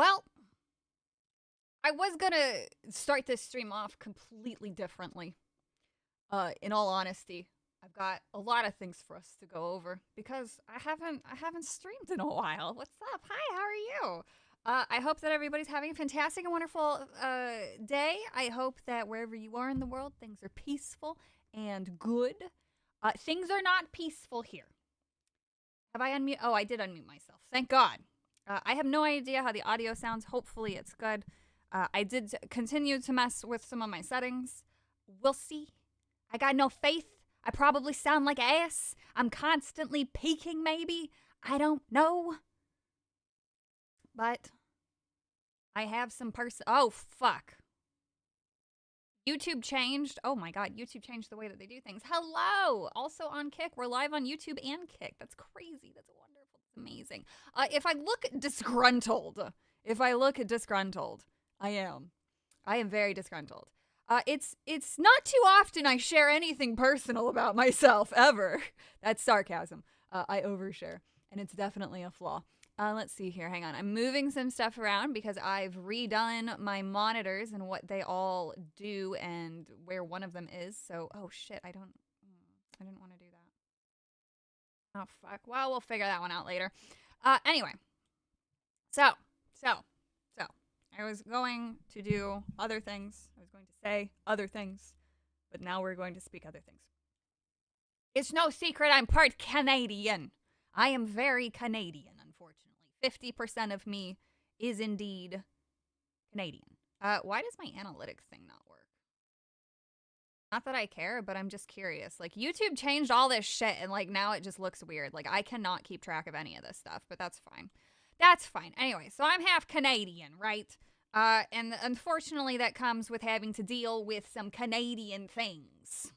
Well, I was gonna start this stream off completely differently. In all honesty, I've got a lot of things for us to go over because I haven't streamed in a while. What's up? Hi, how are you? I hope that everybody's having a fantastic and wonderful day. I hope that wherever you are in the world, things are peaceful and good. Things are not peaceful here. Have I unmute? Oh, I did unmute myself. Thank God. I have no idea how the audio sounds. Hopefully, it's good. I did continue to mess with some of my settings. We'll see. I got no faith. I probably sound like ass. I'm constantly peaking, maybe. I don't know. But I have some Oh, fuck. YouTube changed. Oh my God, YouTube changed the way that they do things. Hello! Also on Kick. We're live on YouTube and Kick. That's crazy. That's wonderful. That's amazing. If I look disgruntled, I am. I am very disgruntled. It's not too often I share anything personal about myself, ever. That's sarcasm. I overshare, and it's definitely a flaw. Let's see here. Hang on. I'm moving some stuff around because I've redone my monitors and what they all do and where one of them is. So, oh shit, I didn't want to do that. Oh fuck. Well, we'll figure that one out later. Anyway. So, I was going to do other things. I was going to say other things, but now we're going to speak other things. It's no secret I'm part Canadian. I am very Canadian, unfortunately. 50% of me is indeed Canadian. Why does my analytics thing not work? Not that I care, but I'm just curious. Like, YouTube changed all this shit, and, like, now it just looks weird. Like, I cannot keep track of any of this stuff, but that's fine. That's fine. Anyway, so I'm half Canadian, right? And unfortunately, that comes with having to deal with some Canadian things.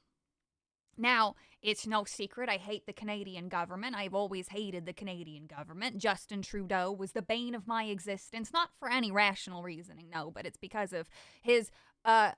Now, it's no secret I hate the Canadian government. I've always hated the Canadian government. Justin Trudeau was the bane of my existence, not for any rational reasoning, no, but it's because of his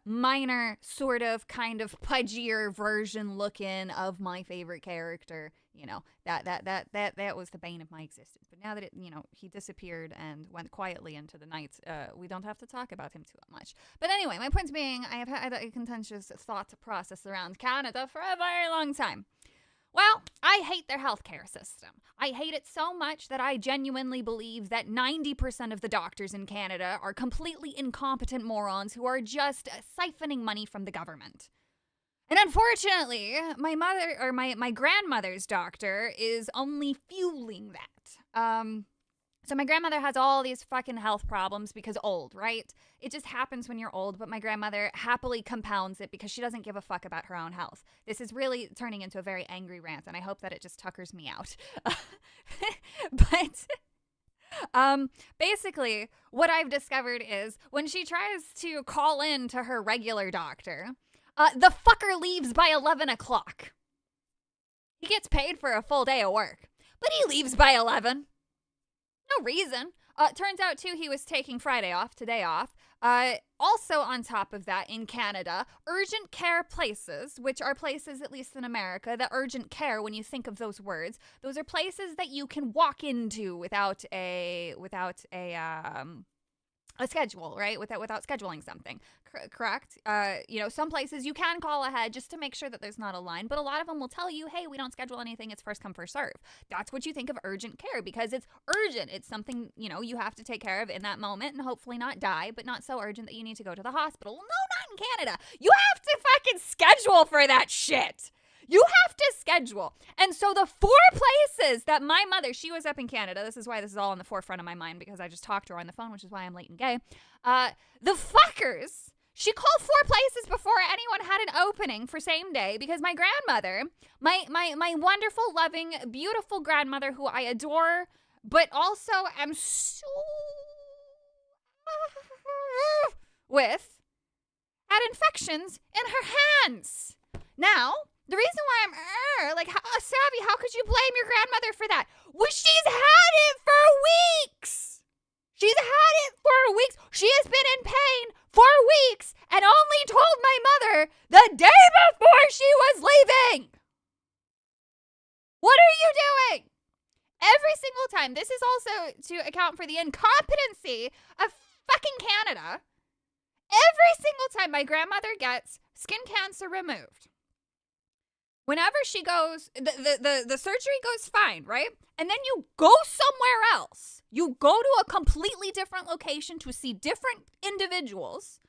minor, sort of, kind of pudgier version looking of my favorite character. You know, that was the bane of my existence. But now that he disappeared and went quietly into the night, we don't have to talk about him too much. But anyway, my point being, I have had a contentious thought process around Canada for a very long time. Well, I hate their healthcare system. I hate it so much that I genuinely believe that 90% of the doctors in Canada are completely incompetent morons who are just siphoning money from the government. And unfortunately, my grandmother's doctor is only fueling that. So my grandmother has all these fucking health problems because old, right? It just happens when you're old, but my grandmother happily compounds it because she doesn't give a fuck about her own health. This is really turning into a very angry rant, and I hope that it just tuckers me out. But basically, what I've discovered is when she tries to call in to her regular doctor, the fucker leaves by 11 o'clock. He gets paid for a full day of work, but he leaves by 11. No reason. Turns out, too, he was taking Friday off, today off. Also, on top of that, in Canada, urgent care places, which are places, at least in America, that urgent care, when you think of those words, those are places that you can walk into without a schedule, right? Without scheduling something, correct? Some places you can call ahead just to make sure that there's not a line, but a lot of them will tell you, hey, we don't schedule anything. It's first come, first serve. That's what you think of urgent care because it's urgent. It's something, you have to take care of in that moment and hopefully not die, but not so urgent that you need to go to the hospital. Well, no, not in Canada. You have to fucking schedule for that shit. You have to schedule. And so the 4 places that my mother, she was up in Canada. This is why this is all on the forefront of my mind because I just talked to her on the phone, which is why I'm late and gay. The fuckers, she called 4 places before anyone had an opening for same day because my grandmother, my wonderful, loving, beautiful grandmother who I adore, but also am so with, had infections in her hands. Now, the reason why I'm Savvy, how could you blame your grandmother for that? Well, she's had it for weeks. She's had it for weeks. She has been in pain for weeks and only told my mother the day before she was leaving. What are you doing? Every single time. This is also to account for the incompetency of fucking Canada. Every single time my grandmother gets skin cancer removed, whenever she goes, the surgery goes fine, right? And then you go somewhere else. You go to a completely different location to see different individuals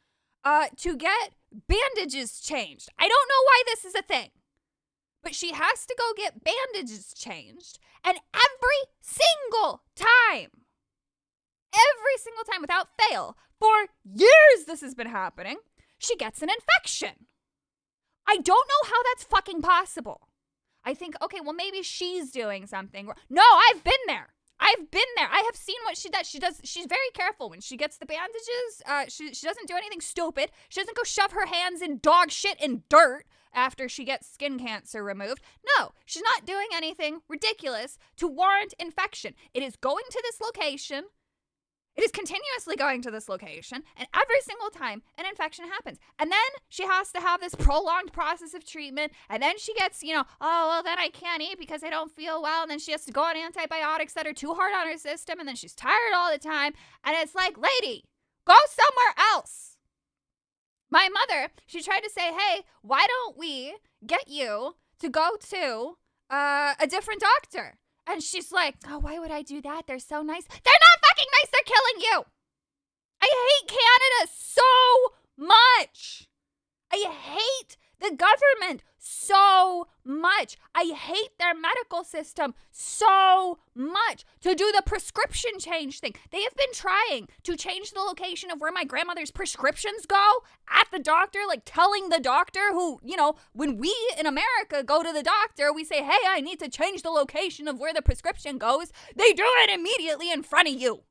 to get bandages changed. I don't know why this is a thing, but she has to go get bandages changed. And every single time, without fail, for years this has been happening, she gets an infection. I don't know how that's fucking possible. I think, okay, well, maybe she's doing something wrong. No, I've been there. I have seen what she does. She's very careful when she gets the bandages. She doesn't do anything stupid. She doesn't go shove her hands in dog shit and dirt after she gets skin cancer removed. No, she's not doing anything ridiculous to warrant infection. It is going to this location. It is continuously going to this location, and every single time an infection happens. And then she has to have this prolonged process of treatment, and then she gets, oh, well, then I can't eat because I don't feel well, and then she has to go on antibiotics that are too hard on her system, and then she's tired all the time, and it's like, lady, go somewhere else. My mother, she tried to say, hey, why don't we get you to go to a different doctor? And she's like, oh, why would I do that? They're so nice. They're not fucking nice. They're killing you. I hate Canada so much. I hate the government so much. I hate their medical system so much. To do the prescription change thing. They have been trying to change the location of where my grandmother's prescriptions go at the doctor, like telling the doctor who, when we in America go to the doctor, we say, hey, I need to change the location of where the prescription goes. They do it immediately in front of you.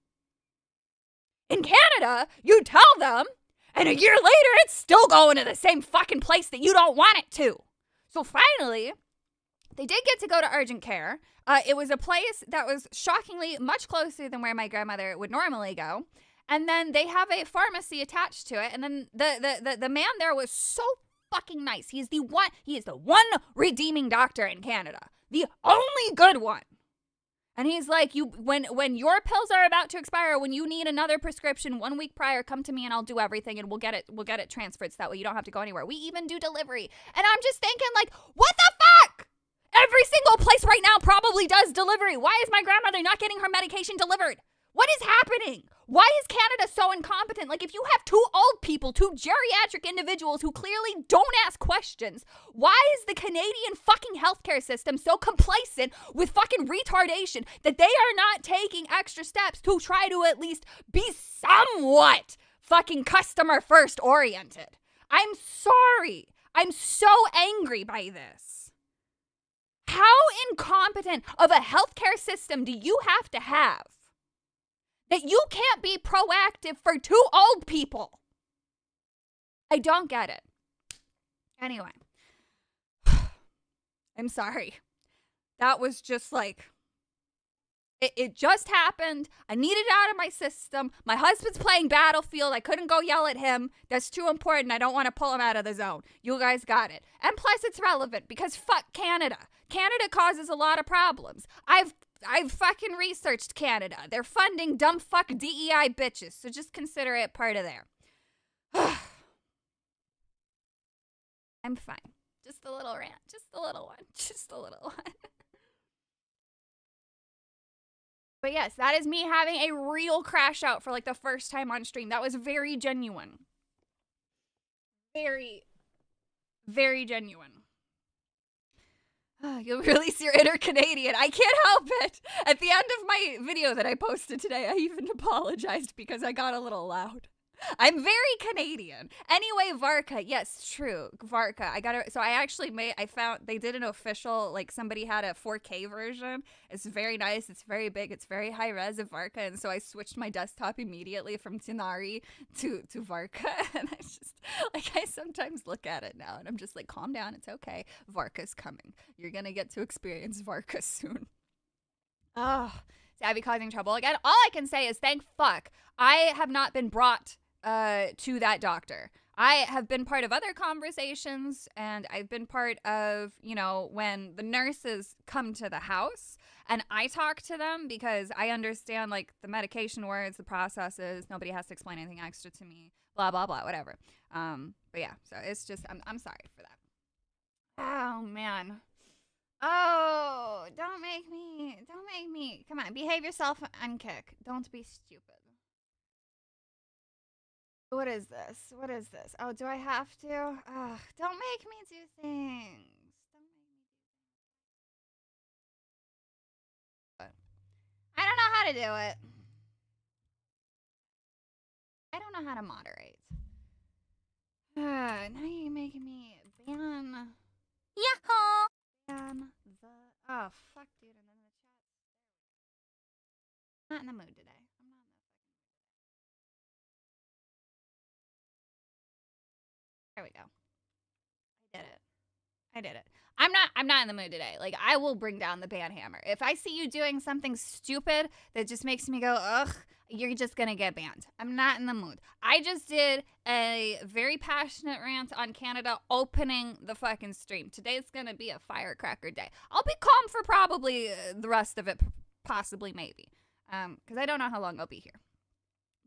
In Canada, you tell them, and a year later, it's still going to the same fucking place that you don't want it to. So finally, they did get to go to urgent care. It was a place that was shockingly much closer than where my grandmother would normally go. And then they have a pharmacy attached to it. And then the man there was so fucking nice. He is the one redeeming doctor in Canada. The only good one. And he's like, when your pills are about to expire, when you need another prescription 1 week prior, come to me and I'll do everything and we'll get it transferred so that way you don't have to go anywhere. We even do delivery. And I'm just thinking, like, what the fuck? Every single place right now probably does delivery. Why is my grandmother not getting her medication delivered? What is happening? Why is Canada so incompetent? Like, if you have two old people, two geriatric individuals who clearly don't ask questions, why is the Canadian fucking healthcare system so complacent with fucking retardation that they are not taking extra steps to try to at least be somewhat fucking customer first oriented? I'm sorry. I'm so angry by this. How incompetent of a healthcare system do you have that you can't be proactive for two old people? I don't get it. Anyway, I'm sorry. That was just like, it just happened. I need it out of my system. My husband's playing Battlefield. I couldn't go yell at him. That's too important. I don't want to pull him out of the zone. You guys got it. And plus it's relevant because fuck Canada. Canada causes a lot of problems. I've fucking researched Canada. They're funding dumb fuck DEI bitches, so just consider it part of there. I'm fine. Just a little rant. Just a little one. Just a little one. But yes, that is me having a real crash out for like the first time on stream. That was very genuine. Very, very genuine. You'll release your inner Canadian. I can't help it. At the end of my video that I posted today, I even apologized because I got a little loud. I'm very Canadian. Anyway, Varka. Yes, true. Varka. I found they did an official, like somebody had a 4K version. It's very nice. It's very big. It's very high res of Varka. And so I switched my desktop immediately from Tinari to Varka. And I just, like, I sometimes look at it now and I'm just like, calm down. It's okay. Varka's coming. You're going to get to experience Varka soon. Oh, Savvy causing trouble. Again, all I can say is thank fuck I have not been brought to that doctor. I have been part of other conversations, and I've been part of, when the nurses come to the house and I talk to them because I understand, like, the medication words, the processes. Nobody has to explain anything extra to me, blah, blah, blah, whatever. But yeah, so it's just, I'm sorry for that. Oh, man. Oh, don't make me. Come on, behave yourself and kick. Don't be stupid. What is this? Oh, do I have to? Ugh, don't make me do things. I don't know how to do it. I don't know how to moderate. Now you're making me ban. Yahoo! Ban the. Oh, fuck, dude. And then the chat. I'm not in the mood today. There we go. I did it. I'm not in the mood today. Like, I will bring down the ban hammer. If I see you doing something stupid that just makes me go, ugh, you're just gonna get banned. I'm not in the mood. I just did a very passionate rant on Canada opening the fucking stream. Today's gonna be a firecracker day. I'll be calm for probably the rest of it, possibly, maybe. Because I don't know how long I'll be here.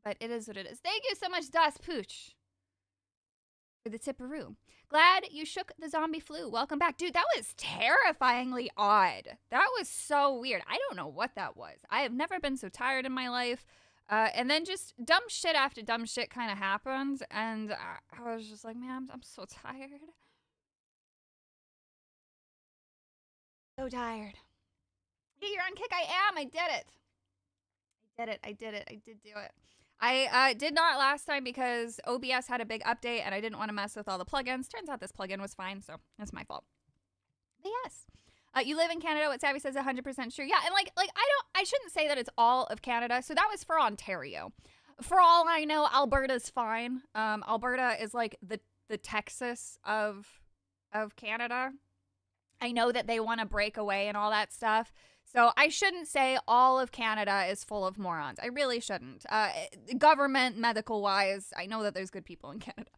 But it is what it is. Thank you so much, Das Pooch, for the tipperoo. Glad you shook the zombie flu. Welcome back. Dude, that was terrifyingly odd. That was so weird. I don't know what that was. I have never been so tired in my life. And then just dumb shit after dumb shit kind of happened. And I was just like, man, I'm so tired. So tired. Yeah, you're on kick. I am. I did it. I did do it. I did not last time because OBS had a big update and I didn't want to mess with all the plugins. Turns out this plugin was fine, so that's my fault. But yes. You live in Canada, what Savvy says 100% sure. Yeah, and I shouldn't say that it's all of Canada. So that was for Ontario. For all I know, Alberta's fine. Alberta is like the Texas of Canada. I know that they want to break away and all that stuff. So I shouldn't say all of Canada is full of morons. I really shouldn't. Government, medical-wise, I know that there's good people in Canada.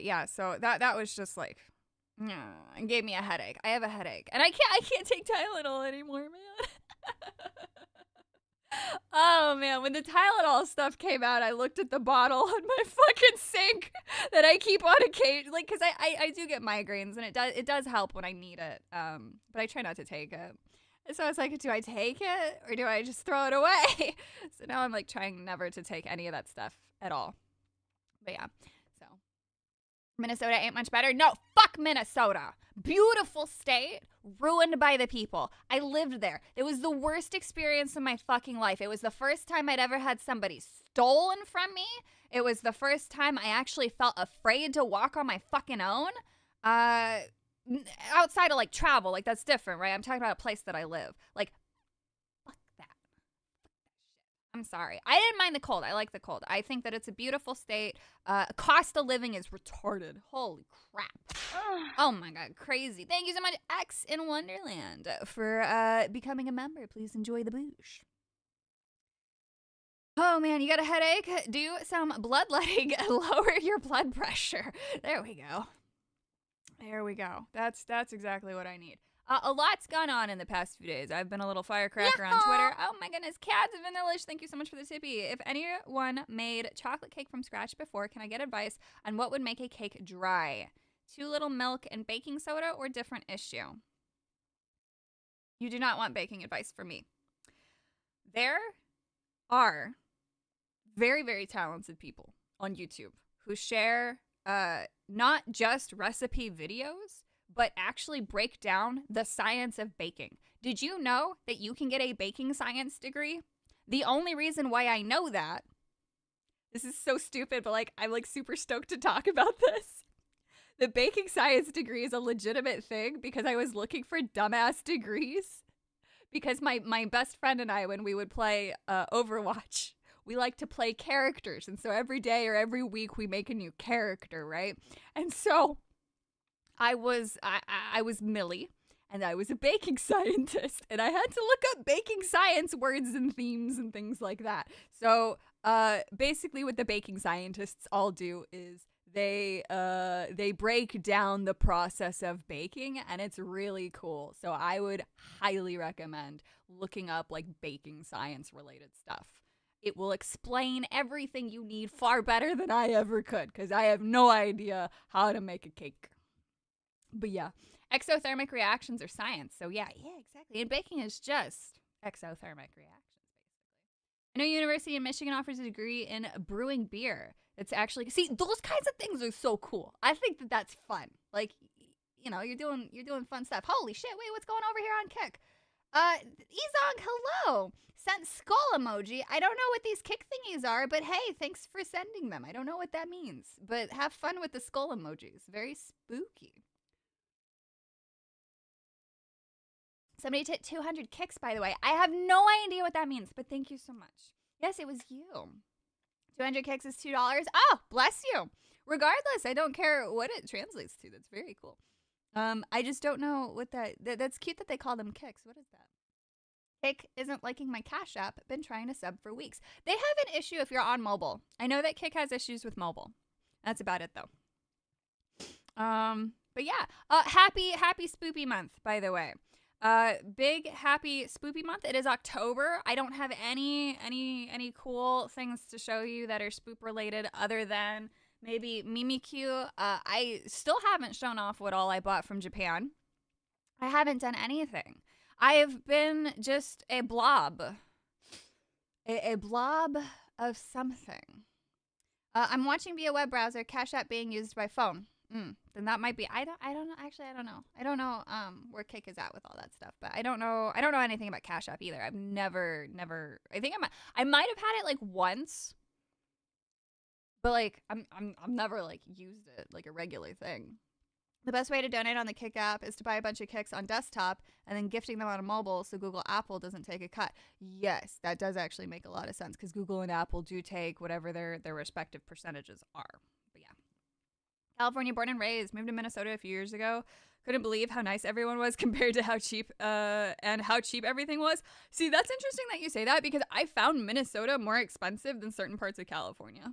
Yeah, so that was just like, it gave me a headache. I have a headache. And I can't take Tylenol anymore, man. Oh, man, when the Tylenol stuff came out, I looked at the bottle on my fucking sink that I keep on occasion, like, because I do get migraines, and it does help when I need it, but I try not to take it. And so I was like, do I take it, or do I just throw it away? So now I'm, like, trying never to take any of that stuff at all. But yeah, so. Minnesota ain't much better? No, fuck Minnesota. Beautiful state, ruined by the people. I lived there. It was the worst experience of my fucking life. It was the first time I'd ever had somebody stolen from me. It was the first time I actually felt afraid to walk on my fucking own. Outside of, like, travel, like, that's different, right? I'm talking about a place that I live. Like, fuck that. I'm sorry. I didn't mind the cold. I like the cold. I think that it's a beautiful state. Cost of living is retarded. Holy crap. Oh my god, crazy. Thank you so much, X in Wonderland, for becoming a member. Please enjoy the boosh. Oh man, you got a headache? Do some bloodletting and lower your blood pressure. There we go. There we go. That's exactly what I need. A lot's gone on in the past few days. I've been a little firecracker on Twitter. Oh my goodness, Cats of Vanillish, thank you so much for the tippy. If anyone made chocolate cake from scratch before, can I get advice on what would make a cake dry? Too little milk and baking soda, or different issue? You do not want baking advice from me. There are very, very talented people on YouTube who share not just recipe videos, but actually break down the science of baking. Did you know that you can get a baking science degree? The only reason why I know that, this is so stupid, but like I'm like super stoked to talk about this. The baking science degree is a legitimate thing because I was looking for dumbass degrees. Because my best friend and I, when we would play Overwatch, we like to play characters. And so every day or every week we make a new character, right? And so I was Millie, and I was a baking scientist, and I had to look up baking science words and themes and things like that. So basically what the baking scientists all do is they break down the process of baking, and it's really cool. So I would highly recommend looking up like baking science related stuff. It will explain everything you need far better than I ever could, because I have no idea how to make a cake. But yeah, exothermic reactions are science. So yeah, exactly. And baking is just exothermic reactions. I know University of Michigan offers a degree in brewing beer. It's actually, see, those kinds of things are so cool. I think that that's fun. Like, you know, you're doing fun stuff. Holy shit! Wait, what's going over here on Kick? Ezog, hello. Sent skull emoji. I don't know what these Kick thingies are, but hey, thanks for sending them. I don't know what that means, but have fun with the skull emojis. Very spooky. Somebody hit 200 kicks, by the way. I have no idea what that means, but thank you so much. Yes, it was you. 200 kicks is $2. Oh, bless you. Regardless, I don't care what it translates to. That's very cool. I just don't know what that's cute that they call them kicks. What is that? Kick isn't liking my Cash App. Been trying to sub for weeks. They have an issue if you're on mobile. I know that Kick has issues with mobile. That's about it, though. But yeah. Happy spoopy month, by the way. Big happy spoopy month. It is October. I don't have any cool things to show you that are spoop related other than maybe Mimikyu. I still haven't shown off what all I bought from Japan. I haven't done anything. I have been just a blob. A blob of something. I'm watching via web browser, Cash App being used by phone. Then that might be, I don't know. Actually, I don't know. I don't know where Kick is at with all that stuff, but I don't know anything about Cash App either. I've never, I think I might have had it like once, but like I'm never like used it like a regular thing. The best way to donate on the Kick app is to buy a bunch of Kicks on desktop and then gifting them on a mobile so Google Apple doesn't take a cut. Yes, that does actually make a lot of sense because Google and Apple do take whatever their respective percentages are. But yeah. California born and raised, moved to Minnesota a few years ago. Couldn't believe how nice everyone was compared to how cheap everything was. See, that's interesting that you say that because I found Minnesota more expensive than certain parts of California.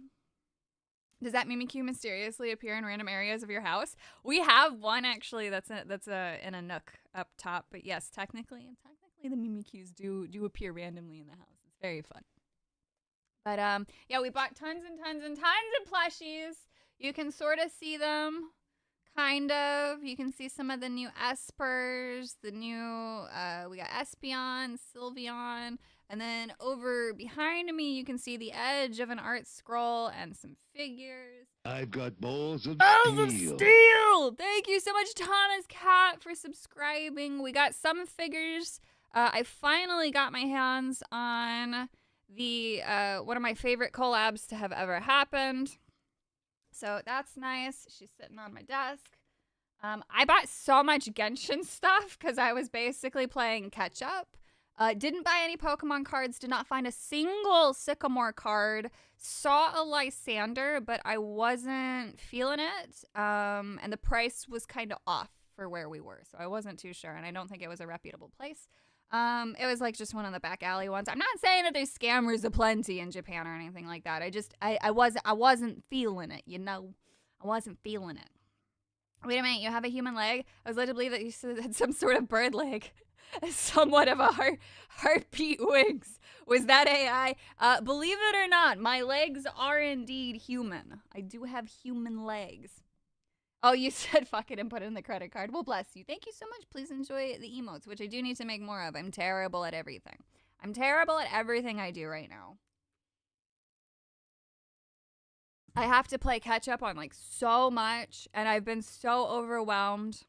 Does that Mimikyu mysteriously appear in random areas of your house? We have one actually that's in a nook up top, but yes, technically the Mimikyus do appear randomly in the house. It's very fun. But yeah, we bought tons and tons and tons of plushies. You can sort of see them, kind of. You can see some of the new Espers, the new, we got Espeon, Sylveon, and then over behind me, you can see the edge of an art scroll and some figures. I've got balls of steel! Thank you so much, Thomas Cat, for subscribing. We got some figures. I finally got my hands on the one of my favorite collabs to have ever happened. So that's nice. She's sitting on my desk. I bought so much Genshin stuff because I was basically playing catch up. Didn't buy any Pokemon cards. Did not find a single Sycamore card. Saw a Lysander, but I wasn't feeling it. And the price was kind of off for where we were. So I wasn't too sure. And I don't think it was a reputable place. It was like just one of the back alley ones. I'm not saying that there's scammers aplenty in Japan or anything like that. I wasn't feeling it, you know. I wasn't feeling it. Wait a minute, you have a human leg? I was led to believe that you had some sort of bird leg. Somewhat of a heartbeat wings. Was that AI? Believe it or not, my legs are indeed human. I do have human legs. Oh, you said fuck it and put in the credit card. Well, bless you. Thank you so much. Please enjoy the emotes, which I do need to make more of. I'm terrible at everything. I'm terrible at everything I do right now. I have to play catch up on like so much, and I've been so overwhelmed.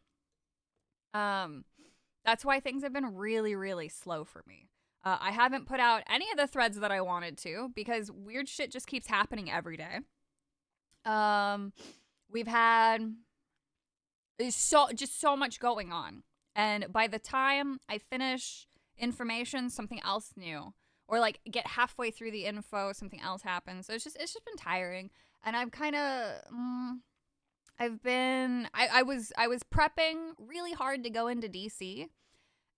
That's why things have been really, really slow for me. I haven't put out any of the threads that I wanted to because weird shit just keeps happening every day. We've had so much going on. And by the time I finish information, something else new. Or like get halfway through the info, something else happens. So it's just been tiring. And I've kind of I was prepping really hard to go into DC.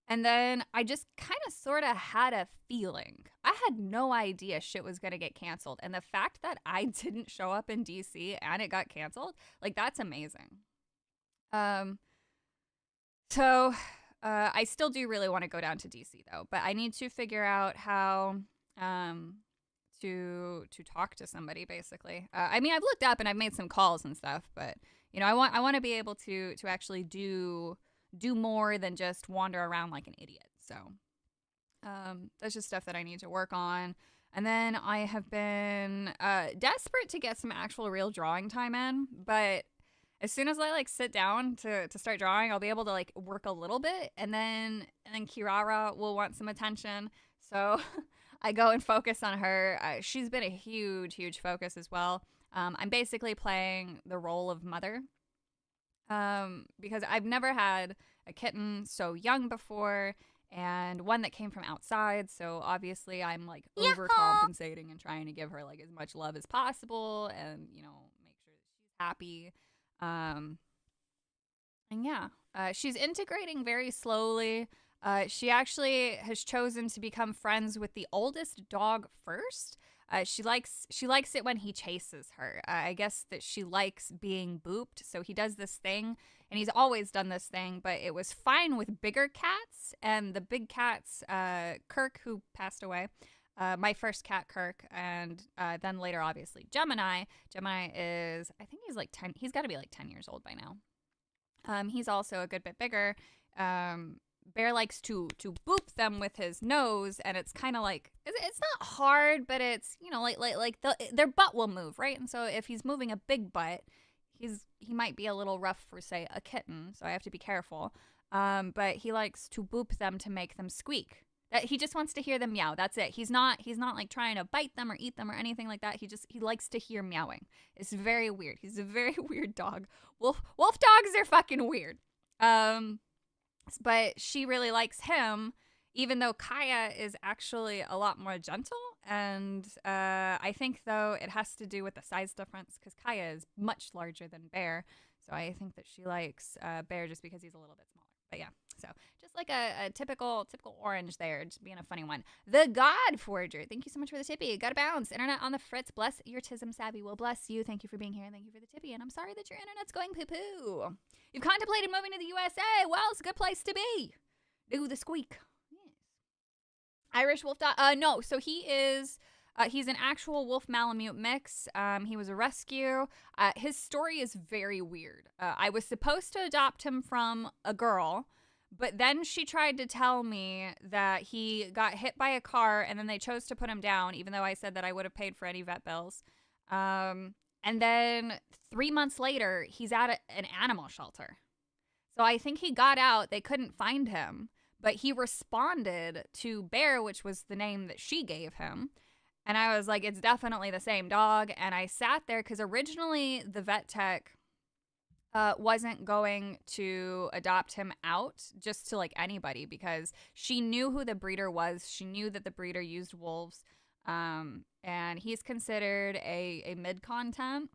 And then I just kind of sort of had a feeling. I had no idea shit was going to get canceled. And the fact that I didn't show up in DC and it got canceled, like, that's amazing. Um, so I still do really want to go down to DC though, but I need to figure out how to talk to somebody basically. I mean, I've looked up and I've made some calls and stuff, but you know, I want to be able to actually do more than just wander around like an idiot. So that's just stuff that I need to work on. And then I have been desperate to get some actual real drawing time in, but as soon as I like sit down to start drawing, I'll be able to like work a little bit, and then Kirara will want some attention. So I go and focus on her. She's been a huge focus as well. I'm basically playing the role of mother because I've never had a kitten so young before, and one that came from outside. So obviously I'm like overcompensating and trying to give her like as much love as possible, and you know, make sure that she's happy. And yeah, she's integrating very slowly. She actually has chosen to become friends with the oldest dog first. She likes it when he chases her. I guess that she likes being booped, so he does this thing, and he's always done this thing, but it was fine with bigger cats, and the big cats, Kirk, who passed away, my first cat, Kirk, and then later, obviously, Gemini. Gemini is, I think he's like 10, he's got to be like 10 years old by now. He's also a good bit bigger. Bear likes to boop them with his nose, and it's kind of like, it's not hard, but it's, you know, like their butt will move, right? And so if he's moving a big butt, he might be a little rough for, say, a kitten, so I have to be careful. But he likes to boop them to make them squeak. He just wants to hear them meow. That's it. He's not like trying to bite them or eat them or anything like that. He likes to hear meowing. It's very weird. He's a very weird dog. Wolf dogs are fucking weird. But she really likes him, even though Kaya is actually a lot more gentle. And I think, though, it has to do with the size difference, because Kaya is much larger than Bear. So I think that she likes Bear just because he's a little bit smaller. But yeah, so just like a typical orange there, just being a funny one. The God Forger, thank you so much for the tippy. Gotta bounce. Internet on the fritz. Bless your tism savvy. Will bless you. Thank you for being here, and thank you for the tippy. And I'm sorry that your internet's going poo-poo. You've contemplated moving to the USA. Well, it's a good place to be. Do the squeak. Yes. Irish wolf dog. No, so he is... he's an actual wolf Malamute mix. He was a rescue. His story is very weird. I was supposed to adopt him from a girl, but then she tried to tell me that he got hit by a car and then they chose to put him down, even though I said that I would have paid for any vet bills. And then 3 months later, he's at an animal shelter. So I think he got out. They couldn't find him, but he responded to Bear, which was the name that she gave him. And I was like, it's definitely the same dog. And I sat there because originally the vet tech wasn't going to adopt him out just to like anybody, because she knew who the breeder was. She knew that the breeder used wolves. And he's considered a mid-content.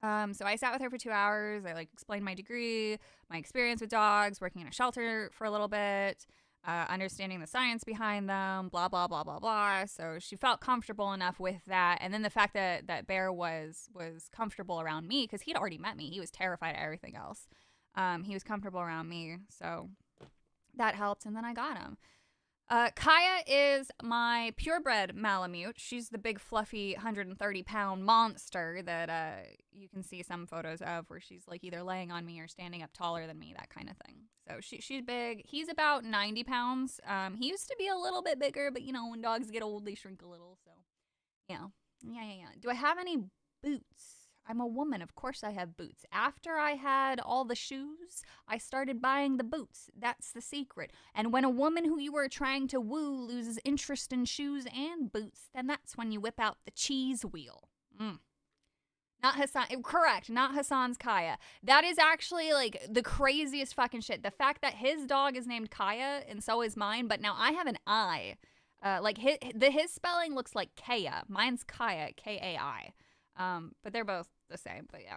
So I sat with her for 2 hours. I like explained my degree, my experience with dogs, working in a shelter for a little bit. Understanding the science behind them, blah, blah, blah, blah, blah. So she felt comfortable enough with that. And then the fact that Bear was comfortable around me, because he'd already met me. He was terrified of everything else. He was comfortable around me. So that helped. And then I got him. Kaya is my purebred Malamute. She's the big, fluffy, 130-pound monster that you can see some photos of, where she's like either laying on me or standing up taller than me, that kind of thing. So she's big. He's about 90 pounds. He used to be a little bit bigger, but you know, when dogs get old, they shrink a little. So yeah. Do I have any boots? I'm a woman. Of course I have boots. After I had all the shoes, I started buying the boots. That's the secret. And when a woman who you were trying to woo loses interest in shoes and boots, then that's when you whip out the cheese wheel. Not Hassan. Correct. Not Hassan's Kaya. That is actually like the craziest fucking shit. The fact that his dog is named Kaya and so is mine, but now I have an I. Like his spelling looks like Kaya. Mine's Kaya, Kai. But they're both the same. But yeah.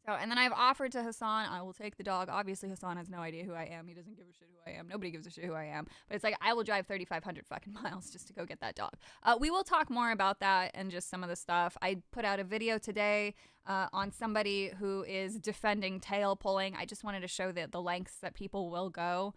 So, and then I've offered to Hassan, I will take the dog. Obviously, Hassan has no idea who I am. He doesn't give a shit who I am. Nobody gives a shit who I am. But it's like, I will drive 3,500 fucking miles just to go get that dog. We will talk more about that and just some of the stuff. I put out a video today on somebody who is defending tail pulling. I just wanted to show the lengths that people will go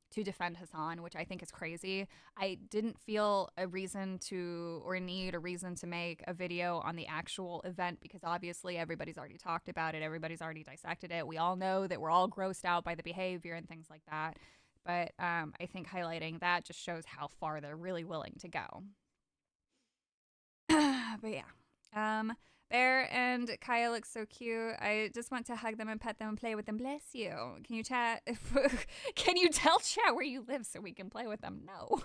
to defend Hassan, which I think is crazy. I didn't feel a reason to, or need a reason to make a video on the actual event because obviously everybody's already talked about it. Everybody's already dissected it. We all know that we're all grossed out by the behavior and things like that. But I think highlighting that just shows how far they're really willing to go. But yeah. Bear and Kaya look so cute. I just want to hug them and pet them and play with them. Bless you. Can you chat? Can you tell chat where you live so we can play with them? No.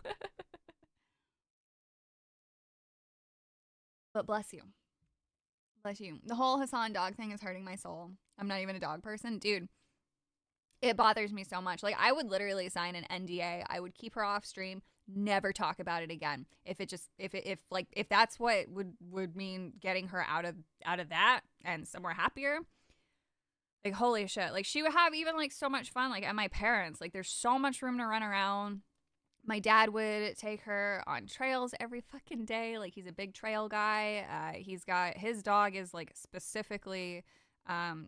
But bless you. Bless you. The whole Hassan dog thing is hurting my soul. I'm not even a dog person. Dude, it bothers me so much. Like, I would literally sign an NDA. I would keep her off stream. Never talk about it again. If that's what would mean getting her out of that and somewhere happier, like, holy shit. Like, she would have even like so much fun like at my parents'. Like, there's so much room to run around. My dad would take her on trails every fucking day. Like, he's a big trail guy. He's got, his dog is like specifically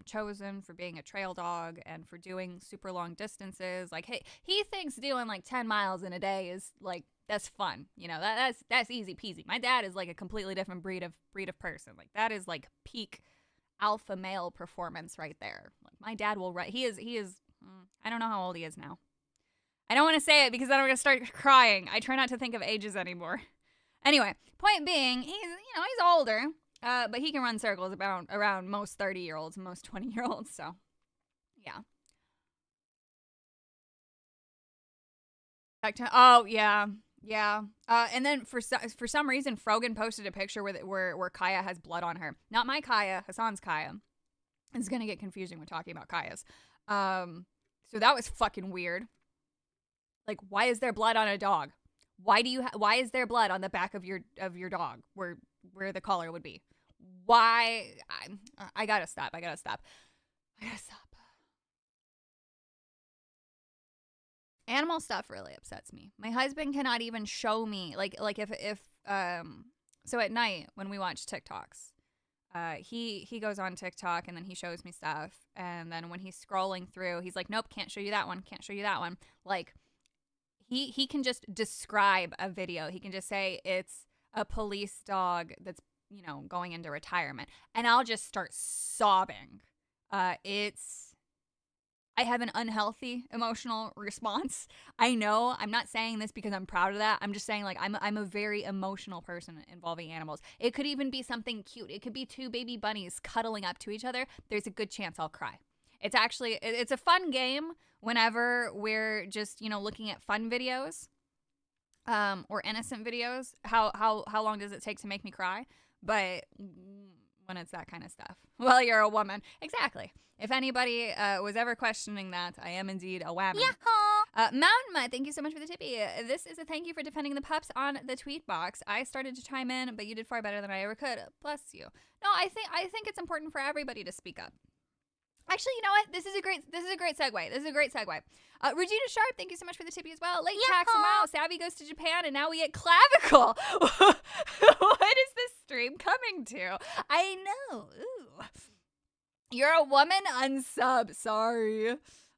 chosen for being a trail dog and for doing super long distances. Like, hey, he thinks doing like 10 miles in a day is like, that's fun. You know, that's easy peasy. My dad is like a completely different breed of person. Like, that is like peak alpha male performance right there. Like, my dad will he is I don't know how old he is now. I don't want to say it because then I'm going to start crying. I try not to think of ages anymore. Anyway, point being, he's older. But he can run circles around most 30-year-olds, most 20-year-olds, so yeah. Oh, yeah. And then for some reason, Frogan posted a picture where Kaya has blood on her. Not my Kaya, Hassan's Kaya. It's going to get confusing when talking about Kaya's. So that was fucking weird. Like, why is there blood on a dog? Why is there blood on the back of your dog where the collar would be? Why? I gotta stop. Animal stuff really upsets me. My husband cannot even show me like if so at night when we watch TikToks, he goes on TikTok and then he shows me stuff, and then when he's scrolling through, he's like, nope, can't show you that one. Like, he can just describe a video. He can just say it's a police dog that's, going into retirement. And I'll just start sobbing. I have an unhealthy emotional response. I know I'm not saying this because I'm proud of that. I'm just saying, like, I'm a very emotional person involving animals. It could even be something cute. It could be two baby bunnies cuddling up to each other. There's a good chance I'll cry. It's a fun game whenever we're just, looking at fun videos, or innocent videos. How long does it take to make me cry? But when it's that kind of stuff, well, you're a woman. Exactly. If anybody was ever questioning that, I am indeed a whammy. Mountain Mud, thank you so much for the tippy. This is a thank you for defending the pups on the tweet box. I started to chime in, but you did far better than I ever could. Bless you. No, I think it's important for everybody to speak up. Actually, you know what? This is a great segue. Regina Sharp, thank you so much for the tippy as well. Late tax, wow. Savvy goes to Japan, and now we get clavicle. What is this stream coming to? I know. Ooh. You're a woman, unsub. Sorry.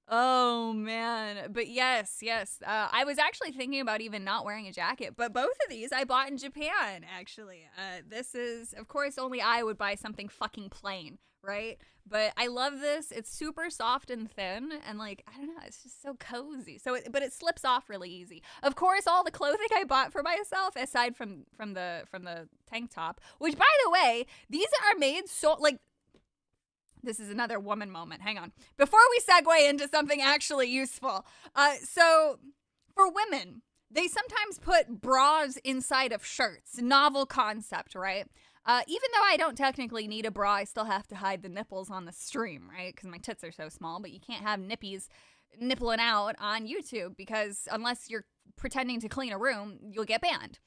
Oh, man. But yes. I was actually thinking about even not wearing a jacket, but both of these I bought in Japan, actually. This is, of course, only I would buy something fucking plain, right? But I love this. It's super soft and thin, and like, I don't know, it's just so cozy. But it slips off really easy. Of course, all the clothing I bought for myself, aside from the tank top, which, by the way, these are made so, like, this is another woman moment. Hang on. Before we segue into something actually useful. So for women, they sometimes put bras inside of shirts. Novel concept, right? Even though I don't technically need a bra, I still have to hide the nipples on the stream, right? Because my tits are so small, but you can't have nippies nippling out on YouTube because unless you're pretending to clean a room, you'll get banned.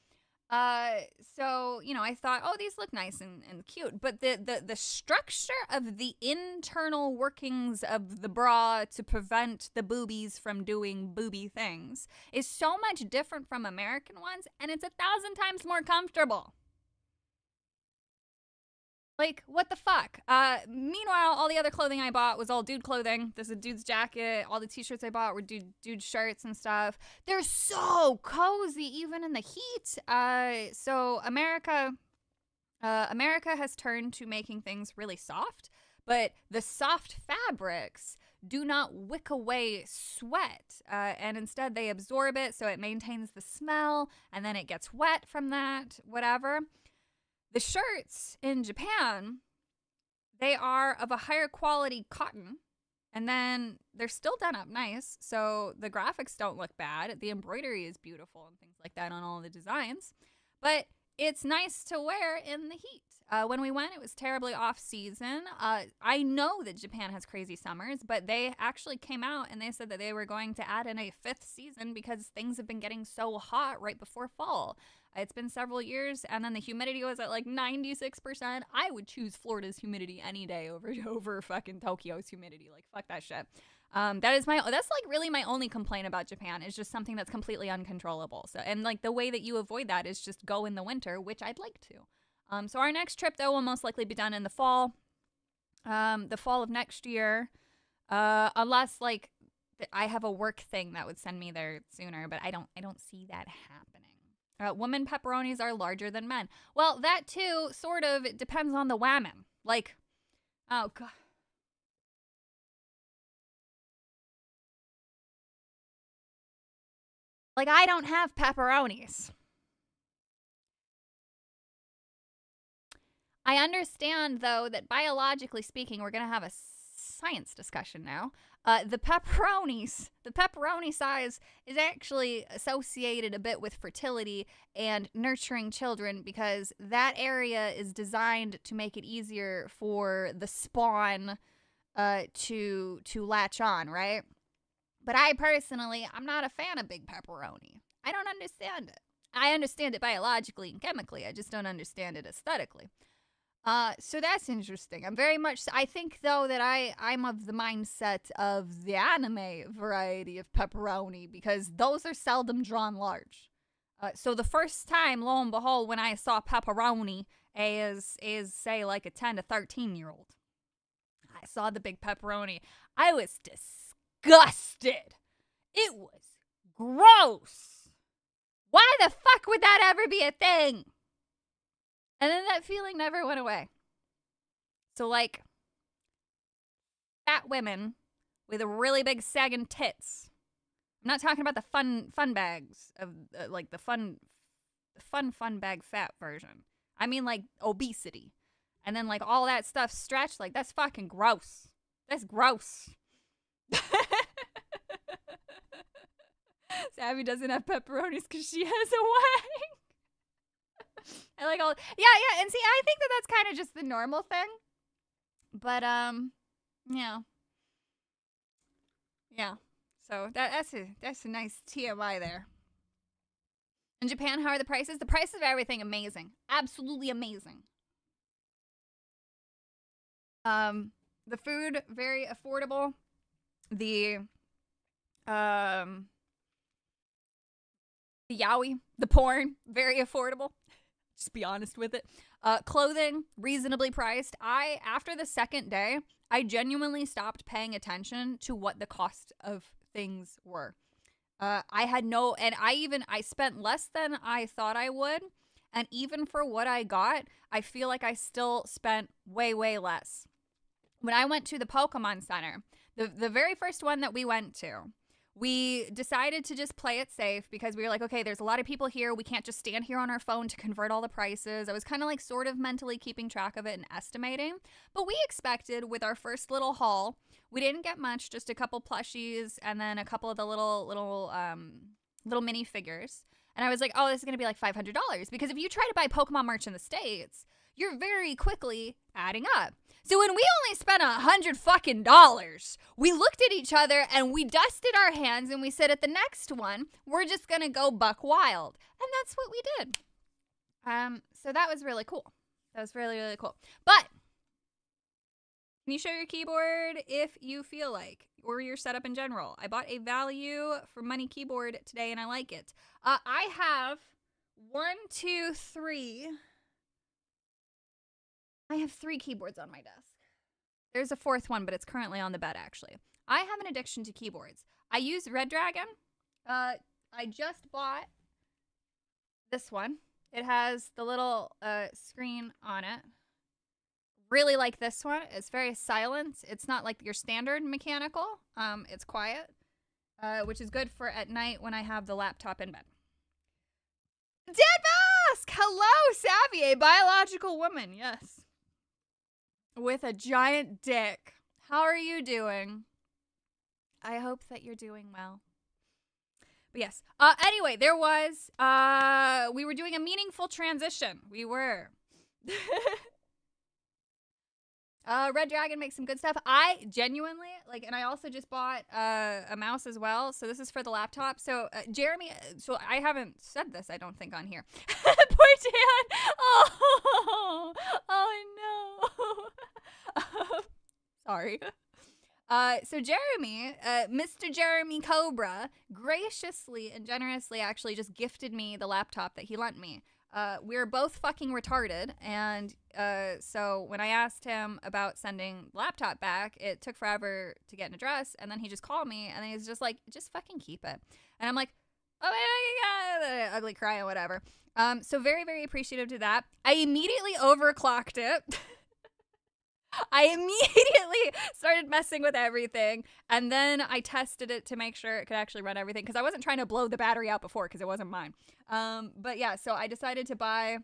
So, I thought, oh, these look nice and cute. But the structure of the internal workings of the bra to prevent the boobies from doing booby things is so much different from American ones, and it's 1,000 times more comfortable. Like, what the fuck? Meanwhile, all the other clothing I bought was all dude clothing. There's a dude's jacket. All the t-shirts I bought were dude shirts and stuff. They're so cozy, even in the heat. So America has turned to making things really soft, but the soft fabrics do not wick away sweat, and instead they absorb it, so it maintains the smell, and then it gets wet from that, whatever. The shirts in Japan, they are of a higher quality cotton, and then they're still done up nice, so the graphics don't look bad. The embroidery is beautiful and things like that on all the designs, but it's nice to wear in the heat. When we went, it was terribly off-season. I know that Japan has crazy summers, but they actually came out and they said that they were going to add in a 5th season because things have been getting so hot right before fall. It's been several years, and then the humidity was at like 96%. I would choose Florida's humidity any day over fucking Tokyo's humidity. Like, fuck that shit. That's like really my only complaint about Japan, is just something that's completely uncontrollable. So, and like the way that you avoid that is just go in the winter, which I'd like to. So our next trip though will most likely be done in the fall of next year, unless like I have a work thing that would send me there sooner, but I don't see that happening. Women pepperonis are larger than men. Well, that too sort of it depends on the woman. Like, oh god. Like, I don't have pepperonis. I understand, though, that biologically speaking, we're going to have a science discussion now. The pepperoni size is actually associated a bit with fertility and nurturing children, because that area is designed to make it easier for the spawn to latch on, right? But I personally, I'm not a fan of big pepperoni. I don't understand it. I understand it biologically and chemically. I just don't understand it aesthetically. So that's interesting. I think though that I'm of the mindset of the anime variety of pepperoni, because those are seldom drawn large. So the first time, lo and behold, when I saw pepperoni as say like a 10 to 13 year old, I saw the big pepperoni. I was disgusted. It was gross. Why the fuck would that ever be a thing? And then that feeling never went away. So, like, fat women with really big sagging tits. I'm not talking about the fun bags of, like, the fun bag fat version. I mean, like, obesity. And then, like, all that stuff stretched. Like, that's fucking gross. That's gross. Savvy doesn't have pepperonis because she has a wang. I like all, yeah, and see, I think that that's kind of just the normal thing, but yeah, so that's a nice TMI there. In Japan, how are the prices? The prices of everything amazing, absolutely amazing. The food very affordable. The yaoi, the porn, very affordable. Just be honest with it. Clothing, reasonably priced. After the second day, I genuinely stopped paying attention to what the cost of things were. I spent less than I thought I would. And even for what I got, I feel like I still spent way, way less. When I went to the Pokemon Center, the very first one that we went to, we decided to just play it safe because we were like, okay, there's a lot of people here. We can't just stand here on our phone to convert all the prices. I was kind of like sort of mentally keeping track of it and estimating. But we expected with our first little haul, we didn't get much, just a couple plushies and then a couple of the little mini figures. And I was like, oh, this is going to be like $500 because if you try to buy Pokemon merch in the States, you're very quickly adding up. So when we only spent $100, we looked at each other and we dusted our hands and we said, at the next one, we're just going to go buck wild. And that's what we did. So that was really cool. That was really, really cool. But can you show your keyboard if you feel like, or your setup in general? I bought a value for money keyboard today, and I like it. I have 1, 2, 3. I have 3 keyboards on my desk. There's a 4th one, but it's currently on the bed, actually. I have an addiction to keyboards. I use Red Dragon. I just bought this one. It has the little screen on it. Really like this one. It's very silent. It's not like your standard mechanical. It's quiet, which is good for at night when I have the laptop in bed. Dead Mask! Hello, Savvy, a biological woman. Yes. With a giant dick. How are you doing? I hope that you're doing well. But yes. Anyway, there was, we were doing a meaningful transition. We were. Red Dragon makes some good stuff. I genuinely, like, and I also just bought a mouse as well. So this is for the laptop. So, Jeremy, so I haven't said this, I don't think, on here. Poor Dan. Oh no. Sorry. So Jeremy, Mr. Jeremy Cobra, graciously and generously actually just gifted me the laptop that he lent me. We're both fucking retarded, and so when I asked him about sending the laptop back, it took forever to get an address, and then he just called me, and he's just like, just fucking keep it. And I'm like, oh my God, ugly cry and whatever. So very, very appreciative to that. I immediately overclocked it. I immediately started messing with everything, and then I tested it to make sure it could actually run everything, because I wasn't trying to blow the battery out before, because it wasn't mine. But yeah, so I decided to buy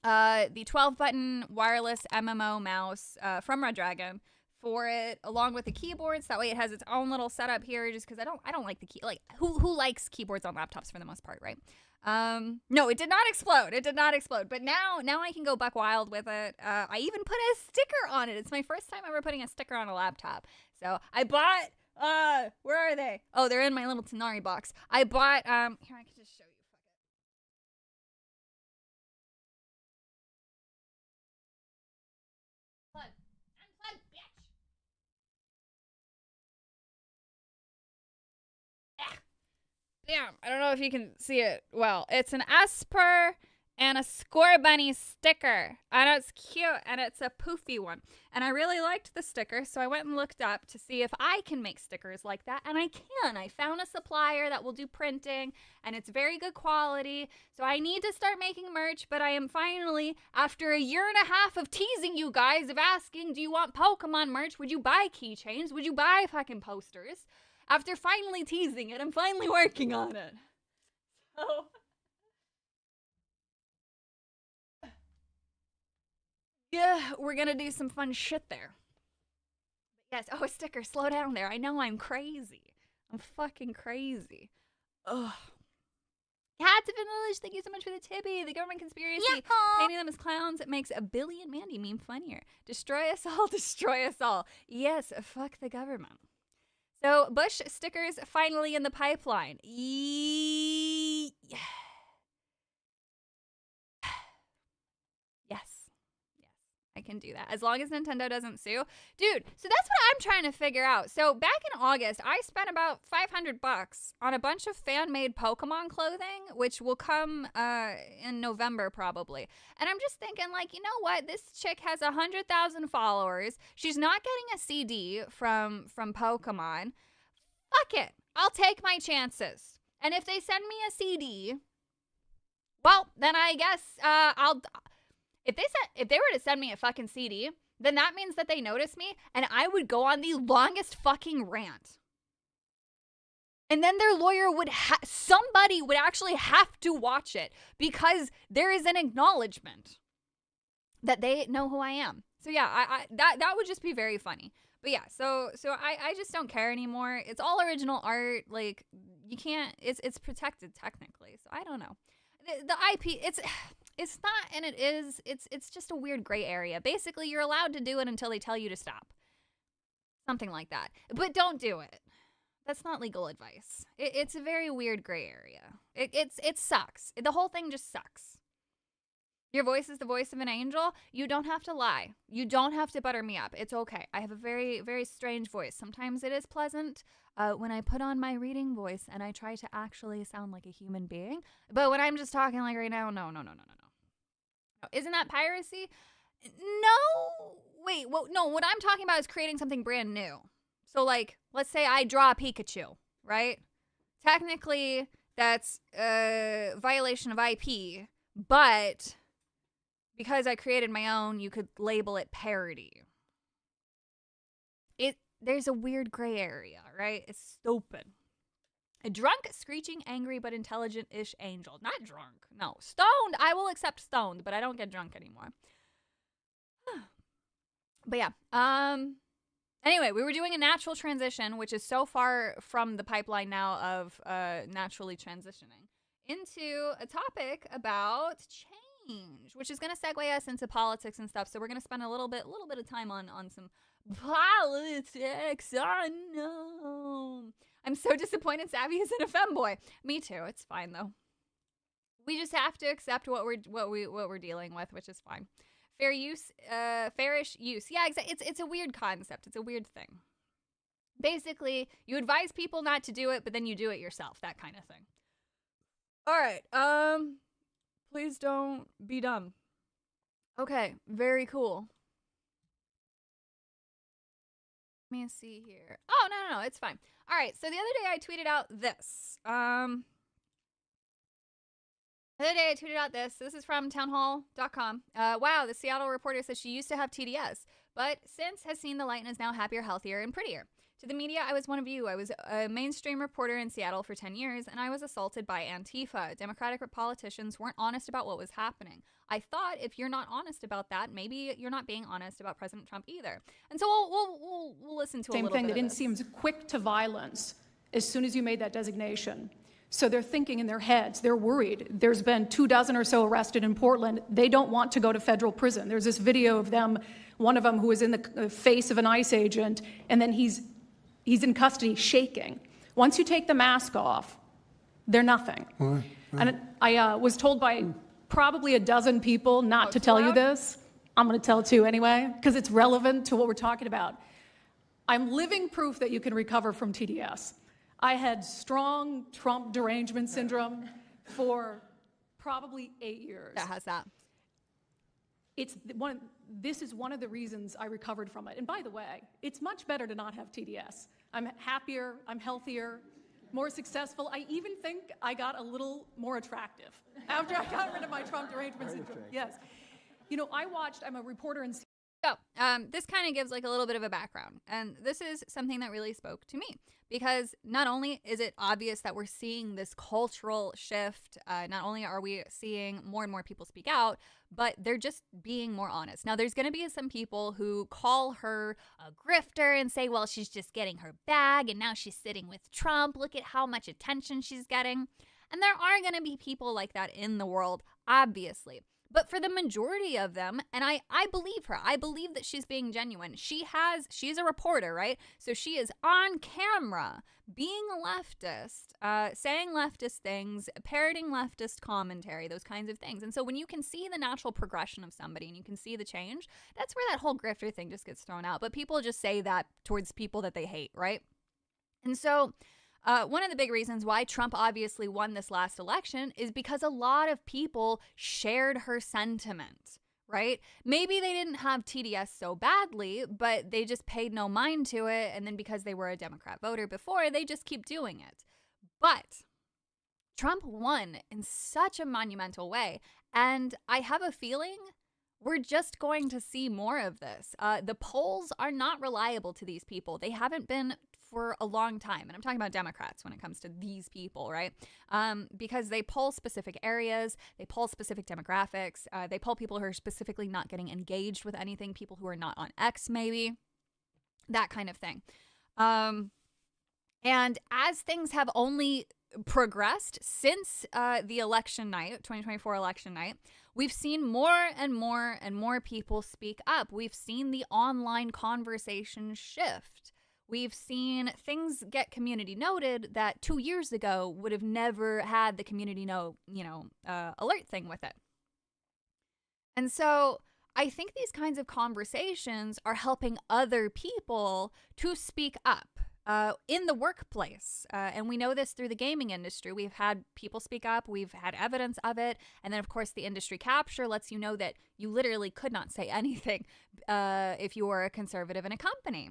the 12-button wireless MMO mouse from Red Dragon for it, along with the keyboards. That way it has its own little setup here, just because I don't like the key. Like, who likes keyboards on laptops for the most part, right? No, it did not explode. It did not explode. But now I can go buck wild with it. I even put a sticker on it. It's my first time ever putting a sticker on a laptop. So I bought, where are they? Oh, they're in my little Tenari box. I bought, here, I can just show you. Fuck it. Unplug, bitch. Damn, I don't know if you can see it well. It's an Esper and a Score Bunny sticker. And it's cute, and it's a poofy one. And I really liked the sticker, so I went and looked up to see if I can make stickers like that. And I can. I found a supplier that will do printing, and it's very good quality. So I need to start making merch, but I am finally, after 1.5 years of teasing you guys, of asking, do you want Pokemon merch? Would you buy keychains? Would you buy fucking posters? After finally teasing it, I'm finally working on it. So, yeah, we're gonna do some fun shit there. Yes, oh, a sticker, slow down there. I know I'm crazy. I'm fucking crazy. Ugh. Cats of Village, thank you so much for the Tibby. The government conspiracy. Yeehaw! Painting them as clowns, it makes a Billy and Mandy meme funnier. Destroy us all, destroy us all. Yes, fuck the government. So, Bush stickers finally in the pipeline. Yes. Yes. I can do that. As long as Nintendo doesn't sue. Dude, so that's what I'm trying to figure out. So, back in August, I spent about $500 on a bunch of fan-made Pokemon clothing, which will come in November probably. And I'm just thinking, like, you know what? This chick has 100,000 followers. She's not getting a CD from Pokemon. Fuck it. I'll take my chances. And if they send me a CD, well, then I guess I'll... If they were to send me a fucking CD, then that means that they notice me, and I would go on the longest fucking rant. And then their lawyer somebody would actually have to watch it, because there is an acknowledgement that they know who I am. So yeah, that would just be very funny. But yeah, so I just don't care anymore. It's all original art. Like, you can't, it's protected technically. So I don't know. The IP, it's not, and it is, it's just a weird gray area. Basically, you're allowed to do it until they tell you to stop. Something like that. But don't do it. That's not legal advice. It's a very weird gray area. It sucks. The whole thing just sucks. Your voice is the voice of an angel. You don't have to lie. You don't have to butter me up. It's okay. I have a very, very strange voice. Sometimes it is pleasant when I put on my reading voice and I try to actually sound like a human being. But when I'm just talking like right now, no. Isn't that piracy? No. Wait, no, what I'm talking about is creating something brand new. So, like, let's say I draw a Pikachu, right? Technically, that's a violation of IP, but because I created my own, you could label it parody. There's a weird gray area, right? It's stupid. A drunk, screeching, angry, but intelligent-ish angel. Not drunk. No. Stoned. I will accept stoned, but I don't get drunk anymore. But yeah. Anyway, we were doing a natural transition, which is so far from the pipeline now of naturally transitioning into a topic about change, which is going to segue us into politics and stuff. So we're going to spend a little bit of time on some politics. Oh no. I'm so disappointed Savvy isn't a femboy. Me too. It's fine though. We just have to accept what we're dealing with, which is fine. Fair use, fairish use. Yeah, exactly. It's a weird concept. It's a weird thing. Basically, you advise people not to do it, but then you do it yourself. That kind of thing. All right. Please don't be dumb. Okay. Very cool. Let me see here. Oh, no. It's fine. All right. So the other day I tweeted out this. This is from townhall.com. Wow, the Seattle reporter says she used to have TDS, but since has seen the light and is now happier, healthier, and prettier. To the media, I was one of you. I was a mainstream reporter in Seattle for 10 years, and I was assaulted by Antifa. Democratic politicians weren't honest about what was happening. I thought if you're not honest about that, maybe you're not being honest about President Trump either. And so we'll listen to a little bit of this. Same thing. They didn't seem quick to violence as soon as you made that designation. So they're thinking in their heads, they're worried. There's been 24 or so arrested in Portland. They don't want to go to federal prison. There's this video of them, one of them who was in the face of an ICE agent, and then he's in custody shaking. Once you take the mask off, they're nothing. Right. And I was told by probably a dozen people not to tell you this. I'm going to tell it to you anyway, because it's relevant to what we're talking about. I'm living proof that you can recover from TDS. I had strong Trump derangement syndrome for probably 8 years. That has that. This is one of the reasons I recovered from it. And by the way, it's much better to not have TDS. I'm happier, I'm healthier, more successful. I even think I got a little more attractive after I got rid of my Trump derangement syndrome. Yes. You know, I'm a reporter in. So, this kind of gives like a little bit of a background, and this is something that really spoke to me because not only is it obvious that we're seeing this cultural shift, not only are we seeing more and more people speak out, but they're just being more honest. Now, there's going to be some people who call her a grifter and say, well, she's just getting her bag, and now she's sitting with Trump. Look at how much attention she's getting. And there are going to be people like that in the world, obviously. But for the majority of them, and I believe her. I believe that she's being genuine. She's a reporter, right? So she is on camera being a leftist, saying leftist things, parroting leftist commentary, those kinds of things. And so when you can see the natural progression of somebody and you can see the change, that's where that whole grifter thing just gets thrown out. But people just say that towards people that they hate, right? And so one of the big reasons why Trump obviously won this last election is because a lot of people shared her sentiment, right? Maybe they didn't have TDS so badly, but they just paid no mind to it. And then because they were a Democrat voter before, they just keep doing it. But Trump won in such a monumental way. And I have a feeling we're just going to see more of this. The polls are not reliable to these people. They haven't been for a long time. And I'm talking about Democrats when it comes to these people, right? Because they poll specific areas, they poll specific demographics, they poll people who are specifically not getting engaged with anything, people who are not on X maybe, that kind of thing. And as things have only progressed since the election night, 2024 election night, we've seen more and more and more people speak up. We've seen the online conversation shift. We've seen things get community noted that 2 years ago would have never had the community alert thing with it. And so I think these kinds of conversations are helping other people to speak up in the workplace. And we know this through the gaming industry. We've had people speak up, we've had evidence of it. And then, of course, the industry capture lets you know that you literally could not say anything if you were a conservative in a company.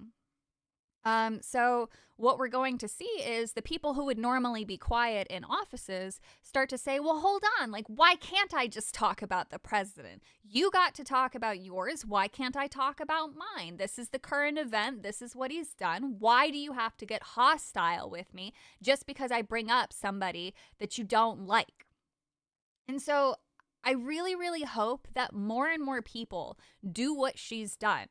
So what we're going to see is the people who would normally be quiet in offices start to say, well, hold on, like, why can't I just talk about the president? You got to talk about yours. Why can't I talk about mine? This is the current event. This is what he's done. Why do you have to get hostile with me just because I bring up somebody that you don't like? And so I really, really hope that more and more people do what she's done.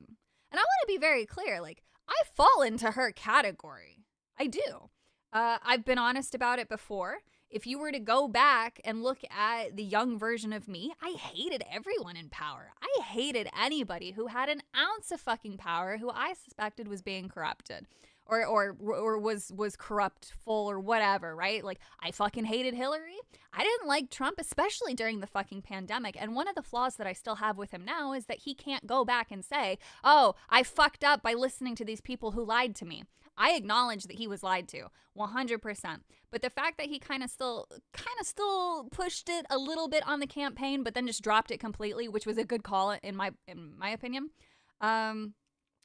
And I want to be very clear, like, I fall into her category. I do. I've been honest about it before. If you were to go back and look at the young version of me, I hated everyone in power. I hated anybody who had an ounce of fucking power who I suspected was being corrupted or was corruptful or whatever, right? Like, I fucking hated Hillary. I didn't like Trump, especially during the fucking pandemic. And one of the flaws that I still have with him now is that he can't go back and say, oh, I fucked up by listening to these people who lied to me. I acknowledge that he was lied to 100%. But the fact that he kind of still pushed it a little bit on the campaign, but then just dropped it completely, which was a good call in my opinion,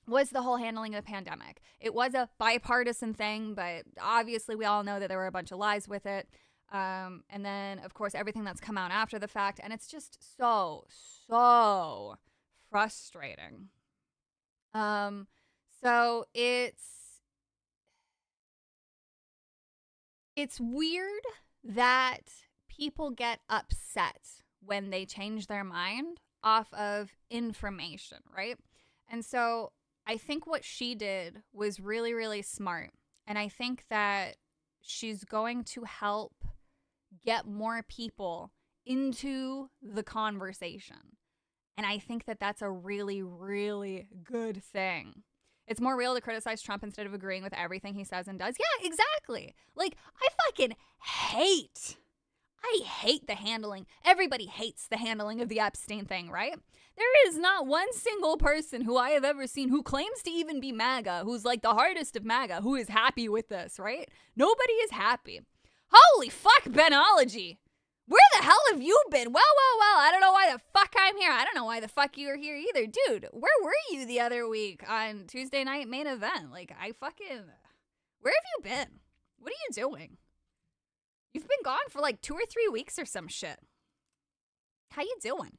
was the whole handling of the pandemic. It was a bipartisan thing, but obviously we all know that there were a bunch of lies with it. And then, of course, everything that's come out after the fact. And it's just so frustrating. So it's weird that people get upset when they change their mind off of information, right? And so I think what she did was really, really smart. And I think that she's going to help get more people into the conversation. And I think that that's a really, really good thing. It's more real to criticize Trump instead of agreeing with everything he says and does. Yeah, exactly. Like, I fucking hate the handling. Everybody hates the handling of the Epstein thing, right? There is not one single person who I have ever seen who claims to even be MAGA, who's like the hardest of MAGA, who is happy with this, right? Nobody is happy. Holy fuck, Benology. Where the hell have you been? Well, I don't know why the fuck I'm here. I don't know why the fuck you were here either. Dude, where were you the other week on Tuesday night main event? Like, where have you been? What are you doing? You've been gone for like 2 or 3 weeks or some shit. How you doing?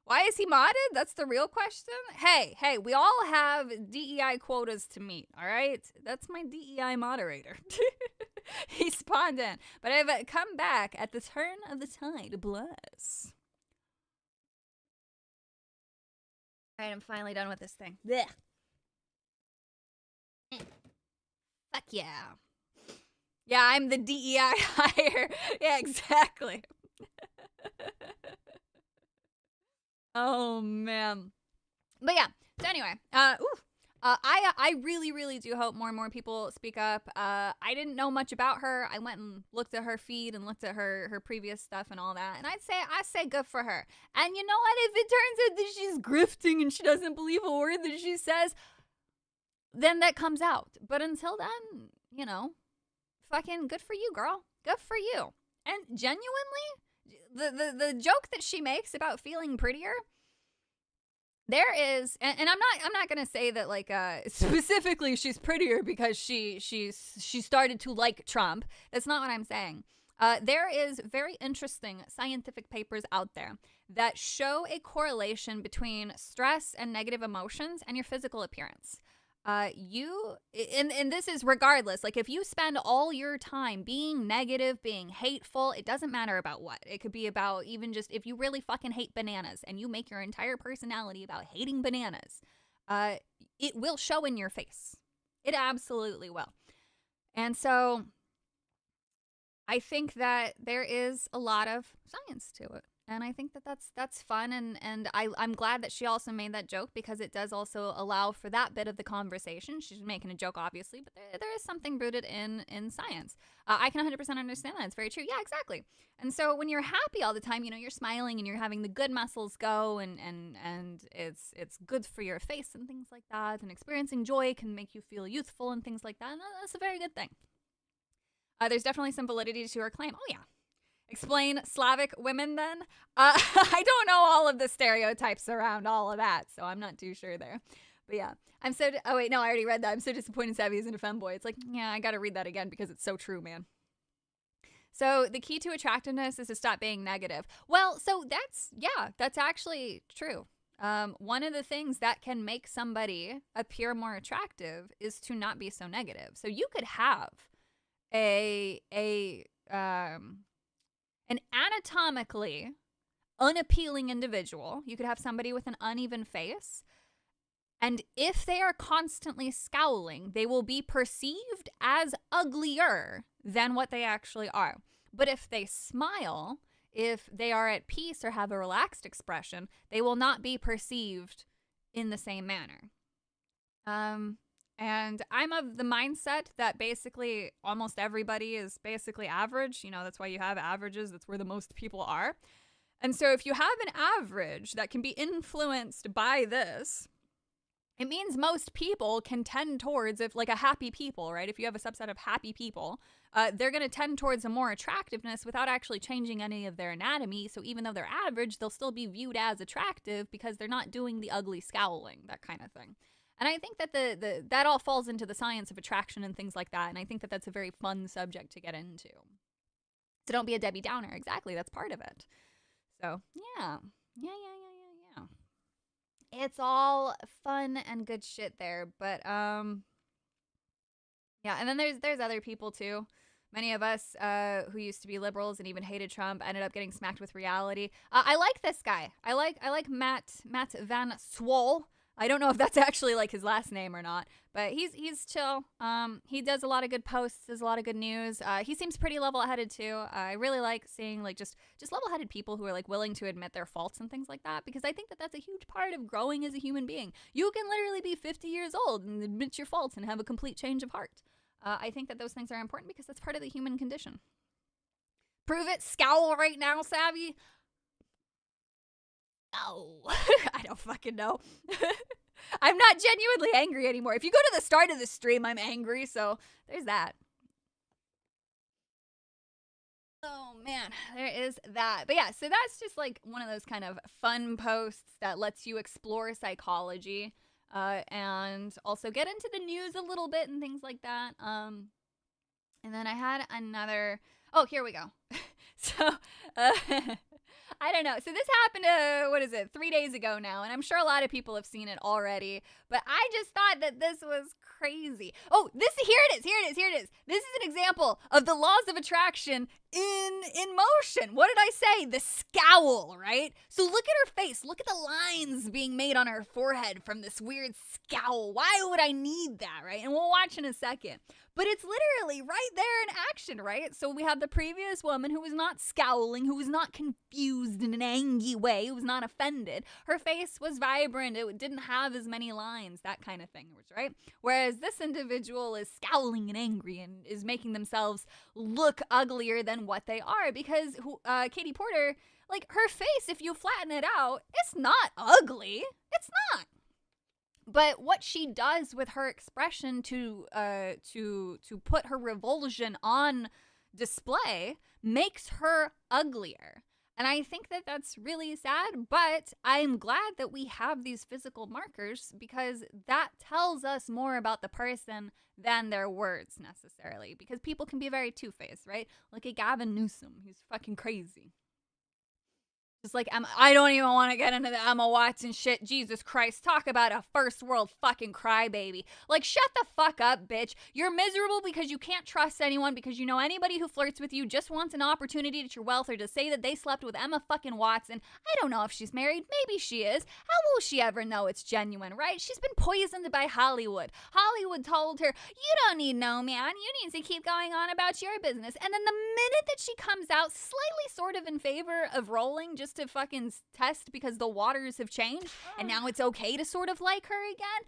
Why is he modded? That's the real question. Hey, we all have DEI quotas to meet, all right? That's my DEI moderator. He spawned in. But I've come back at the turn of the tide. Bless. All right, I'm finally done with this thing. Blech. Fuck yeah. Yeah, I'm the DEI hire. Yeah, exactly. Oh, man. But yeah, so anyway, I really, really do hope more and more people speak up. I didn't know much about her. I went and looked at her feed and looked at her previous stuff and all that. And I say good for her. And you know what? If it turns out that she's grifting and she doesn't believe a word that she says, then that comes out. But until then, you know, fucking good for you, girl. Good for you. And genuinely, the joke that she makes about feeling prettier, there is, and I'm not gonna say that like specifically she's prettier because she started to like Trump. That's not what I'm saying. There is very interesting scientific papers out there that show a correlation between stress and negative emotions and your physical appearance. And this is regardless, like if you spend all your time being negative, being hateful, it doesn't matter about what. It could be about even just if you really fucking hate bananas and you make your entire personality about hating bananas, it will show in your face. It absolutely will. And so I think that there is a lot of science to it. And I think that that's fun, and I'm glad that she also made that joke because it does also allow for that bit of the conversation. She's making a joke, obviously, but there is something rooted in science. I can 100% understand that. It's very true. Yeah, exactly. And so when you're happy all the time, you're smiling and you're having the good muscles go, and it's good for your face and things like that. And experiencing joy can make you feel youthful and things like that. And that's a very good thing. There's definitely some validity to her claim. Oh, yeah. Explain Slavic women then? I don't know all of the stereotypes around all of that, so I'm not too sure there. But yeah, oh wait, no, I already read that. I'm so disappointed Savvy isn't a femboy. It's like, yeah, I gotta read that again because it's so true, man. So the key to attractiveness is to stop being negative. Well, so that's actually true. One of the things that can make somebody appear more attractive is to not be so negative. So you could have an anatomically unappealing individual. You could have somebody with an uneven face. And if they are constantly scowling, they will be perceived as uglier than what they actually are. But if they smile, if they are at peace or have a relaxed expression, they will not be perceived in the same manner. And I'm of the mindset that basically almost everybody is basically average. That's why you have averages. That's where the most people are. And so if you have an average that can be influenced by this, it means most people can tend towards, if like a happy people, right? If you have a subset of happy people, they're going to tend towards a more attractiveness without actually changing any of their anatomy. So even though they're average, they'll still be viewed as attractive because they're not doing the ugly scowling, that kind of thing. And I think that that all falls into the science of attraction and things like that. And I think that that's a very fun subject to get into. So don't be a Debbie Downer. Exactly. That's part of it. So yeah. It's all fun and good shit there. But yeah. And then there's other people too. Many of us who used to be liberals and even hated Trump ended up getting smacked with reality. I like this guy. I like Matt Van Swol. I don't know if that's actually like his last name or not, but he's chill. He does a lot of good posts, does a lot of good news. He seems pretty level-headed too. I really like seeing like just level-headed people who are like willing to admit their faults and things like that, because I think that that's a huge part of growing as a human being. You can literally be 50 years old and admit your faults and have a complete change of heart. I think that those things are important because that's part of the human condition. Prove it. Scowl right now, Savvy. No, I don't fucking know. I'm not genuinely angry anymore. If you go to the start of the stream, I'm angry, so there's that. Oh, man, there is that. But yeah, so that's just like one of those kind of fun posts that lets you explore psychology and also get into the news a little bit and things like that. And then I had another... Oh, here we go. So... I don't know. So this happened, 3 days ago now, and I'm sure a lot of people have seen it already, but I just thought that this was crazy. Oh, here it is. This is an example of the laws of attraction in motion. What did I say? The scowl, right? So look at her face. Look at the lines being made on her forehead from this weird scowl. Why would I need that, right? And we'll watch in a second. But it's literally right there in action, right? So we have the previous woman who was not scowling, who was not confused in an angry way, who was not offended. Her face was vibrant. It didn't have as many lines, that kind of thing, right? Whereas this individual is scowling and angry and is making themselves look uglier than what they are, because Katie Porter, like, her face, if you flatten it out, it's not ugly. It's not. But what she does with her expression to put her revulsion on display makes her uglier. And I think that that's really sad, but I'm glad that we have these physical markers, because that tells us more about the person than their words necessarily, because people can be very two-faced, right? Look at Gavin Newsom. He's fucking crazy. Just like, I don't even want to get into the Emma Watson shit. Jesus Christ. Talk about a first world fucking crybaby. Like, shut the fuck up, bitch. You're miserable because you can't trust anyone, because you know anybody who flirts with you just wants an opportunity at your wealth, or to say that they slept with Emma fucking Watson. I don't know if she's married. Maybe she is. How will she ever know it's genuine, right? She's been poisoned by Hollywood. Hollywood told her, you don't need no man. You need to keep going on about your business. And then the minute that she comes out slightly sort of in favor of rolling, just just to fucking test because the waters have changed and now it's okay to sort of like her again.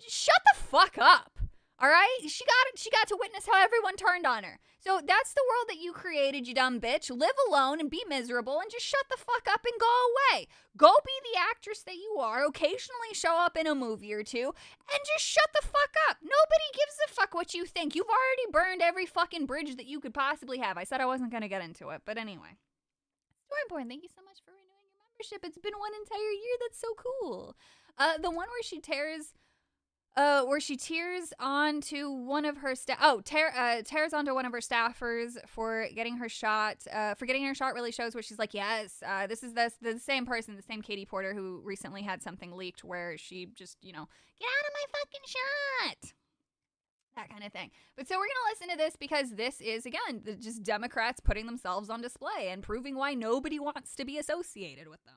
Shut the fuck up. All right? She got to witness how everyone turned on her. So that's the world that you created, you dumb bitch. Live alone and be miserable and just shut the fuck up and go away. Go be the actress that you are. Occasionally show up in a movie or two and just shut the fuck up. Nobody gives a fuck what you think. You've already burned every fucking bridge that you could possibly have. I said I wasn't going to get into it, but anyway. Doin, thank you so much for renewing your membership. It's been 1 entire year. That's so cool. The one where she tears onto one of her tears onto one of her staffers for getting her shot. Really shows where she's like, yes, this is the same person, the same Katie Porter who recently had something leaked where she just, get out of my fucking shot. That kind of thing. But so we're going to listen to this because this is, again, just Democrats putting themselves on display and proving why nobody wants to be associated with them.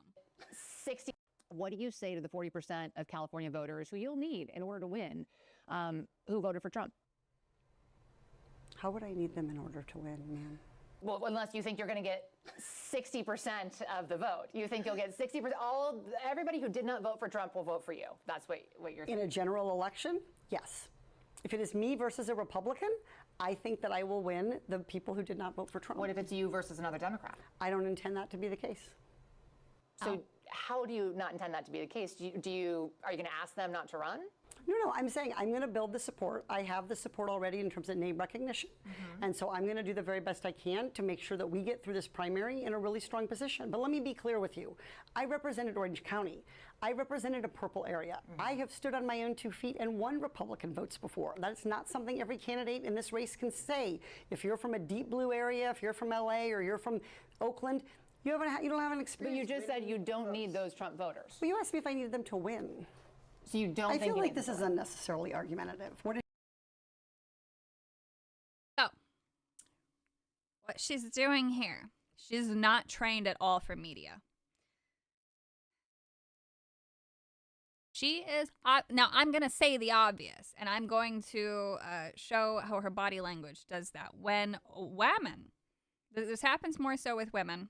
60. What do you say to the 40% of California voters who you'll need in order to win, who voted for Trump? How would I need them in order to win, man? Well, unless you think you're going to get 60% of the vote. You think you'll get 60%. Everybody who did not vote for Trump will vote for you. That's what you're saying. In a general election, yes. If it is me versus a Republican, I think that I will win the people who did not vote for Trump. What if it's you versus another Democrat? I don't intend that to be the case. So how do you not intend that to be the case? Are you going to ask them not to run? No, I'm saying I'm going to build the support. I have the support already in terms of name recognition. And so I'm going to do the very best I can to make sure that we get through this primary in a really strong position. But let me be clear with you. I represented Orange County. I represented a purple area. I have stood on my own 2 feet and won Republican votes before. That's not something every candidate in this race can say. If you're from a deep blue area, if you're from LA or you're from Oakland, you don't have an experience. But you just said you don't need those Trump voters. Well, you asked me if I needed them to win. So you don't think I feel you like need this them is to win. unnecessarily argumentative. So, what she's doing here, she's not trained at all for media. She is, now I'm going to say the obvious, and I'm going to show how her body language does that. When women, this happens more so with women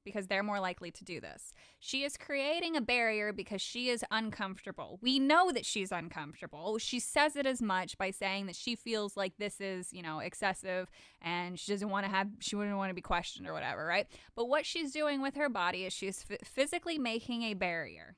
because they're more likely to do this. She is creating a barrier because she is uncomfortable. We know that she's uncomfortable. She says it as much by saying that she feels like this is, excessive and she wouldn't want to be questioned or whatever, right? But what she's doing with her body is she's physically making a barrier.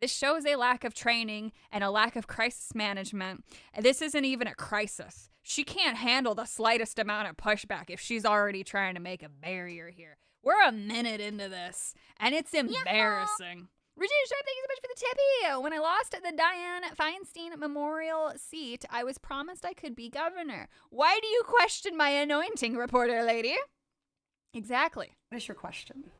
This shows a lack of training and a lack of crisis management. And this isn't even a crisis. She can't handle the slightest amount of pushback if she's already trying to make a barrier here. We're a minute into this, and it's embarrassing. Regina Sharp, thank you so much for the tippy. When I lost the Dianne Feinstein Memorial seat, I was promised I could be governor. Why do you question my anointing, reporter lady? Exactly. What is your question?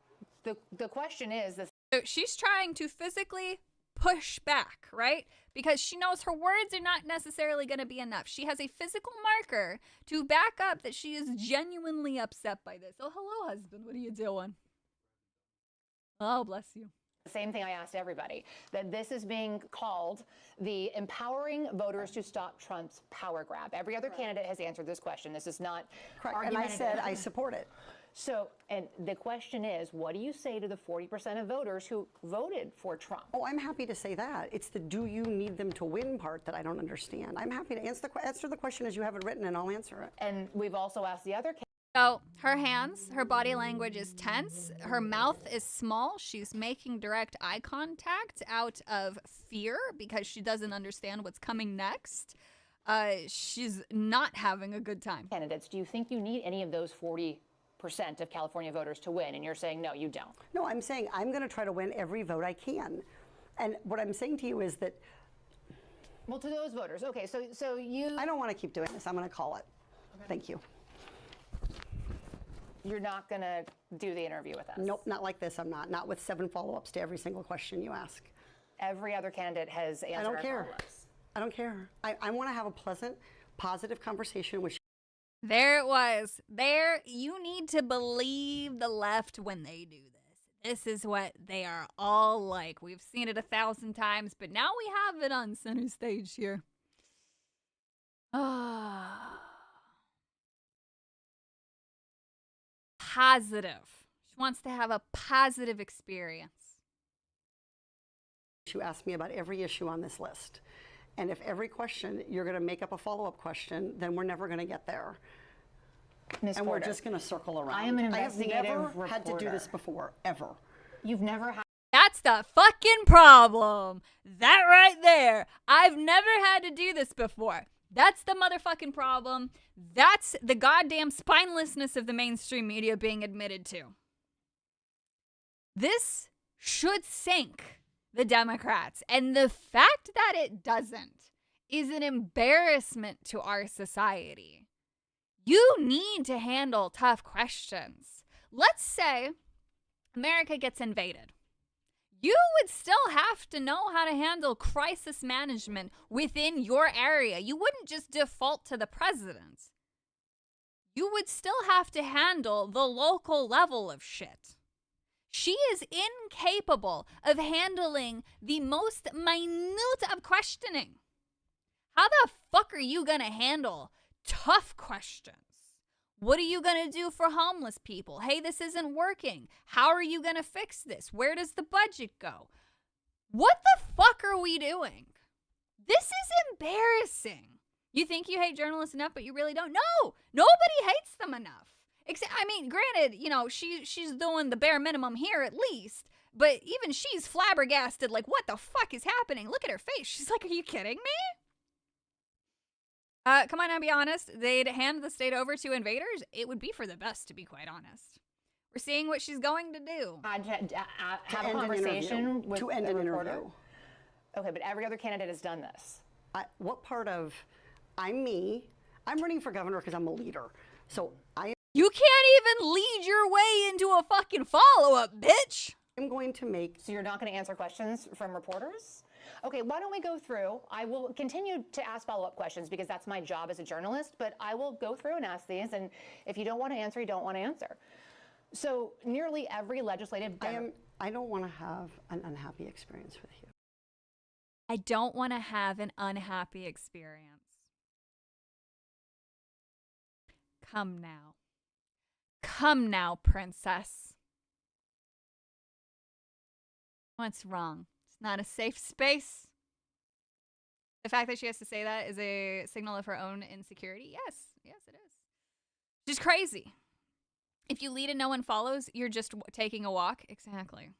The question is this. So she's trying to physically push back, right? Because she knows her words are not necessarily going to be enough. She has a physical marker to back up that she is genuinely upset by this. Oh, hello, husband. What are you doing? Oh, bless you. The same thing I asked everybody, that this is being called the empowering voters to stop Trump's power grab. Every other candidate has answered this question. This is not Correct. And I said I support it. So, and the question is, what do you say to the 40% of voters who voted for Trump? Oh, I'm happy to say that. It's the do you need them to win part that I don't understand. I'm happy to answer the question as you have it written, and I'll answer it. And we've also asked the other So her hands, her body language is tense. Her mouth is small. She's making direct eye contact out of fear because she doesn't understand what's coming next. She's not having a good time. candidates. Do you think you need any of those 40% of California voters to win? And you're saying, no, you don't. No, I'm saying I'm going to try to win every vote I can. And what I'm saying to you is that Well, to those voters. Okay, so you... I don't want to keep doing this. I'm going to call it. Okay. Thank you. You're not going to do the interview with us? Nope, not like this. I'm not. Not with 7 follow-ups to every single question you ask. Every other candidate has answered I don't our care. follow-ups. I don't care. I want to have a pleasant, positive conversation with There it was. There, you need to believe the left when they do this. This is what they are all like. We've seen it 1,000 times, but now we have it on center stage here. Positive. She wants to have a positive experience. You ask me about every issue on this list. And if every question you're going to make up a follow-up question, then we're never going to get there. Ms. And Porter, we're just going to circle around. I am an investigative I have never had to do reporter. this before, ever. You've never had. That's the fucking problem. That right there. I've never had to do this before. That's the motherfucking problem. That's the goddamn spinelessness of the mainstream media being admitted to. This should sink the Democrats. And the fact that it doesn't is an embarrassment to our society. You need to handle tough questions. Let's say America gets invaded. You would still have to know how to handle crisis management within your area. You wouldn't just default to the president. You would still have to handle the local level of shit. She is incapable of handling the most minute of questioning. How the fuck are you going to handle tough questions? What are you going to do for homeless people? Hey, this isn't working. How are you going to fix this? Where does the budget go? What the fuck are we doing? This is embarrassing. You think you hate journalists enough, but you really don't? No, nobody hates them enough. Except, I mean, granted, you know, she's doing the bare minimum here at least, but even she's flabbergasted, like, what the fuck is happening? Look at her face. She's like, are you kidding me? Come on, now be honest. They'd hand the state over to invaders. It would be for the best, to be quite honest. We're seeing what she's going to do. Have a conversation with to end a an reporter. interview. Okay, but every other candidate has done this. What part of I'm me? I'm running for governor because I'm a leader. So You can't even lead your way into a fucking follow-up, bitch. I'm going to make. So you're not going to answer questions from reporters? Okay, why don't we go through? I will continue to ask follow-up questions because that's my job as a journalist, but I will go through and ask these, and if you don't want to answer, you don't want to answer. So nearly every legislative... I don't want to have an unhappy experience with you. I don't want to have an unhappy experience. Come now. Come now, princess. What's wrong? It's not a safe space. The fact that she has to say that is a signal of her own insecurity. Yes, it is. Just crazy. If you lead and no one follows, you're just taking a walk. Exactly.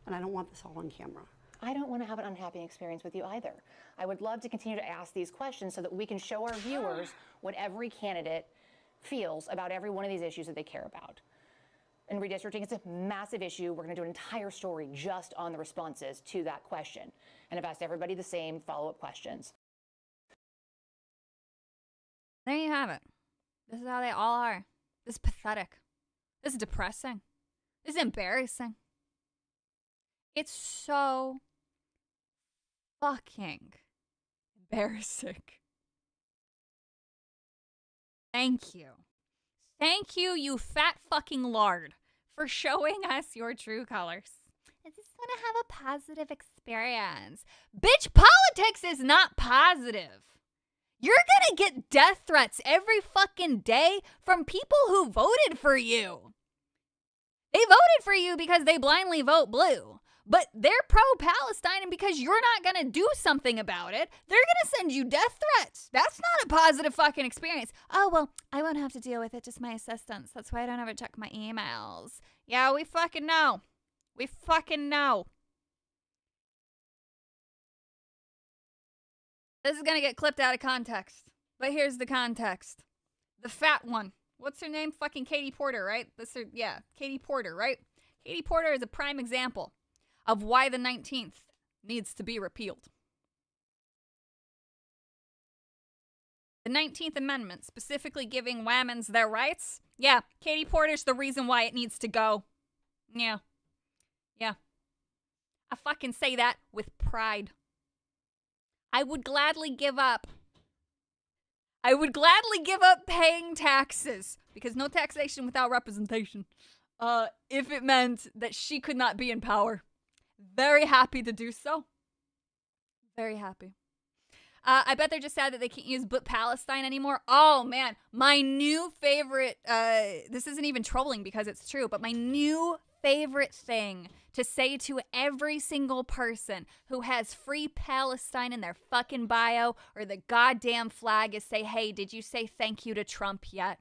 And I don't want this all on camera. I don't want to have an unhappy experience with you either. I would love to continue to ask these questions so that we can show our viewers what every candidate feels about every one of these issues that they care about. And redistricting is a massive issue. We're going to do an entire story just on the responses to that question. And I've asked everybody the same follow-up questions. There you have it. This is how they all are. This is pathetic. This is depressing. This is embarrassing. It's so fucking embarrassing. Thank you. Thank you, you fat fucking lard, for showing us your true colors. I just want to have a positive experience. Bitch, politics is not positive. You're gonna get death threats every fucking day from people who voted for you. They voted for you because they blindly vote blue. But they're pro-Palestine, and because you're not going to do something about it, they're going to send you death threats. That's not a positive fucking experience. Oh, well, I won't have to deal with it, just my assistants. That's why I don't ever check my emails. Yeah, we fucking know. We fucking know. This is going to get clipped out of context. But here's the context. The fat one. What's her name? Fucking Katie Porter, right? Katie Porter, right? Katie Porter is a prime example of why the 19th needs to be repealed. The 19th Amendment, specifically giving women's their rights. Yeah, Katie Porter's the reason why it needs to go. Yeah. I fucking say that with pride. I would gladly give up paying taxes, because no taxation without representation, if it meant that she could not be in power. Very happy to do so. Very happy. I bet they're just sad that they can't use "but Palestine" anymore. Oh man, my new favorite. This isn't even trolling because it's true, but my new favorite thing to say to every single person who has "Free Palestine" in their fucking bio or the goddamn flag is say, "Hey, did you say thank you to Trump yet?"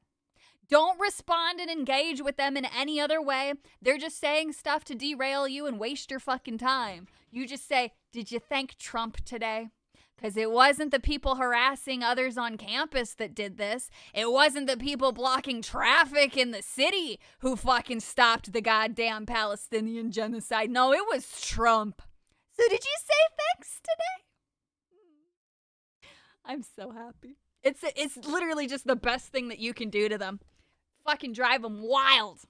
Don't respond and engage with them in any other way. They're just saying stuff to derail you and waste your fucking time. You just say, "Did you thank Trump today?" Because it wasn't the people harassing others on campus that did this. It wasn't the people blocking traffic in the city who fucking stopped the goddamn Palestinian genocide. No, it was Trump. So did you say thanks today? I'm so happy. It's literally just the best thing that you can do to them. Fucking drive them wild.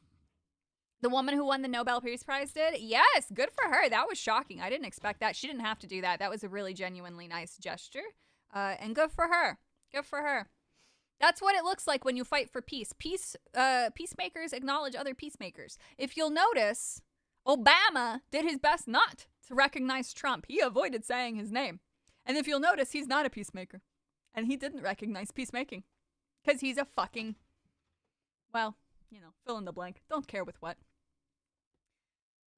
The woman who won the Nobel Peace Prize did? Yes, good for her. That was shocking. I didn't expect that. She didn't have to do that. That was a really genuinely nice gesture. And good for her. Good for her. That's what it looks like when you fight for peace. Peacemakers acknowledge other peacemakers. If you'll notice, Obama did his best not to recognize Trump. He avoided saying his name. And if you'll notice, he's not a peacemaker. And he didn't recognize peacemaking. Because he's a fucking, well, you know, fill in the blank. Don't care with what.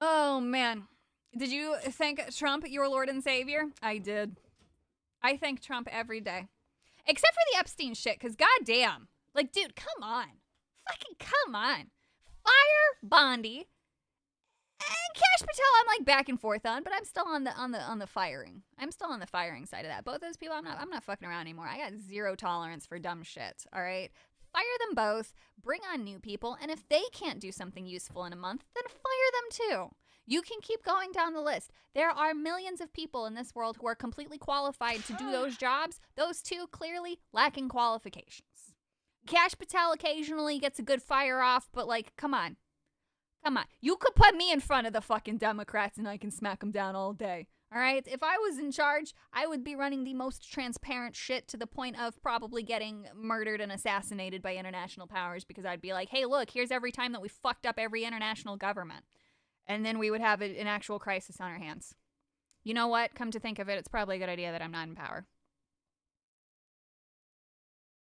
Oh, man. Did you thank Trump your Lord and Savior? I did. I thank Trump every day. Except for the Epstein shit, because goddamn. Like, dude, come on. Fucking come on. Fire Bondi. And Cash Patel, I'm like back and forth on, but I'm still on the firing. I'm still on the firing side of that. Both those people, I'm not fucking around anymore. I got zero tolerance for dumb shit, all right? Fire them both, bring on new people, and if they can't do something useful in a month, then fire them too. You can keep going down the list. There are millions of people in this world who are completely qualified to do those jobs. Those two clearly lacking qualifications. Cash Patel occasionally gets a good fire off, but like, come on. Come on. You could put me in front of the fucking Democrats and I can smack them down all day. All right? If I was in charge, I would be running the most transparent shit to the point of probably getting murdered and assassinated by international powers because I'd be like, hey, look, here's every time that we fucked up every international government. And then we would have an actual crisis on our hands. You know what? Come to think of it, it's probably a good idea that I'm not in power.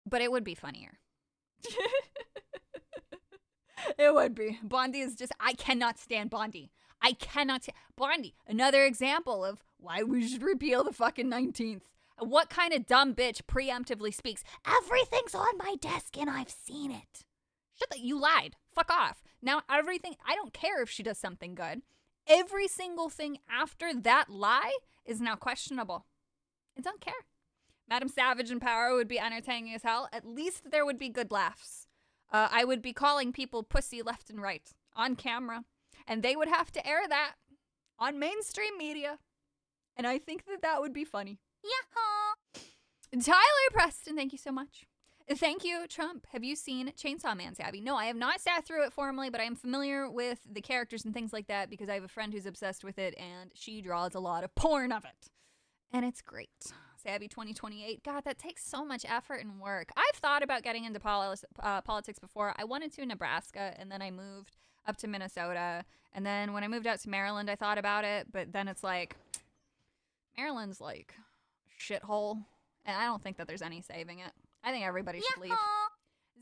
But it would be funnier. It would be. Bondi is just, I cannot stand Bondi. I cannot stand Bondi. Another example of why we should repeal the fucking 19th. What kind of dumb bitch preemptively speaks, everything's on my desk and I've seen it. Shut that, you lied. Fuck off. Now everything, I don't care if she does something good. Every single thing after that lie is now questionable. I don't care. Madam Savage in power would be entertaining as hell. At least there would be good laughs. I would be calling people pussy left and right on camera. And they would have to air that on mainstream media. And I think that that would be funny. Yeah. Tyler Preston, thank you so much. Thank you, Trump. Have you seen Chainsaw Man, Sabby? No, I have not sat through it formally, but I am familiar with the characters and things like that because I have a friend who's obsessed with it, and she draws a lot of porn of it. And it's great. Sabby 2028. God, that takes so much effort and work. I've thought about getting into politics before. I wanted to in Nebraska, and then I moved up to Minnesota. And then when I moved out to Maryland, I thought about it, but then it's like, Maryland's like a shithole, and I don't think that there's any saving it. I think everybody should leave.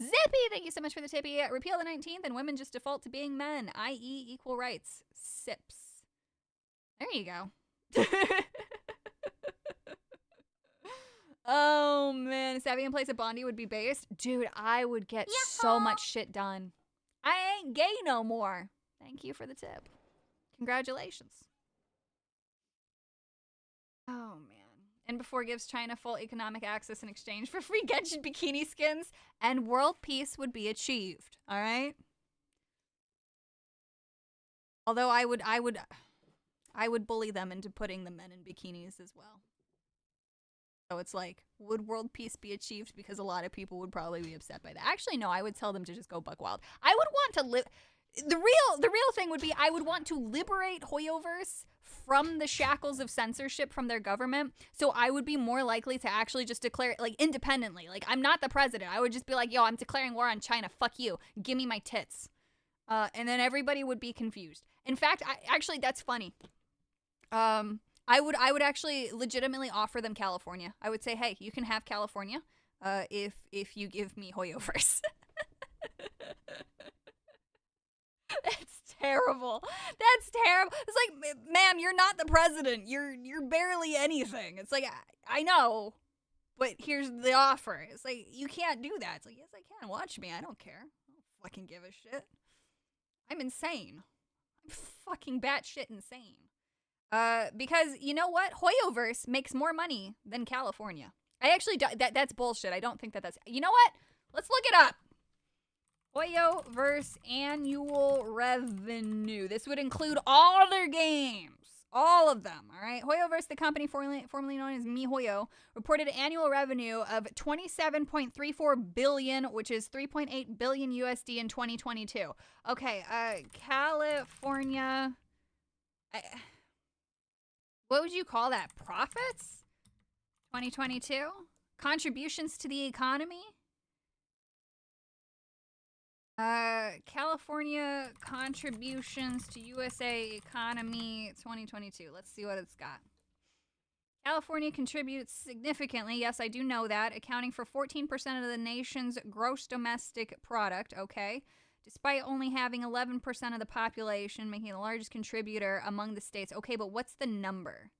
Zippy, thank you so much for the tippy. Repeal the 19th and women just default to being men, i.e. equal rights. Sips. There you go. Oh, man. Savvy in place of Bondi would be based. Dude, I would get so much shit done. I ain't gay no more. Thank you for the tip. Congratulations. Oh, man. And before gives China full economic access in exchange for free Genshin bikini skins, and world peace would be achieved. All right? Although I would bully them into putting the men in bikinis as well. So it's like, would world peace be achieved? Because a lot of people would probably be upset by that. Actually, no, I would tell them to just go buck wild. I would want to live. The real thing would be I would want to liberate Hoyoverse from the shackles of censorship from their government. So I would be more likely to actually just declare it like independently. Like, I'm not the president. I would just be like, yo, I'm declaring war on China. Fuck you. Give me my tits. And then everybody would be confused. In fact, actually, that's funny. I would actually legitimately offer them California. I would say, hey, you can have California, if you give me Hoyoverse. That's terrible. That's terrible. It's like, ma'am, you're not the president. You're barely anything. It's like, I know, but here's the offer. It's like, you can't do that. It's like, yes, I can. Watch me. I don't care. I don't fucking give a shit. I'm insane. I'm fucking batshit insane. Because you know what? Hoyoverse makes more money than California. I actually, that's bullshit. I don't think that's, you know what? Let's look it up. Hoyoverse annual revenue. This would include all their games. All of them, all right? Hoyoverse, the company formerly known as MiHoYo, reported annual revenue of $27.34 billion, which is 3.8 billion USD in 2022. Okay, California. What would you call that? Profits? 2022? Contributions to the economy? California contributions to USA economy 2022. Let's see what it's got. California contributes significantly. Yes, I do know that. Accounting for 14% of the nation's gross domestic product. Okay. Despite only having 11% of the population, making it the largest contributor among the states. Okay, but what's the number?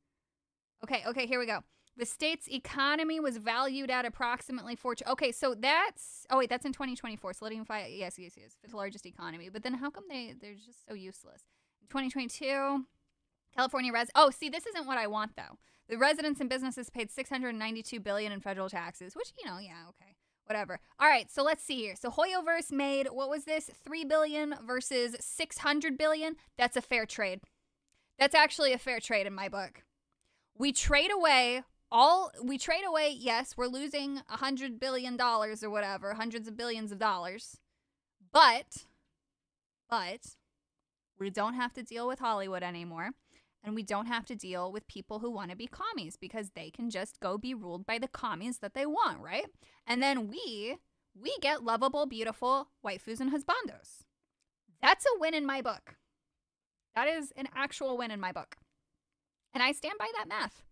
Okay, here we go. The state's economy was valued at approximately Okay, so that's... Oh, wait, that's in 2024. So letting yes, fifth largest economy. But then how come they're just so useless? In 2022, California Oh, see, this isn't what I want, though. The residents and businesses paid $692 billion in federal taxes, which, you know, yeah, okay. Whatever. All right, so let's see here. So Hoyoverse made, what was this? $3 billion versus $600 billion. That's a fair trade. That's actually a fair trade in my book. We trade away, yes, we're losing $100 billion or whatever, hundreds of billions of dollars. But we don't have to deal with Hollywood anymore. And we don't have to deal with people who want to be commies because they can just go be ruled by the commies that they want, right? And then we get lovable, beautiful waifus and husbandos. That's a win in my book. That is an actual win in my book. And I stand by that math.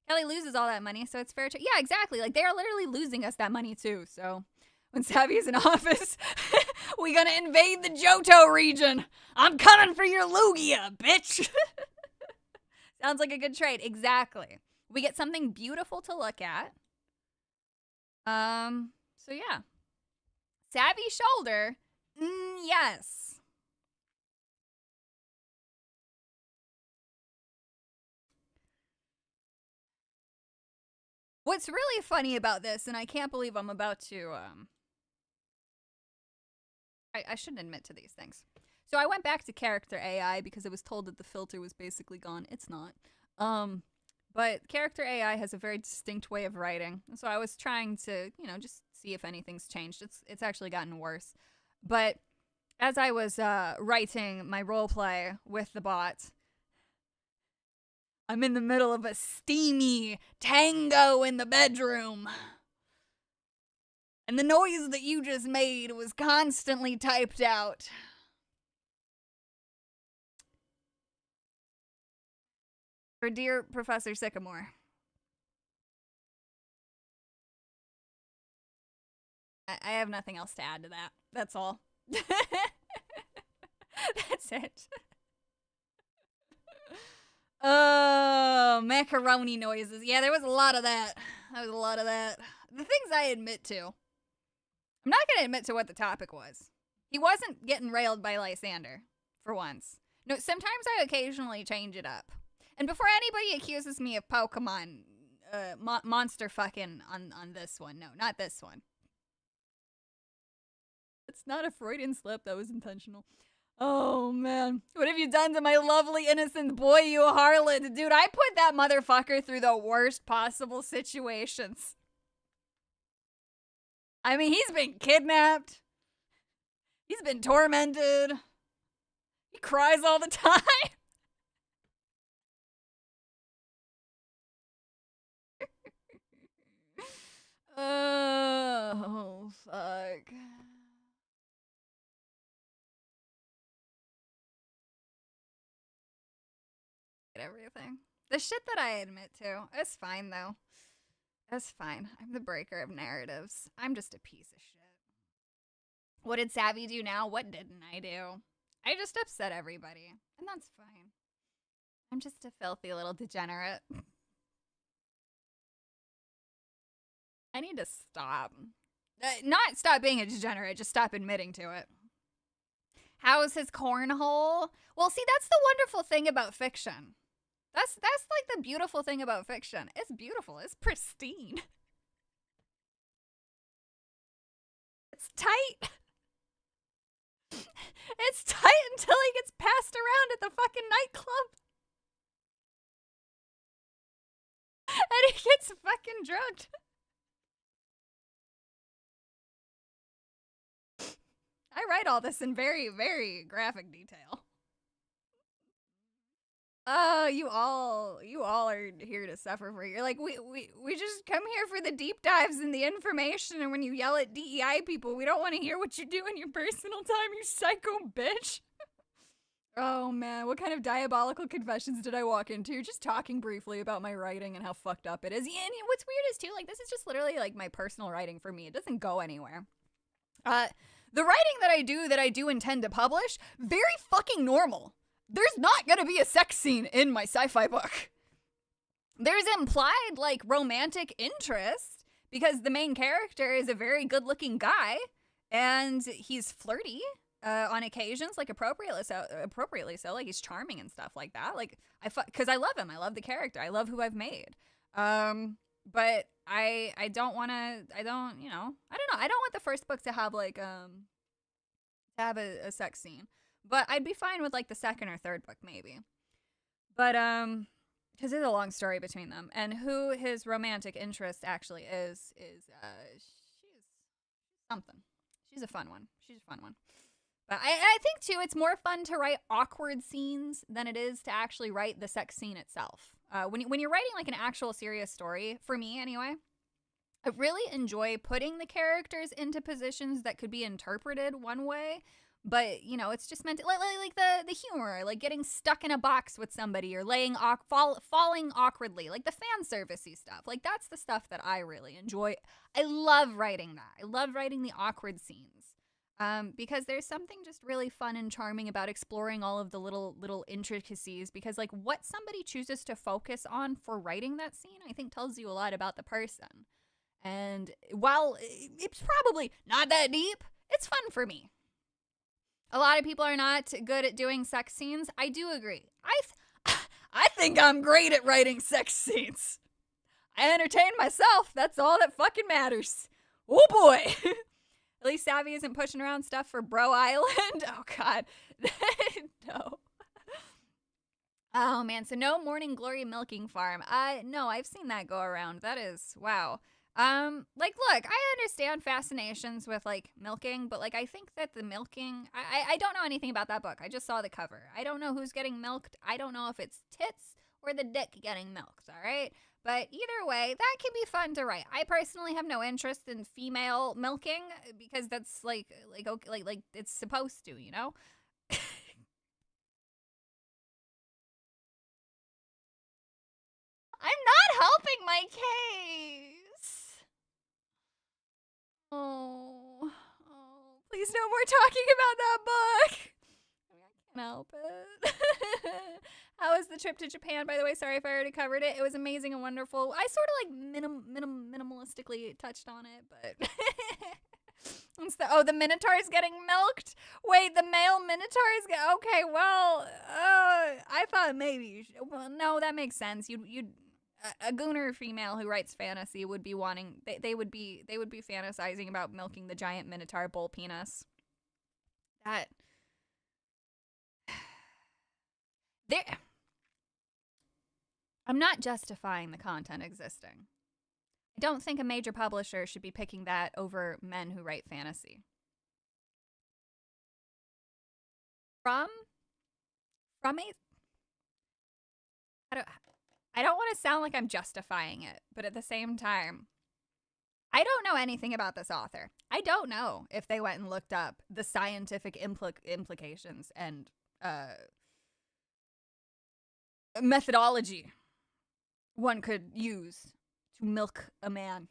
Kelly loses all that money, so it's fair to... Yeah, exactly. Like, they are literally losing us that money, too. So when Savvy is in office, we gonna invade the Johto region. I'm coming for your Lugia, bitch. Sounds like a good trade. Exactly. We get something beautiful to look at. So yeah. Savvy shoulder. Yes. What's really funny about this, and I can't believe I'm about to, I shouldn't admit to these things. So I went back to character AI because I was told that the filter was basically gone. It's not. But character AI has a very distinct way of writing. So I was trying to, you know, just see if anything's changed. It's actually gotten worse. But as I was writing my roleplay with the bot, I'm in the middle of a steamy tango in the bedroom. And the noise that you just made was constantly typed out. For dear Professor Sycamore. I have nothing else to add to that. That's all. That's it. Oh, macaroni noises. Yeah, there was a lot of that. The things I admit to. I'm not going to admit to what the topic was. He wasn't getting railed by Lysander, for once. No, sometimes I occasionally change it up. And before anybody accuses me of Pokemon monster fucking on this one. No, not this one. It's not a Freudian slip. That was intentional. Oh, man. What have you done to my lovely, innocent boy, you harlot? Dude, I put that motherfucker through the worst possible situations. I mean, he's been kidnapped. He's been tormented. He cries all the time. Oh, fuck. Everything. The shit that I admit to. It's fine, though. It's fine. I'm the breaker of narratives. I'm just a piece of shit. What did Savvy do now? What didn't I do? I just upset everybody. And that's fine. I'm just a filthy little degenerate. I need to stop. Not stop being a degenerate, just stop admitting to it. How's his cornhole? Well, see, that's the wonderful thing about fiction. That's like the beautiful thing about fiction. It's beautiful. It's pristine. It's tight. It's tight until he gets passed around at the fucking nightclub. And he gets fucking drugged. I write all this in very, very graphic detail. You all are here to suffer for. You're like, we just come here for the deep dives and the information, and when you yell at DEI people, we don't want to hear what you do in your personal time, you psycho bitch. Oh man, what kind of diabolical confessions did I walk into? Just talking briefly about my writing and how fucked up it is. Yeah, and what's weird is too, like, this is just literally like my personal writing for me. It doesn't go anywhere. The writing that I do intend to publish, very fucking normal. There's not gonna be a sex scene in my sci-fi book. There's implied, like, romantic interest because the main character is a very good-looking guy and he's flirty on occasions, like appropriately so. Like, he's charming and stuff like that. Like, because I love him. I love the character. I love who I've made. But I don't want to. I don't know. I don't want the first book to have like to have a sex scene. But I'd be fine with like the second or third book maybe. But because there's a long story between them, and who his romantic interest actually is she's something. She's a fun one. But I think too, it's more fun to write awkward scenes than it is to actually write the sex scene itself. When you're writing like an actual serious story, for me anyway, I really enjoy putting the characters into positions that could be interpreted one way. But, you know, it's just meant to, like the humor, like getting stuck in a box with somebody or falling awkwardly, like the fan servicey stuff. Like, that's the stuff that I really enjoy. I love writing that. I love writing the awkward scenes. Because there's something just really fun and charming about exploring all of the little intricacies. Because, like, what somebody chooses to focus on for writing that scene, I think tells you a lot about the person. And while it's probably not that deep, it's fun for me. A lot of people are not good at doing sex scenes. I do agree. I think I'm great at writing sex scenes. I entertain myself. That's all that fucking matters. Oh boy. At least Savvy isn't pushing around stuff for Bro Island. Oh god. No. Oh man, so no Morning Glory milking farm. No, I've seen that go around. That is, wow. Like, look, I understand fascinations with, like, milking, but, like, I think that the milking, I don't know anything about that book. I just saw the cover. I don't know who's getting milked. I don't know if it's tits or the dick getting milked, all right? But either way, that can be fun to write. I personally have no interest in female milking because that's, like it's supposed to, you know? I'm not helping my case. Oh, please no more talking about that book. I mean, I can't help it. How was the trip to Japan, by the way? Sorry if I already covered it. It was amazing and wonderful. I sort of like minimalistically touched on it, but the Minotaur is getting milked? Wait, the male Minotaur is okay, well, I thought maybe well, no, that makes sense. You'd a gooner female who writes fantasy would be wanting they would be fantasizing about milking the giant minotaur bull penis. That there I'm not justifying the content existing. I don't think a major publisher should be picking that over men who write fantasy. From a I don't want to sound like I'm justifying it, but at the same time, I don't know anything about this author. I don't know if they went and looked up the scientific implications and methodology one could use to milk a man.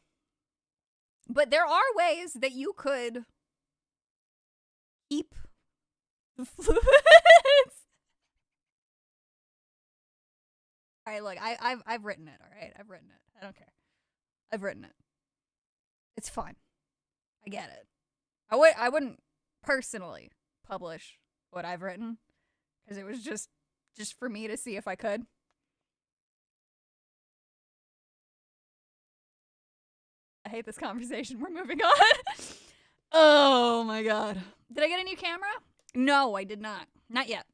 But there are ways that you could keep the fluids. All right, look, I've written it. All right, I've written it. I don't care. I've written it. It's fun. I get it. I wouldn't personally publish what I've written because it was just for me to see if I could. I hate this conversation. We're moving on. Oh my god. Did I get a new camera? No, I did not. Not yet.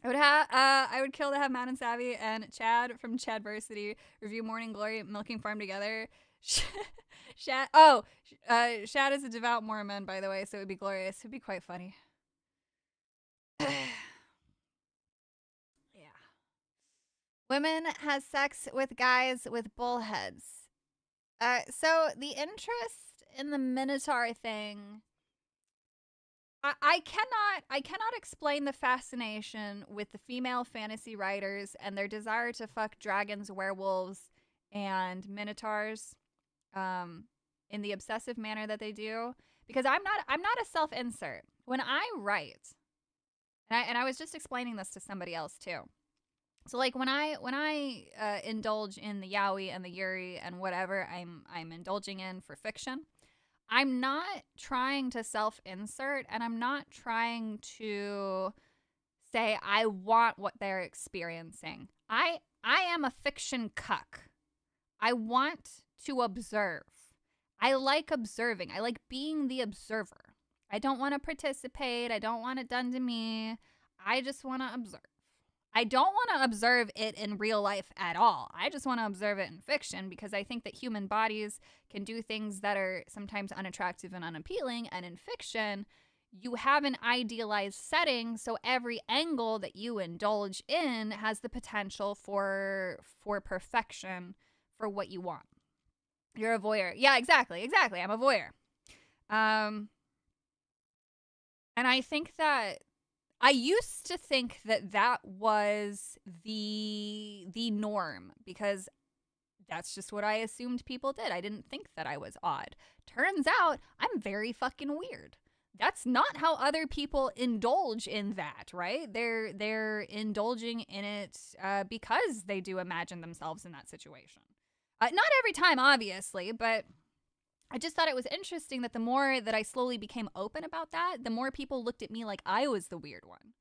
I would kill to have Matt and Savvy and Chad from Chadversity review Morning Glory Milking Farm together. Shad is a devout Mormon, by the way, so it would be glorious. It would be quite funny. Yeah. Women has sex with guys with bullheads. So the interest in the Minotaur thing, I cannot explain the fascination with the female fantasy writers and their desire to fuck dragons, werewolves, and minotaurs, in the obsessive manner that they do. Because I'm not a self-insert. When I write, and I was just explaining this to somebody else too. So like when I indulge in the yaoi and the yuri and whatever I'm indulging in for fiction, I'm not trying to self-insert, and I'm not trying to say I want what they're experiencing. I am a fiction cuck. I want to observe. I like observing. I like being the observer. I don't want to participate. I don't want it done to me. I just want to observe. I don't want to observe it in real life at all. I just want to observe it in fiction because I think that human bodies can do things that are sometimes unattractive and unappealing. And in fiction, you have an idealized setting, so every angle that you indulge in has the potential for perfection for what you want. You're a voyeur. Yeah, exactly. I'm a voyeur. And I think that I used to think that was the norm because that's just what I assumed people did. I didn't think that I was odd. Turns out I'm very fucking weird. That's not how other people indulge in that, right? They're indulging in it because they do imagine themselves in that situation. Not every time, obviously, but I just thought it was interesting that the more that I slowly became open about that, the more people looked at me like I was the weird one.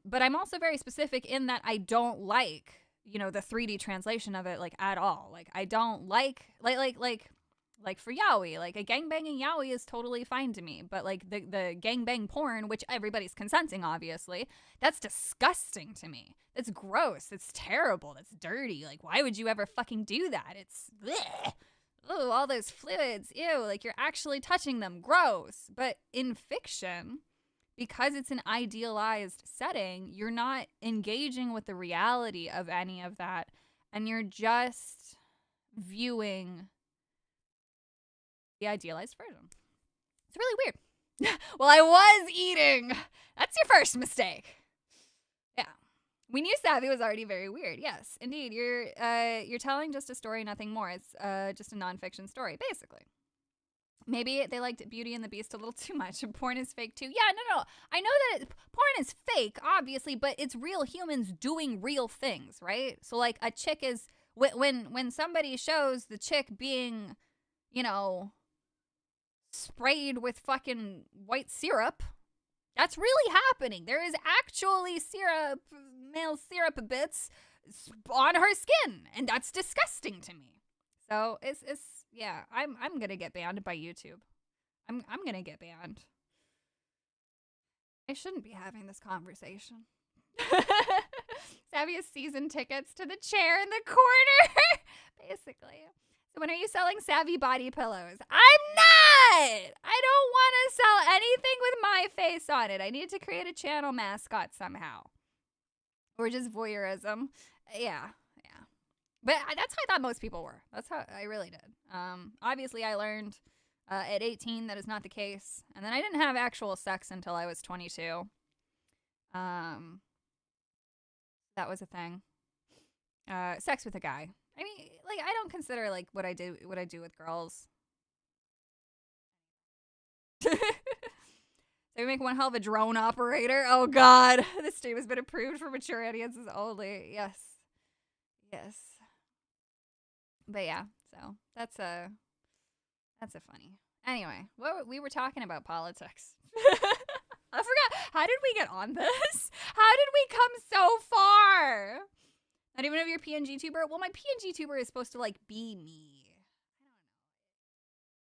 But I'm also very specific in that I don't like, the 3D translation of it, like, at all. Like, I don't like for yaoi, like, a gangbanging yaoi is totally fine to me. But, like, the gangbang porn, which everybody's consenting, obviously, that's disgusting to me. It's gross. It's terrible. It's dirty. Like, why would you ever fucking do that? It's bleh. Oh, all those fluids, ew, like you're actually touching them, gross. But in fiction, because it's an idealized setting, you're not engaging with the reality of any of that, and you're just viewing the idealized version. It's really weird. Well, I was eating. That's your first mistake. Yeah. We knew Savvy was already very weird. Yes, indeed. You're telling just a story, nothing more. It's just a nonfiction story, basically. Maybe they liked Beauty and the Beast a little too much. Porn is fake too. Yeah, no. I know that porn is fake, obviously, but it's real humans doing real things, right? So like a chick is when somebody shows the chick being, sprayed with fucking white syrup. That's really happening. There is actually male syrup bits on her skin, and that's disgusting to me. So yeah, I'm gonna get banned by YouTube. I'm gonna get banned. I shouldn't be having this conversation. Savvy has season tickets to the chair in the corner, basically. So when are you selling Savvy body pillows? I'm not! I don't want to sell anything with my face on it. I need to create a channel mascot somehow. Or just voyeurism. Yeah. But that's how I thought most people were. That's how I really did. Obviously, I learned at 18 that is not the case. And then I didn't have actual sex until I was 22. That was a thing. sex with a guy. I mean, like, I don't consider like what I do with girls. They make one hell of a drone operator. Oh God, this stream has been approved for mature audiences only. Yes, yes. But yeah, so that's a funny. Anyway, we were talking about politics. I forgot. How did we get on this? How did we come so far? Not even of your PNG tuber? Well, my PNG tuber is supposed to like be me.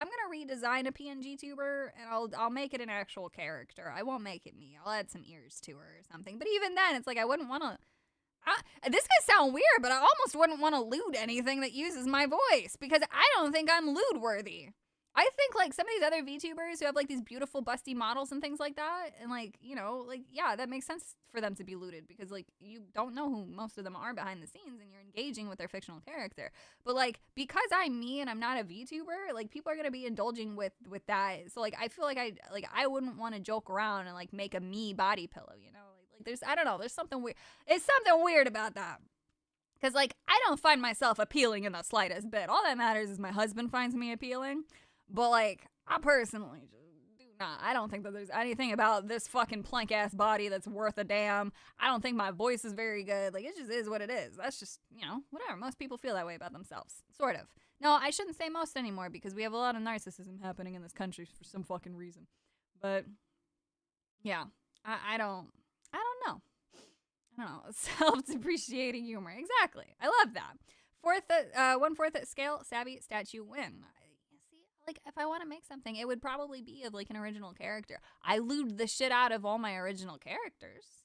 I'm gonna redesign a PNG tuber and I'll make it an actual character. I won't make it me. I'll add some ears to her or something. But even then, it's like I wouldn't want to. This could sound weird, but I almost wouldn't want to lewd anything that uses my voice because I don't think I'm lewd worthy. I think like some of these other VTubers who have like these beautiful busty models and things like that, and like, you know, like, yeah, that makes sense for them to be looted because like you don't know who most of them are behind the scenes and you're engaging with their fictional character. But like because I'm me and I'm not a VTuber, like people are gonna be indulging with that. So like I feel like I wouldn't want to joke around and like make a me body pillow, you know? Like there's, I don't know, there's something weird. It's something weird about that. Because like I don't find myself appealing in the slightest bit. All that matters is my husband finds me appealing. But, like, I personally just do not. I don't think that there's anything about this fucking plank-ass body that's worth a damn. I don't think my voice is very good. Like, it just is what it is. That's just, you know, whatever. Most people feel that way about themselves. Sort of. No, I shouldn't say most anymore because we have a lot of narcissism happening in this country for some fucking reason. But, yeah. I don't know. I don't know. Self-depreciating humor. Exactly. I love that. 1/4 scale, savvy, statue, win. Like, if I want to make something, it would probably be of, like, an original character. I lewd the shit out of all my original characters.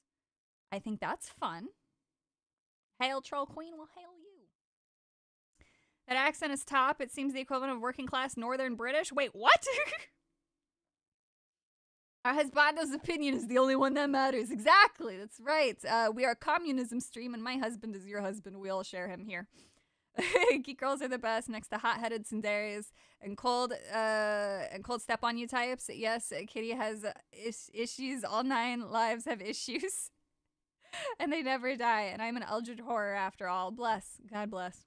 I think that's fun. Hail Troll Queen will hail you. That accent is top. It seems the equivalent of working class Northern British. Wait, what? Our husbando's opinion is the only one that matters. Exactly, that's right. We are a communism stream, and my husband is your husband. We all share him here. Geek girls are the best next to hot-headed tsunderes and cold step on you types. Yes, Kitty has issues. All 9 lives have issues. And they never die. And I'm an eldritch horror after all. Bless. God bless.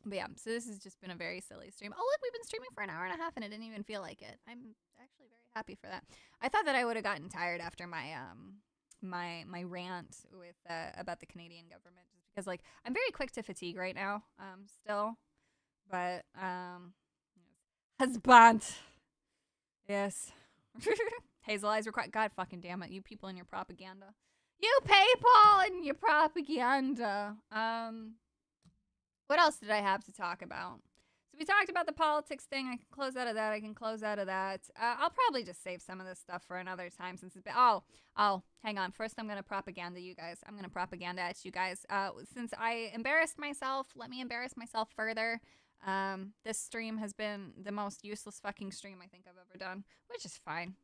But yeah, so this has just been a very silly stream. Oh, look, we've been streaming for an hour and a half and it didn't even feel like it. I'm actually very happy for that. I thought that I would have gotten tired after my my rant with about the Canadian government, just because like I'm very quick to fatigue right now, still, but husband, yes, hazel eyes required. God fucking damn it, you people and your propaganda, What else did I have to talk about? So we talked about the politics thing. I can close out of that. I'll probably just save some of this stuff for another time since it's been... Oh, hang on. First, I'm going to propaganda you guys. I'm going to propaganda at you guys. Since I embarrassed myself, let me embarrass myself further. This stream has been the most useless fucking stream I think I've ever done, which is fine.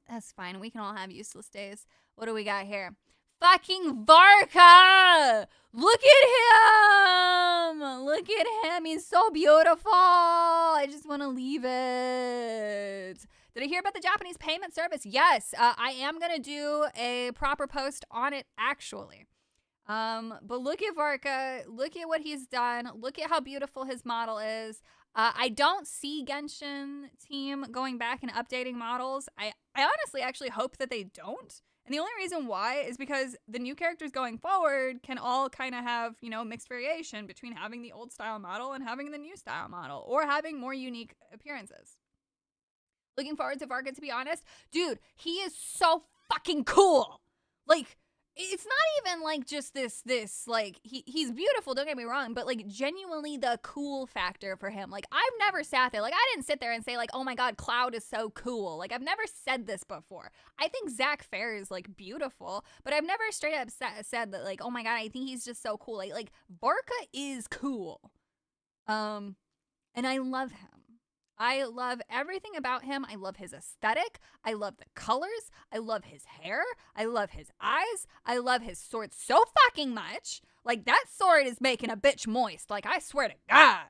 That's fine. We can all have useless days. What do we got here? Fucking Varka! Look at him! Look at him. He's so beautiful. I just want to leave it. Did I hear about the Japanese payment service? Yes. I am going to do a proper post on it, actually. But look at Varka. Look at what he's done. Look at how beautiful his model is. I don't see Genshin team going back and updating models. I honestly actually hope that they don't. And the only reason why is because the new characters going forward can all kind of have, you know, mixed variation between having the old style model and having the new style model, or having more unique appearances. Looking forward to Varka, to be honest. Dude, he is so fucking cool. Like, it's not even like just this like he's beautiful, don't get me wrong, but like genuinely the cool factor for him. Like I've never sat there, like I didn't sit there and say like, oh my god, Cloud is so cool. Like I've never said this before. I think Zach Fair is like beautiful, but I've never straight up said that like, oh my god, I think he's just so cool. Like Varka is cool. And I love him. I love everything about him. I love his aesthetic. I love the colors. I love his hair. I love his eyes. I love his sword so fucking much. Like, that sword is making a bitch moist. Like, I swear to God.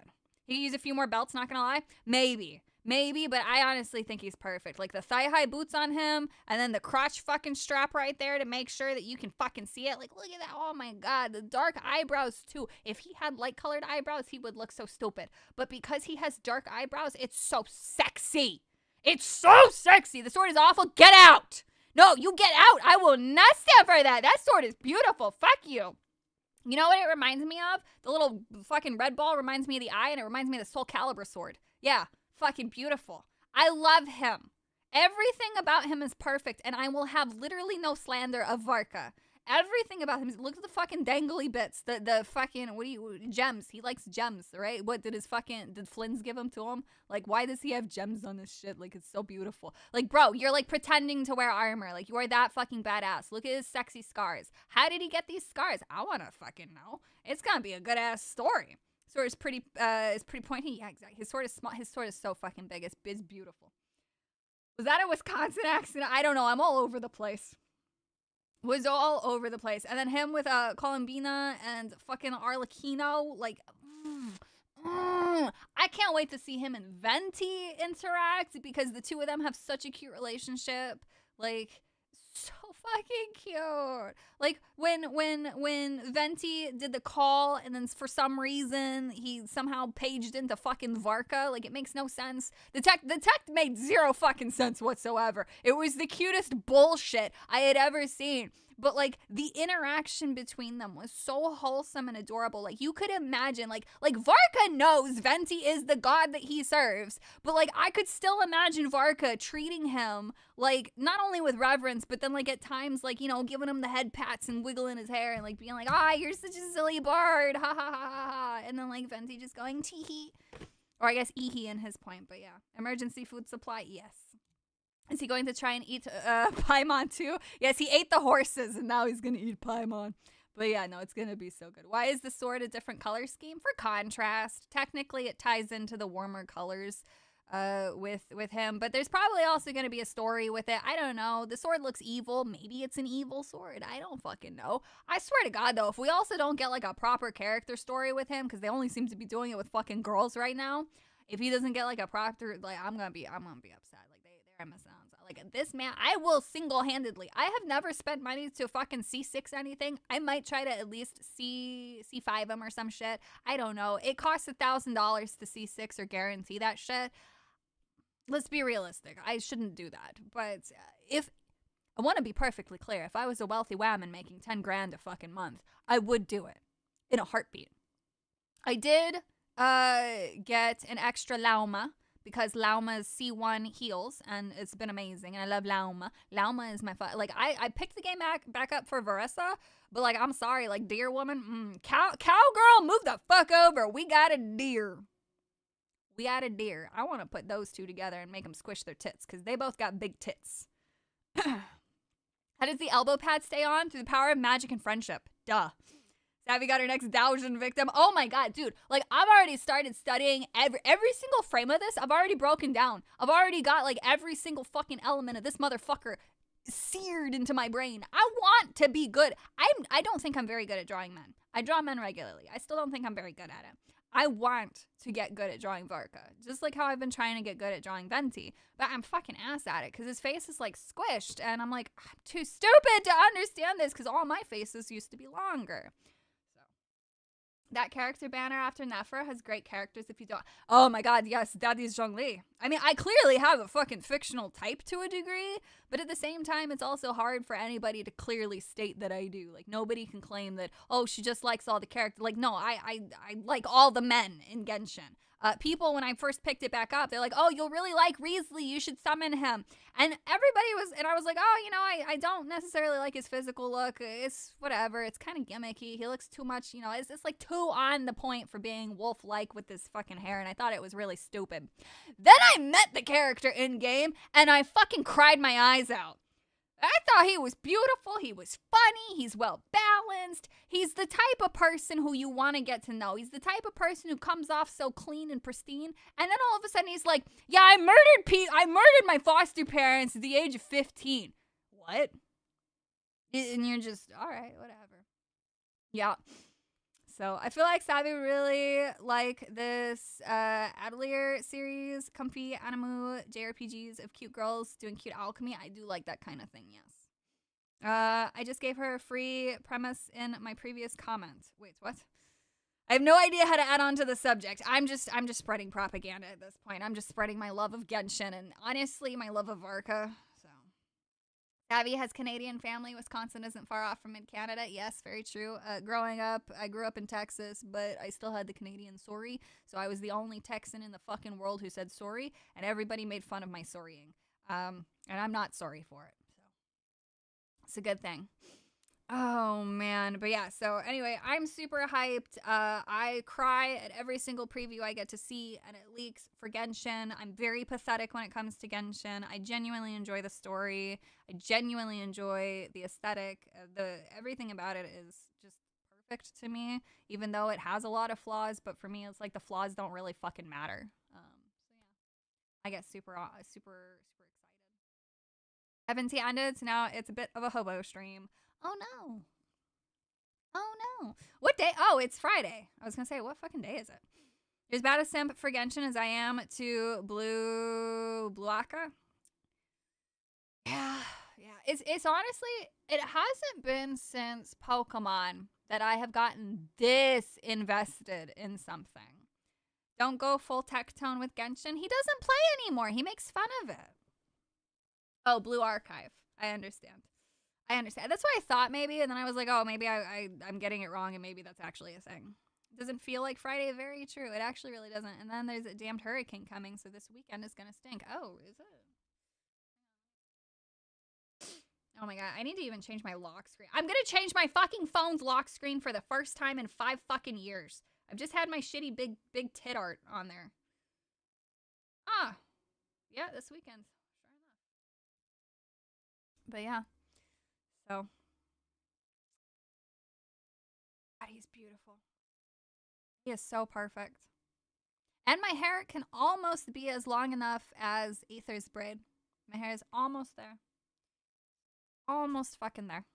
He could use a few more belts, not gonna lie. Maybe. Maybe, but I honestly think he's perfect. Like the thigh-high boots on him, and then the crotch fucking strap right there to make sure that you can fucking see it. Like, look at that. Oh my God. The dark eyebrows, too. If he had light-colored eyebrows, he would look so stupid. But because he has dark eyebrows, it's so sexy. It's so sexy. The sword is awful. Get out. No, you get out. I will not stand for that. That sword is beautiful. Fuck you. You know what it reminds me of? The little fucking red ball reminds me of the eye, and it reminds me of the Soul Calibur sword. Yeah. Fucking beautiful. I love him. Everything about him is perfect, and I will have literally no slander of Varka. Everything about him. Look at the fucking dangly bits. The fucking, gems. He likes gems, right? What, did Flynn's give them to him? Like, why does he have gems on his shit? Like, it's so beautiful. Like, bro, you're like pretending to wear armor. Like, you are that fucking badass. Look at his sexy scars. How did he get these scars? I want to fucking know. It's gonna be a good ass story. Sword is pretty pointy. Yeah, exactly. His sword is small. His sword is so fucking big. It's beautiful. Was that a Wisconsin accent? I don't know. I'm all over the place. Was all over the place. And then him with Columbina and fucking Arlecchino. Like, I can't wait to see him and Venti interact because the two of them have such a cute relationship. Like, so fucking cute. Like when Venti did the call and then for some reason he somehow paged into fucking Varka. Like, it makes no sense. The tech made zero fucking sense whatsoever. It was the cutest bullshit I had ever seen. But, like, the interaction between them was so wholesome and adorable. Like, you could imagine, like Varka knows Venti is the god that he serves. But, like, I could still imagine Varka treating him, like, not only with reverence, but then, like, at times, like, you know, giving him the head pats and wiggling his hair and, like, being like, you're such a silly bird. Ha, ha, ha, ha, ha. And then, like, Venti just going, tee-hee. Or I guess ee-hee in his point, but yeah. Emergency food supply, yes. Is he going to try and eat Paimon too? Yes, he ate the horses, and now he's going to eat Paimon. But yeah, no, it's going to be so good. Why is the sword a different color scheme? For contrast. Technically, it ties into the warmer colors with him. But there's probably also going to be a story with it. I don't know. The sword looks evil. Maybe it's an evil sword. I don't fucking know. I swear to God, though, if we also don't get, like, a proper character story with him, because they only seem to be doing it with fucking girls right now. If he doesn't get, like, a proper, like, I'm gonna be upset. Like, they're missing out. Like, this man, I will single-handedly. I have never spent money to fucking C6 anything. I might try to at least C5 him or some shit. I don't know. It costs $1,000 to C6 or guarantee that shit. Let's be realistic. I shouldn't do that. But if I want to be perfectly clear, if I was a wealthy woman making 10 grand a fucking month, I would do it in a heartbeat. I did get an extra Lauma because Lauma's C1 heals, and it's been amazing, and I love Lauma. Lauma is my like, I picked the game back up for Varessa, but, like, I'm sorry, like, deer woman, cowgirl, move the fuck over. We got a deer. I want to put those two together and make them squish their tits, because they both got big tits. How does the elbow pad stay on? Through the power of magic and friendship. Duh. Savvy got her next Daojin victim. Oh my God, dude. Like, I've already started studying every single frame of this. I've already broken down. I've already got, like, every single fucking element of this motherfucker seared into my brain. I want to be good. I don't think I'm very good at drawing men. I draw men regularly. I still don't think I'm very good at it. I want to get good at drawing Varka. Just like how I've been trying to get good at drawing Venti. But I'm fucking ass at it because his face is, like, squished. And I'm like, I'm too stupid to understand this because all my faces used to be longer. That character banner after Nephra has great characters if you don't. Oh my God, yes, Daddy's Zhongli. I mean, I clearly have a fucking fictional type to a degree, but at the same time, it's also hard for anybody to clearly state that I do. Like, nobody can claim that, oh, she just likes all the characters. Like, no, I like all the men in Genshin. People, when I first picked it back up, they're like, oh, you'll really like Riesli, you should summon him. And I was like, oh, you know, I don't necessarily like his physical look. It's whatever. It's kind of gimmicky. He looks too much, you know, it's like too on the point for being wolf-like with this fucking hair, and I thought it was really stupid. Then I met the character in-game, and I fucking cried my eyes out. I thought he was beautiful, he was funny, he's well balanced, he's the type of person who you want to get to know. He's the type of person who comes off so clean and pristine, and then all of a sudden he's like, yeah, I murdered my foster parents at the age of 15. What? And you're just, all right, whatever. Yeah. So I feel like Savvy would really like this Atelier series, comfy animu JRPGs of cute girls doing cute alchemy. I do like that kind of thing, yes. I just gave her a free premise in my previous comment. Wait, what? I have no idea how to add on to the subject. I'm just spreading propaganda at this point. I'm just spreading my love of Genshin and honestly my love of Varka. So Savvy has Canadian family. Wisconsin isn't far off from mid-Canada. Yes, very true. Growing up, I grew up in Texas, but I still had the Canadian sorry. So I was the only Texan in the fucking world who said sorry, and everybody made fun of my sorrying. And I'm not sorry for it. So it's a good thing. Oh, man. But yeah, so anyway, I'm super hyped. I cry at every single preview I get to see, and it leaks for Genshin. I'm very pathetic when it comes to Genshin. I genuinely enjoy the story. I genuinely enjoy the aesthetic. Everything about it is just perfect to me, even though it has a lot of flaws. But for me, it's like the flaws don't really fucking matter. So yeah, I get super excited. Haven't ended, so now it's a bit of a hobo stream. Oh no. Oh no. What day? Oh, it's Friday. I was gonna say, what fucking day is it? You're as bad a simp for Genshin as I am to Bluaka. Yeah. It's honestly, it hasn't been since Pokemon that I have gotten this invested in something. Don't go full tech tone with Genshin. He doesn't play anymore. He makes fun of it. Oh, Blue Archive. I understand. That's what I thought maybe, and then I was like, oh, maybe I'm getting it wrong, and maybe that's actually a thing. It doesn't feel like Friday. Very true. It actually really doesn't. And then there's a damned hurricane coming, so this weekend is gonna stink. Oh, is it? Oh my god, I need to even change my lock screen. I'm gonna change my fucking phone's lock screen for the first time in 5 fucking years. I've just had my shitty big tit art on there. Ah, yeah, this weekend. Sure enough. But yeah. So, God, he's beautiful. He is so perfect. And my hair can almost be as long enough as Aether's braid. My hair is almost there. Almost fucking there.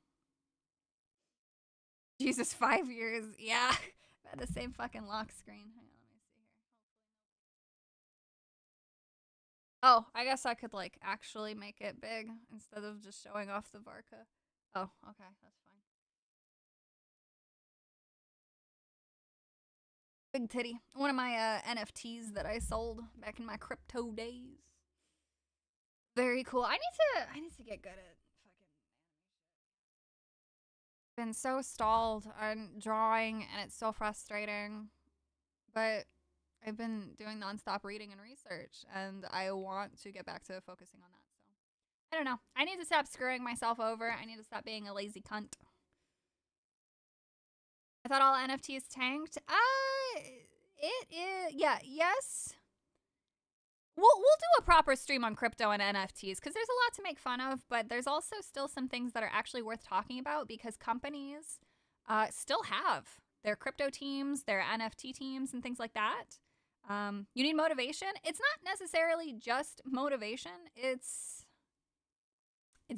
Jesus, 5 years. Yeah. I had the same fucking lock screen. Hang on, let me see here. Oh, I guess I could, like, actually make it big instead of just showing off the Varka. Oh, okay, that's fine. Big titty. One of my NFTs that I sold back in my crypto days. Very cool. I need to get good at fucking been so stalled on drawing and it's so frustrating. But I've been doing nonstop reading and research and I want to get back to focusing on that. I don't know. I need to stop screwing myself over. I need to stop being a lazy cunt. I thought all NFTs tanked. It is. Yeah, yes. We'll do a proper stream on crypto and NFTs because there's a lot to make fun of, but there's also still some things that are actually worth talking about because companies still have their crypto teams, their NFT teams, and things like that. You need motivation. It's not necessarily just motivation. It's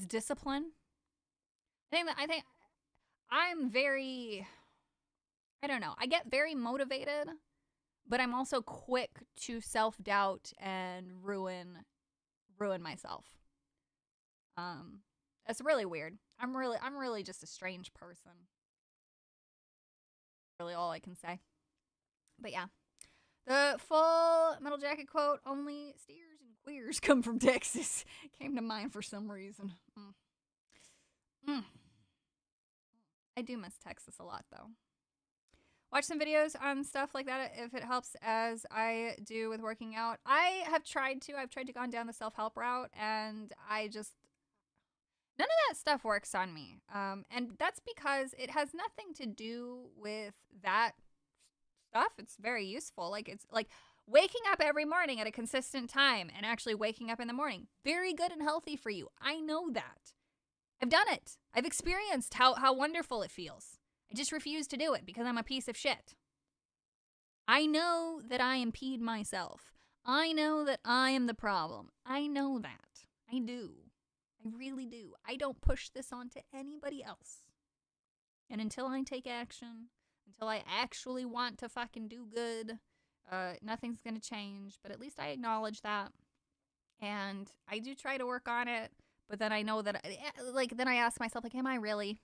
discipline. I think I'm very, I don't know. I get very motivated, but I'm also quick to self-doubt and ruin myself. It's really weird. I'm really just a strange person. Really all I can say. But yeah. The full Metal Jacket quote, only steers and queers come from Texas, came to mind for some reason. I do miss Texas a lot, though. Watch some videos on stuff like that if it helps, as I do with working out. I've tried to go down the self-help route, and none of that stuff works on me. And that's because it has nothing to do with that stuff. It's very useful. Like, it's like waking up every morning at a consistent time and actually waking up in the morning. Very good and healthy for you. I know that. I've done it. I've experienced how wonderful it feels. I just refuse to do it because I'm a piece of shit. I know that I impede myself. I know that I am the problem. I know that. I do. I really do. I don't push this onto anybody else. And until I take action, until I actually want to fucking do good, nothing's gonna change. But at least I acknowledge that. And I do try to work on it. But then I know that, then I ask myself, like, am I really?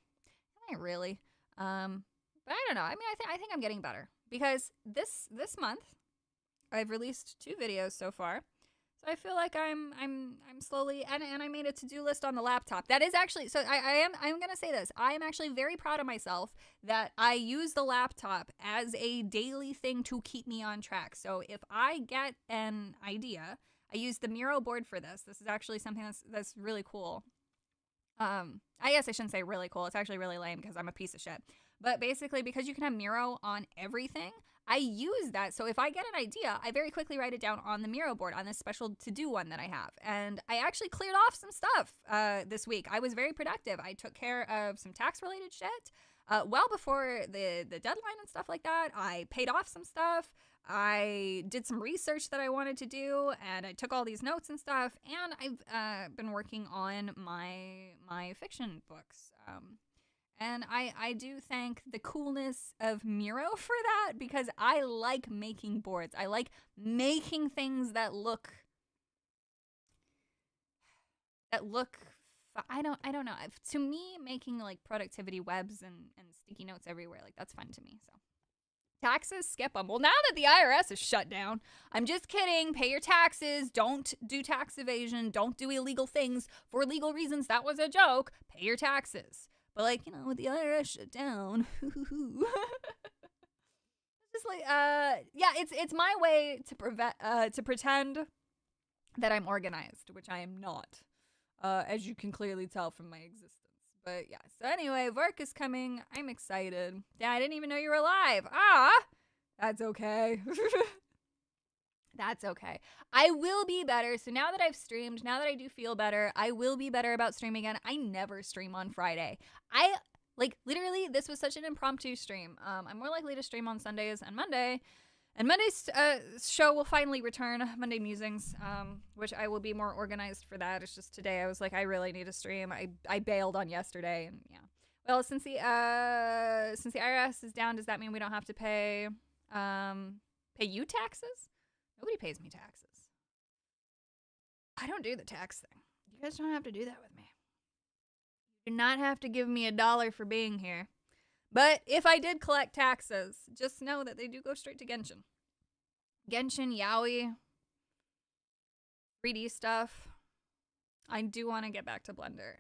Am I really? But I don't know. I mean, I think I'm getting better. Because this month, I've released 2 videos so far. So I feel like I'm slowly, and I made a to-do list on the laptop. That is actually, so I'm going to say this. I am actually very proud of myself that I use the laptop as a daily thing to keep me on track. So if I get an idea, I use the Miro board for this. This is actually something that's really cool. I guess I shouldn't say really cool. It's actually really lame because I'm a piece of shit. But basically, because you can have Miro on everything, I use that. So if I get an idea, I very quickly write it down on the Miro board on this special to-do one that I have. And I actually cleared off some stuff this week. I was very productive. I took care of some tax-related shit well before the deadline and stuff like that. I paid off some stuff. I did some research that I wanted to do, and I took all these notes and stuff. And I've been working on my fiction books. And I do thank the coolness of Miro for that, because I like making boards. I like making things that look I don't know. To me, making like productivity webs and sticky notes everywhere, like that's fun to me. So taxes, skip them. Well, now that the IRS is shut down, I'm just kidding. Pay your taxes. Don't do tax evasion. Don't do illegal things for legal reasons. That was a joke. Pay your taxes. But like, with the IRS shut down, it's just like, it's my way to pretend that I'm organized, which I am not, as you can clearly tell from my existence. But yeah, so anyway, work is coming. I'm excited. Yeah, I didn't even know you were alive. That's okay. That's okay. I will be better. So now that I've streamed, now that I do feel better, I will be better about streaming again. I never stream on Friday. Literally, this was such an impromptu stream. I'm more likely to stream on Sundays and Monday. And Monday's show will finally return, Monday Musings, which I will be more organized for that. It's just today I was like, I really need to stream. I bailed on yesterday, and yeah. Well, since the IRS is down, does that mean we don't have to pay you taxes? Nobody pays me taxes. I don't do the tax thing. You guys don't have to do that with me. You do not have to give me $1 for being here. But if I did collect taxes, just know that they do go straight to Genshin. Genshin, Yaoi, 3D stuff. I do want to get back to Blender.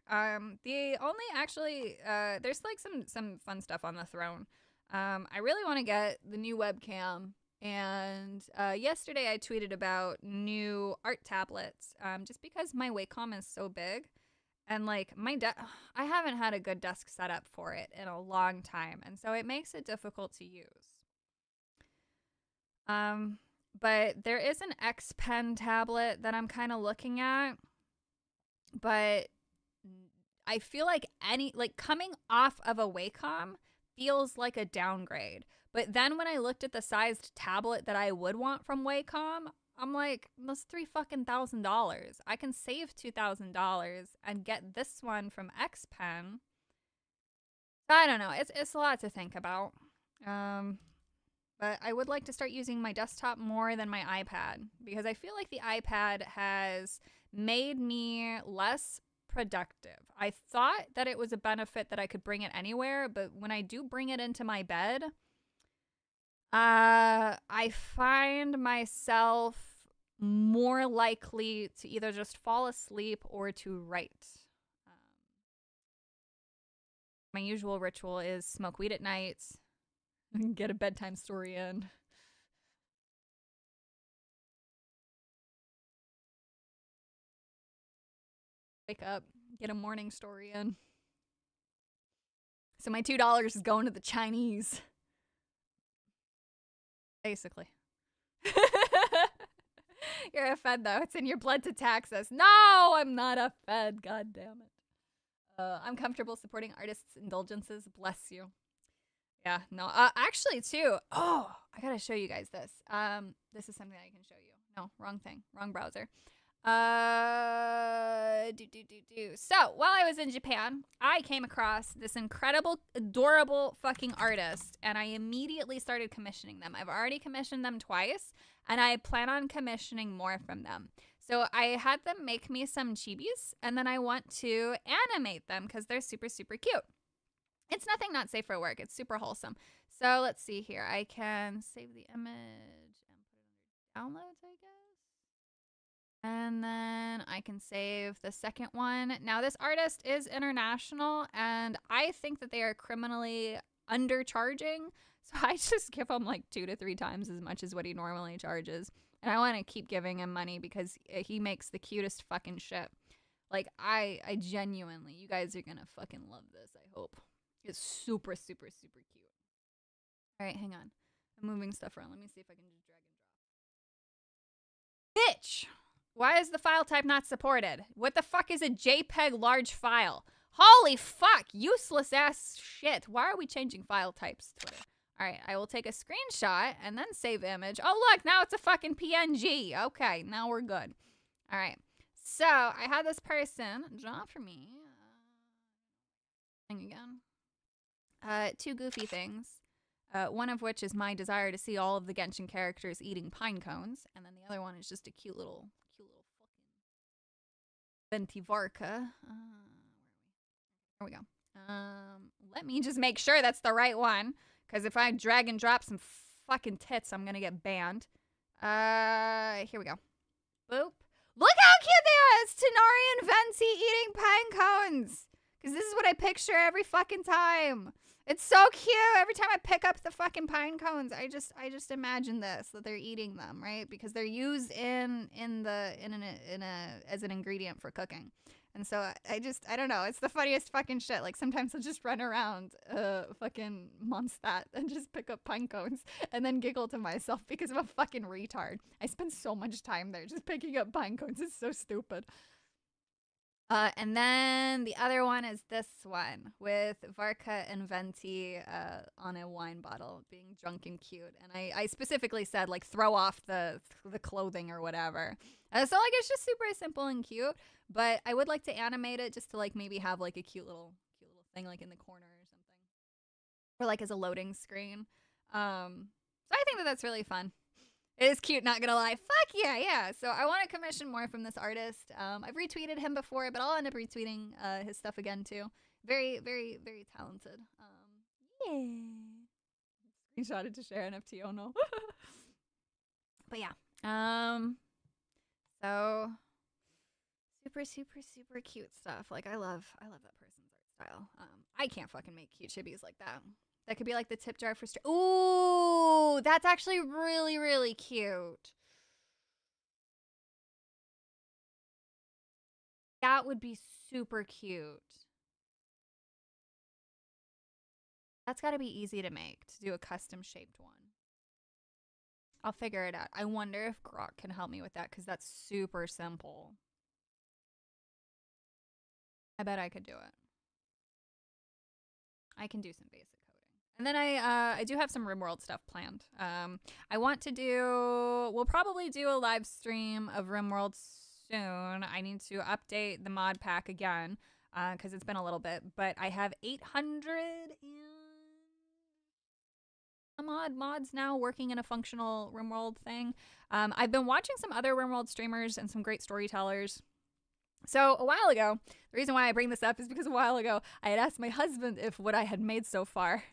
The only actually, there's like some fun stuff on the throne. I really want to get the new webcam. And yesterday I tweeted about new art tablets, just because my Wacom is so big. And like I haven't had a good desk setup for it in a long time, and so it makes it difficult to use. But there is an X Pen tablet that I'm kind of looking at, but I feel like coming off of a Wacom feels like a downgrade. But then when I looked at the sized tablet that I would want from Wacom, I'm like, that's $3,000. I can save $2,000 and get this one from X Pen. I don't know. It's a lot to think about. But I would like to start using my desktop more than my iPad, because I feel like the iPad has made me less productive. I thought that it was a benefit that I could bring it anywhere, but when I do bring it into my bed, I find myself more likely to either just fall asleep or to write. My usual ritual is smoke weed at night, get a bedtime story in. Wake up, get a morning story in. So my $2 is going to the Chinese. Basically. You're a Fed, though. It's in your blood to tax us. No, I'm not a Fed. God damn it. I'm comfortable supporting artists' indulgences. Bless you. Yeah, no. Actually, too. Oh, I gotta show you guys this. This is something I can show you. No, wrong thing. Wrong browser. So while I was in Japan, I came across this incredible, adorable fucking artist, and I immediately started commissioning them. I've already commissioned them twice, and I plan on commissioning more from them. So I had them make me some chibis, and then I want to animate them because they're super, super cute. It's nothing not safe for work. It's super wholesome. So let's see here. I can save the image and put it under downloads, I guess. And then I can save the second one. Now, this artist is international, and I think that they are criminally undercharging. So I just give him like 2 to 3 times as much as what he normally charges. And I want to keep giving him money because he makes the cutest fucking shit. Like, I genuinely, you guys are going to fucking love this, I hope. It's super, super, super cute. All right, hang on. I'm moving stuff around. Let me see if I can just drag and drop. Bitch! Why is the file type not supported? What the fuck is a JPEG large file? Holy fuck! Useless ass shit. Why are we changing file types, Twitter? All right, I will take a screenshot and then save image. Oh, look, now it's a fucking PNG. Okay, now we're good. All right. So I had this person draw for me. Again. 2 goofy things. One of which is my desire to see all of the Genshin characters eating pine cones, and then the other one is just a cute little fucking Ventivarka. There we go. Let me just make sure that's the right one, because if I drag and drop some fucking tits, I'm gonna get banned. Here we go. Boop. Look how cute they are! It's Tenari and Venti eating pine cones! Because this is what I picture every fucking time. It's so cute. Every time I pick up the fucking pine cones, I just imagine this, that they're eating them, right? Because they're used as an ingredient for cooking. And so I don't know. It's the funniest fucking shit. Like, sometimes I'll just run around fucking Mondstadt and just pick up pine cones and then giggle to myself because I'm a fucking retard. I spend so much time there just picking up pine cones. It's so stupid. And then the other one is this one with Varka and Venti on a wine bottle being drunk and cute. And I specifically said, like, throw off the clothing or whatever. So, like, it's just super simple and cute. But I would like to animate it just to, like, maybe have, like, a cute little thing, like, in the corner or something. Or, like, as a loading screen. So I think that that's really fun. It is cute, not gonna lie. Fuck yeah, yeah. So I want to commission more from this artist. I've retweeted him before, but I'll end up retweeting his stuff again too. Very, very, very talented. Yeah. Screenshotted to share NFT. Oh no. But yeah. So super, super, super cute stuff. Like, I love that person's art style. I can't fucking make cute chibis like that. That could be like the tip jar for ooh, that's actually really, really cute. That would be super cute. That's got to be easy to make, to do a custom shaped one. I'll figure it out. I wonder if Grok can help me with that, because that's super simple. I bet I could do it. I can do some basic. And then I do have some RimWorld stuff planned. I want to we'll probably do a live stream of RimWorld soon. I need to update the mod pack again because it's been a little bit. But I have 800 mods now working in a functional RimWorld thing. I've been watching some other RimWorld streamers and some great storytellers. So a while ago, the reason why I bring this up is because a while ago I had asked my husband if what I had made so far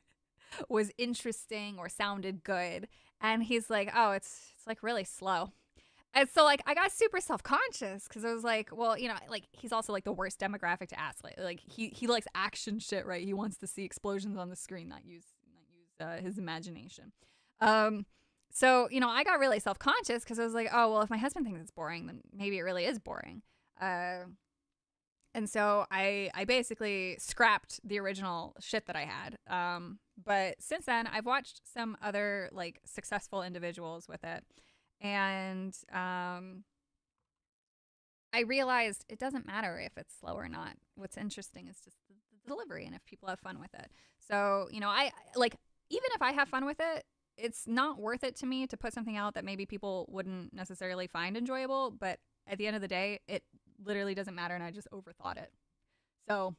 was interesting or sounded good, and he's like, oh, it's like really slow. And so, like, I got super self-conscious because I was like, well, you know, like, he's also like the worst demographic to ask. Like he likes action shit, right? He wants to see explosions on the screen, not use his imagination. So, you know, I got really self-conscious because I was like, oh, well, if my husband thinks it's boring, then maybe it really is boring. And so I basically scrapped the original shit that I had. But since then, I've watched some other, like, successful individuals with it. And I realized it doesn't matter if it's slow or not. What's interesting is just the delivery and if people have fun with it. So, you know, I like, even if I have fun with it, it's not worth it to me to put something out that maybe people wouldn't necessarily find enjoyable. But at the end of the day, it literally doesn't matter, and I just overthought it. So,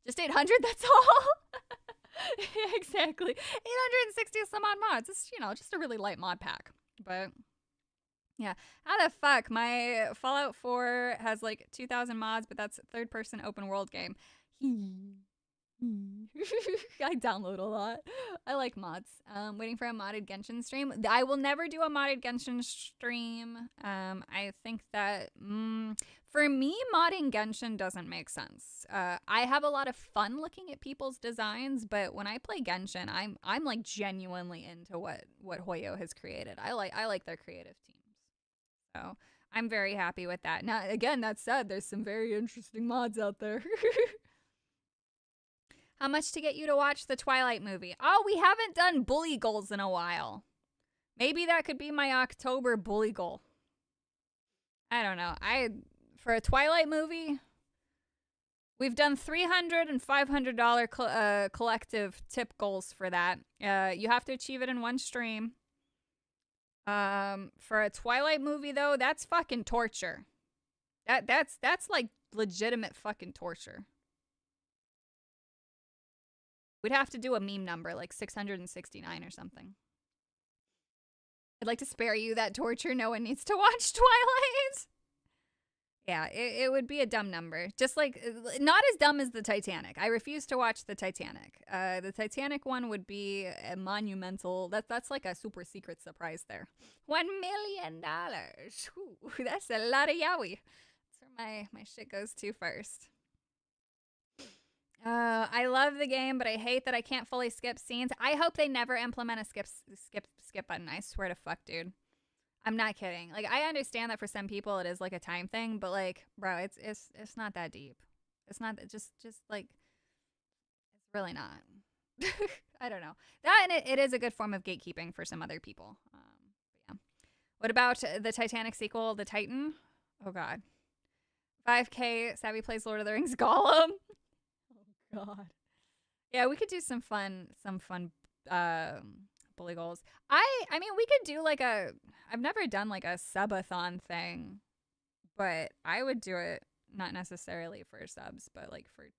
just 800, that's all. Yeah, exactly. 860 some odd mods. It's, just a really light mod pack. But, yeah. How the fuck? My Fallout 4 has like 2,000 mods, but that's a third-person open-world game. I download a lot. I like mods. Waiting for a modded Genshin stream. I will never do a modded Genshin stream. I think that for me, modding Genshin doesn't make sense. I have a lot of fun looking at people's designs, but when I play Genshin, I'm like genuinely into what Hoyo has created. I like their creative teams. So I'm very happy with that. Now, again, that said, there's some very interesting mods out there. How much to get you to watch the Twilight movie? Oh, we haven't done bully goals in a while. Maybe that could be my October bully goal. I don't know. For a Twilight movie, we've done $300 and $500 collective tip goals for that. You have to achieve it in one stream. For a Twilight movie though, that's fucking torture. That's like legitimate fucking torture. We'd have to do a meme number, like 669 or something. I'd like to spare you that torture. No one needs to watch Twilight. Yeah, it would be a dumb number. Just like, not as dumb as the Titanic. I refuse to watch the Titanic. The Titanic one would be a monumental, that's like a super secret surprise there. $1 million. Ooh, that's a lot of yowie. That's where my shit goes to first. I love the game, but I hate that I can't fully skip scenes. I hope they never implement a skip button. I swear to fuck, dude. I'm not kidding. Like, I understand that for some people it is like a time thing, but like, bro, it's not that deep. It's not just like, it's really not. I don't know. That and it is a good form of gatekeeping for some other people. But yeah. What about the Titanic sequel, The Titan? Oh god. 5K Savvy plays Lord of the Rings Gollum. God. Yeah, we could do some fun bully goals. I mean, we could do like I've never done like a subathon thing, but I would do it not necessarily for subs, but like for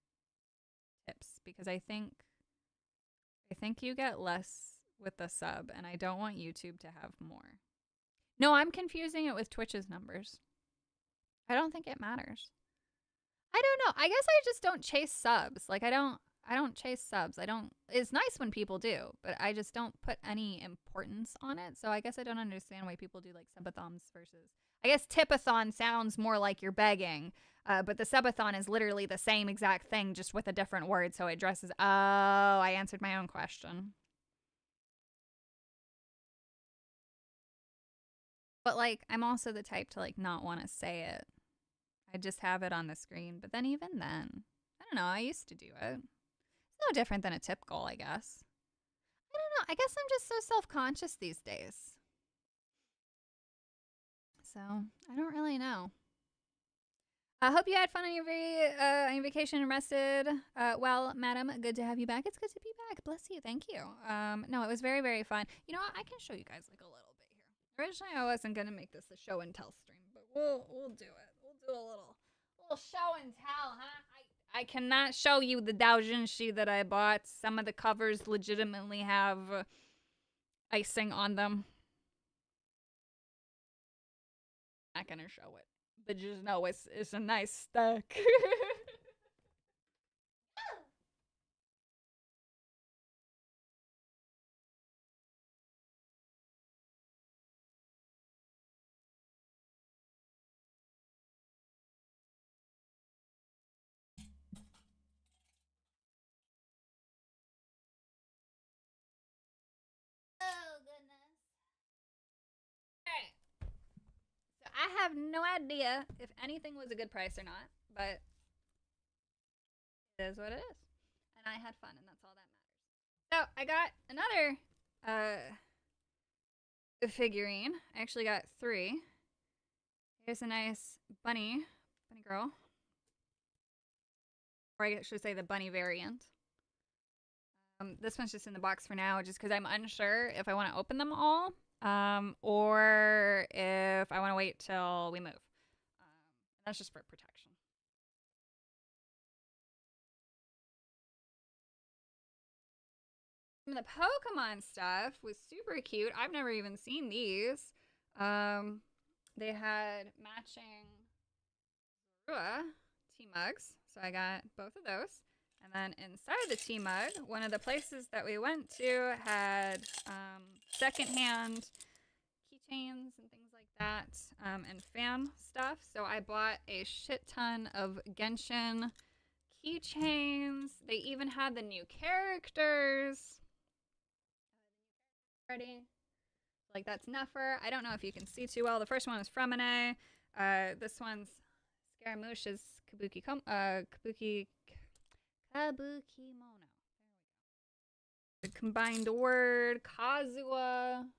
tips, because I think you get less with the sub, and I don't want YouTube to have more. No, I'm confusing it with Twitch's numbers. I don't think it matters. I don't know. I guess I just don't chase subs. Like I don't chase subs. It's nice when people do, but I just don't put any importance on it. So I guess I don't understand why people do like subathons versus, I guess tipathon sounds more like you're begging. But the subathon is literally the same exact thing, just with a different word. So it addresses, oh, I answered my own question. But like, I'm also the type to like not want to say it. I just have it on the screen. But then even then, I don't know. I used to do it. It's no different than a tip goal, I guess. I don't know. I guess I'm just so self-conscious these days. So I don't really know. I hope you had fun on your vacation and rested. Well, madam, good to have you back. It's good to be back. Bless you. Thank you. No, it was very, very fun. You know what? I can show you guys like a little bit here. Originally, I wasn't gonna make this a show and tell stream, but we'll do it. We'll do a little show and tell, huh? I cannot show you the doujinshi that I bought. Some of the covers legitimately have icing on them. Not gonna show it, but just know it's a nice stack. Oh goodness. Alright. So I have no idea if anything was a good price or not, but it is what it is. And I had fun, and that's all that matters. So I got another figurine. I actually got 3. Here's a nice bunny girl. Or I should say the bunny variant. This one's just in the box for now, just because I'm unsure if I want to open them all, or if I want to wait till we move. That's just for protection. And the Pokemon stuff was super cute. I've never even seen these. They had matching tea mugs, so I got both of those. And then inside the tea mug, one of the places that we went to had secondhand keychains and things like that, and fan stuff. So I bought a shit ton of Genshin keychains. They even had the new characters. Ready? Like, that's Nefer. I don't know if you can see too well. The first one is Fremine. This one's Scaramouche's Kabuki Mono. The combined word, Kazuha. And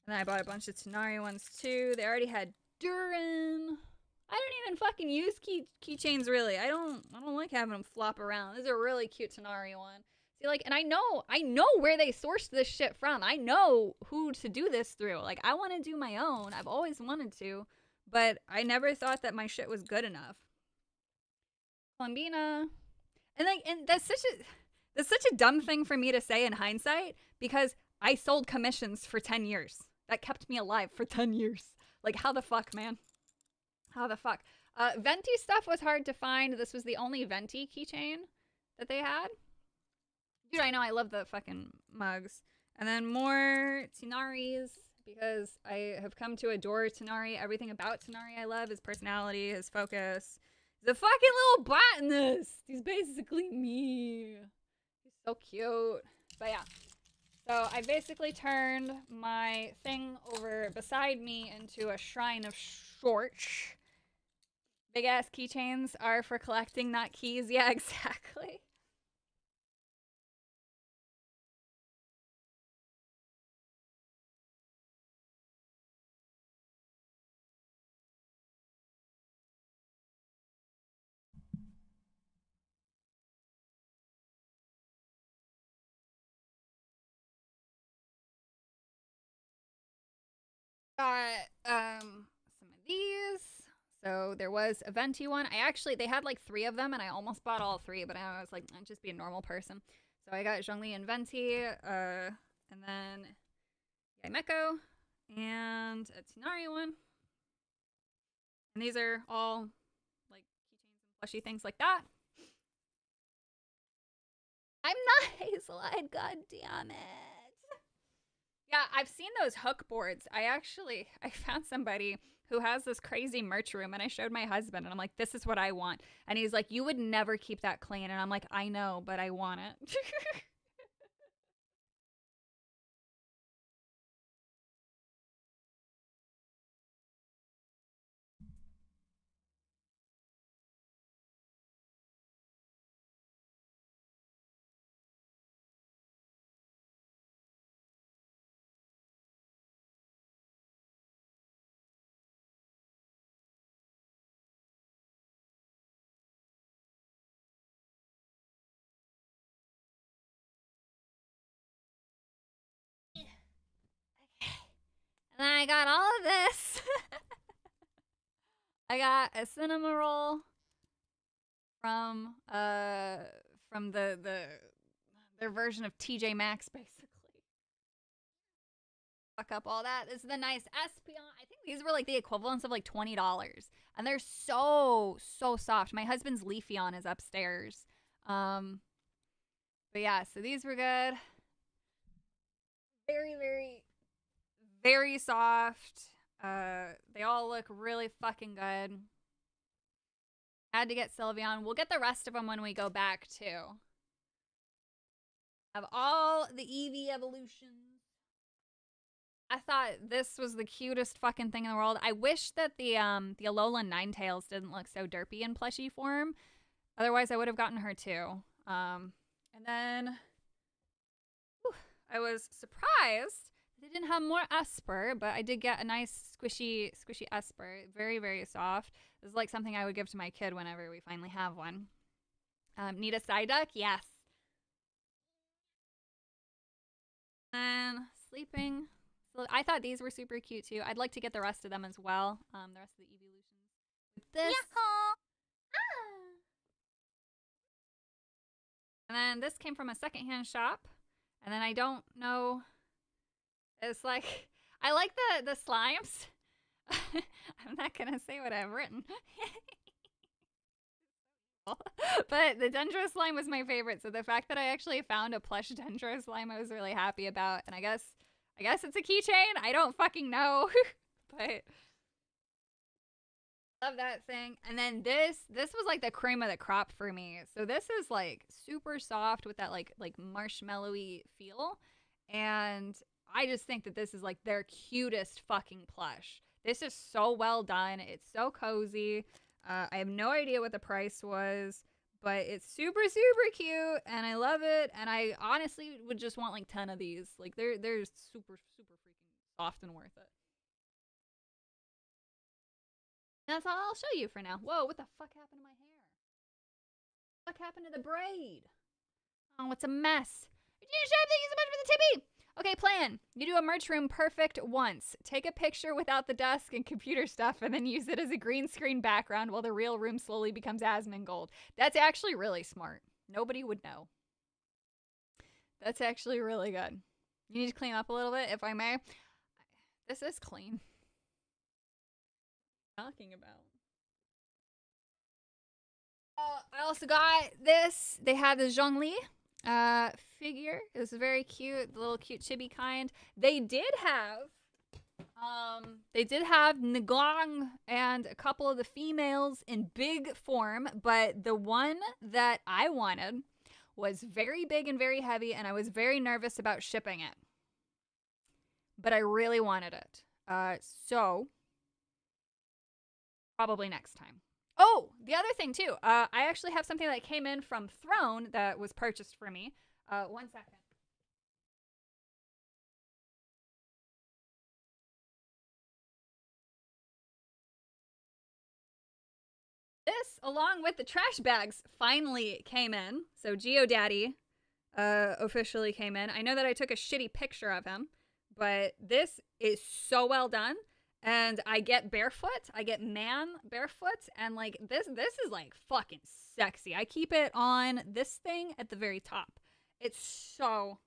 then I bought a bunch of Tanari ones too. They already had Durin. I don't even fucking use keychains really. I don't like having them flop around. This is a really cute Tanari one. See, like, and I know where they sourced this shit from. I know who to do this through. Like, I want to do my own. I've always wanted to, but I never thought that my shit was good enough. Columbina. And that's such a dumb thing for me to say in hindsight, because I sold commissions for 10 years. That kept me alive for 10 years. Like, how the fuck, man? How the fuck? Venti stuff was hard to find. This was the only Venti keychain that they had. Dude, I know, I love the fucking mugs. And then more Tinaris, because I have come to adore Tinari. Everything about Tinari I love. His personality, his focus. He's a fucking little botanist. He's basically me. He's so cute. But yeah. So I basically turned my thing over beside me into a shrine of sorts. Big ass keychains are for collecting, not keys. Yeah, exactly. Got some of these. So there was a Venti one. They had like 3 of them, and I almost bought all 3, but I was like, I'd just be a normal person. So I got Zhongli and Venti, and then Yaimeko, and a Tinari one. And these are all like keychains and plushy things like that. I'm not hazel-eyed, god damn it. Yeah, I've seen those hook boards. I found somebody who has this crazy merch room, and I showed my husband, and I'm like, this is what I want. And he's like, you would never keep that clean. And I'm like, I know, but I want it. And then I got all of this. I got a cinema roll from their version of TJ Maxx, basically. Fuck up all that. This is the nice Espion. I think these were like the equivalents of like $20. And they're so soft. My husband's Leafeon is upstairs. But yeah, so these were good. Very soft. They all look really fucking good. Had to get Sylveon. We'll get the rest of them when we go back too. Have all the Eevee evolutions. I thought this was the cutest fucking thing in the world. I wish that the Alolan Ninetales didn't look so derpy in plushie form. Otherwise, I would have gotten her too. And then I was surprised they didn't have more Esper, but I did get a nice squishy Esper. Very soft. This is like something I would give to my kid whenever we finally have one. Need a Psyduck? Yes. And sleeping. So I thought these were super cute too. I'd like to get the rest of them as well. The rest of the evolutions. This. And then this came from a secondhand shop. And then I don't know. It's like, I like the slimes. I'm not going to say what I've written. But the Dendro slime was my favorite. So the fact that I actually found a plush Dendro slime, I was really happy about. And I guess it's a keychain. I don't fucking know. But love that thing. And then this was like the cream of the crop for me. So this is like super soft with that like marshmallowy feel. And I just think that this is like their cutest fucking plush. This is so well done. It's so cozy. I have no idea what the price was, but it's super, super cute, and I love it. And I honestly would just want like 10 of these. Like they're super, super freaking soft and worth it. That's all I'll show you for now. Whoa, what the fuck happened to my hair? What happened to the braid? Oh, it's a mess. Thank you so much for the tippy. Okay, plan. You do a merch room perfect once. Take a picture without the desk and computer stuff and then use it as a green screen background while the real room slowly becomes Asmongold. That's actually really smart. Nobody would know. That's actually really good. You need to clean up a little bit, if I may. This is clean. What are you talking about? I also got this. They have the Zhongli figure. It was very cute, the little cute chibi kind. They did have Nglong and a couple of the females in big form, but the one that I wanted was very big and very heavy, and I was very nervous about shipping it. But I really wanted it. So probably next time. Oh, the other thing too, I actually have something that came in from Throne that was purchased for me. 1 second. This, along with the trash bags, finally came in. So GeoDaddy officially came in. I know that I took a shitty picture of him, but this is so well done. And I get barefoot. I get man barefoot. And like this is like fucking sexy. I keep it on this thing at the very top. It's so,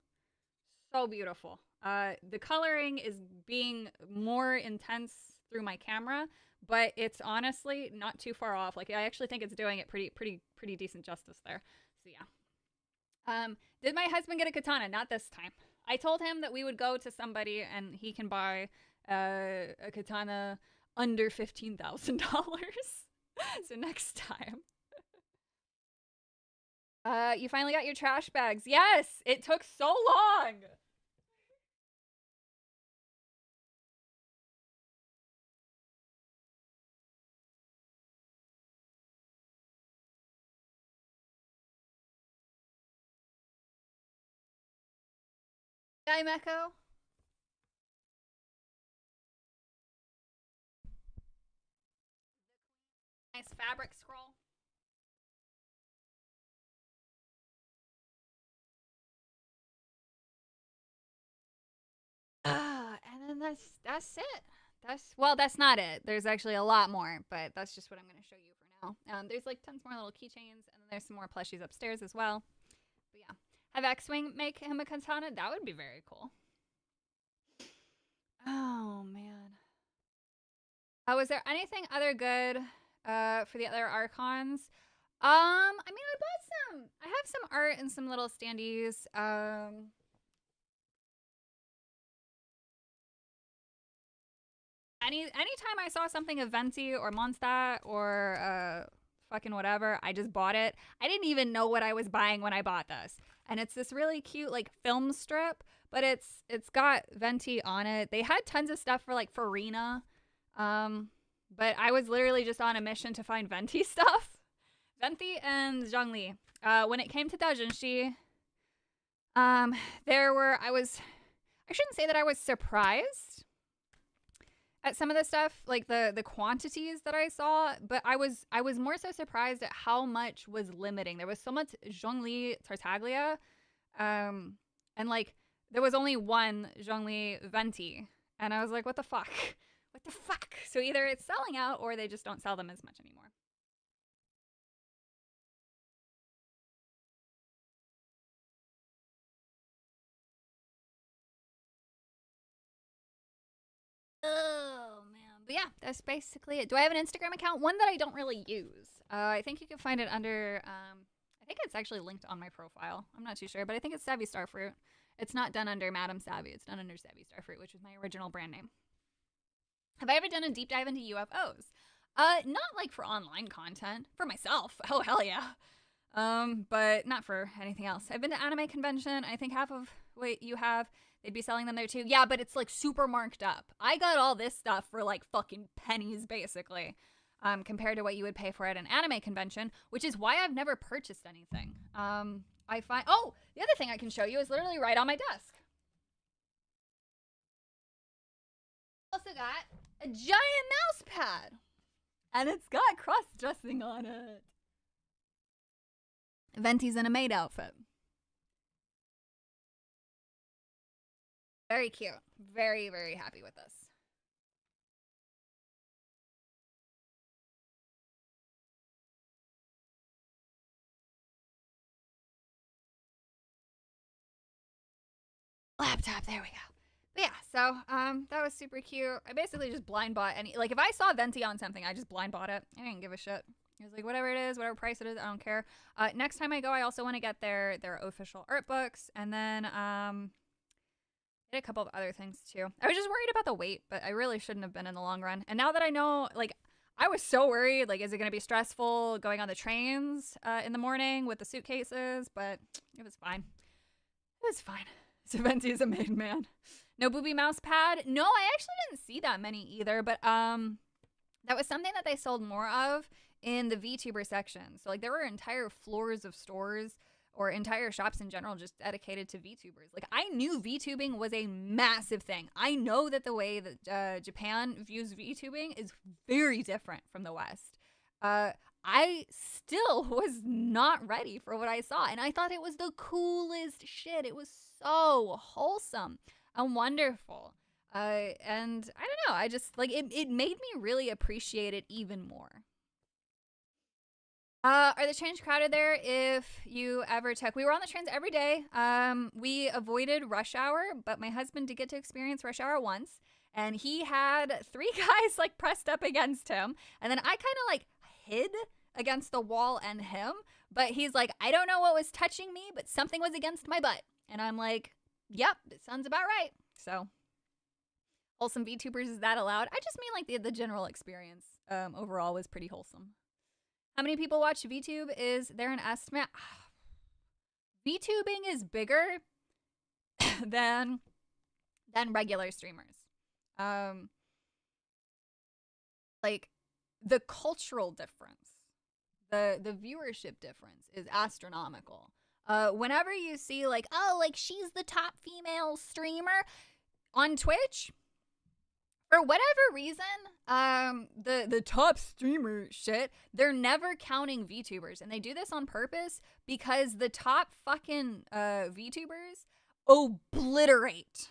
so beautiful. The coloring is being more intense through my camera, but it's honestly not too far off. Like I actually think it's doing it pretty decent justice there. So yeah. Did my husband get a katana? Not this time. I told him that we would go to somebody and he can buy a katana under $15,000. So next time. You finally got your trash bags. Yes, it took so long. Hi, Meko. Nice fabric scroll. And then that's it. That's not it. There's actually a lot more, but that's just what I'm going to show you for now. There's like tons more little keychains, and then there's some more plushies upstairs as well. But yeah, have X-Wing make him a katana. That would be very cool. Oh man. Was there anything other good for the other Archons? I mean, I bought some. I have some art and some little standees. Anytime I saw something of Venti or Mondstadt or fucking whatever, I just bought it. I didn't even know what I was buying when I bought this. And it's this really cute like film strip, but it's got Venti on it. They had tons of stuff for like Farina. But I was literally just on a mission to find Venti stuff. Venti and Zhongli. When it came to Dajinshi, I shouldn't say that I was surprised at some of the stuff, like the quantities that I saw, but I was more so surprised at how much was limiting. There was so much Zhongli Tartaglia, and like there was only one Zhongli Venti, and I was like, what the fuck? what the fuck? So either it's selling out or they just don't sell them as much anymore. Oh, man. But yeah, that's basically it. Do I have an Instagram account? One that I don't really use. I think you can find it under, I think it's actually linked on my profile. I'm not too sure, but I think it's Savvy Starfruit. It's not done under Madam Savvy. It's done under Savvy Starfruit, which is my original brand name. Have I ever done a deep dive into UFOs? Not like for online content. For myself. Oh, hell yeah. But not for anything else. I've been to anime convention. I think half of what you have, they'd be selling them there too. Yeah, but it's like super marked up. I got all this stuff for like fucking pennies, basically, compared to what you would pay for at an anime convention, which is why I've never purchased anything. I find, oh, the other thing I can show you is literally right on my desk. Also got a giant mouse pad, and it's got cross-dressing on it. Venti's in a maid outfit. Very cute. Very, very happy with this. Laptop, there we go. But yeah, so that was super cute. I basically just blind bought any, like if I saw Venti on something, I just blind bought it. I didn't give a shit. It was like, whatever it is, whatever price it is, I don't care. Next time I go, I also want to get their official art books, and then did a couple of other things too. I was just worried about the wait, but I really shouldn't have been in the long run. And now that I know, like, I was so worried, like, is it going to be stressful going on the trains in the morning with the suitcases? But it was fine. It was fine. So Venti is a made man. No booby mouse pad. No, I actually didn't see that many either, but that was something that they sold more of in the VTuber section. So like there were entire floors of stores or entire shops in general just dedicated to VTubers. Like I knew VTubing was a massive thing. I know that the way that Japan views VTubing is very different from the West. I still was not ready for what I saw, and I thought it was the coolest shit. It was so wholesome and wonderful. And I don't know, I just, like, it made me really appreciate it even more. Are the trains crowded there if you ever took? We were on the trains every day. We avoided rush hour, but my husband did get to experience rush hour once, and he had 3 guys, like, pressed up against him, and then I kind of, like, hid against the wall and him, but he's like, I don't know what was touching me, but something was against my butt. And I'm like, yep, it sounds about right. So, wholesome VTubers, is that allowed? I just mean like the general experience overall was pretty wholesome. How many people watch VTube? Is there an estimate? VTubing is bigger than regular streamers. Like the cultural difference, the viewership difference is astronomical. Whenever you see like, oh, like she's the top female streamer on Twitch, for whatever reason, the top streamer shit, they're never counting VTubers, and they do this on purpose because the top fucking VTubers obliterate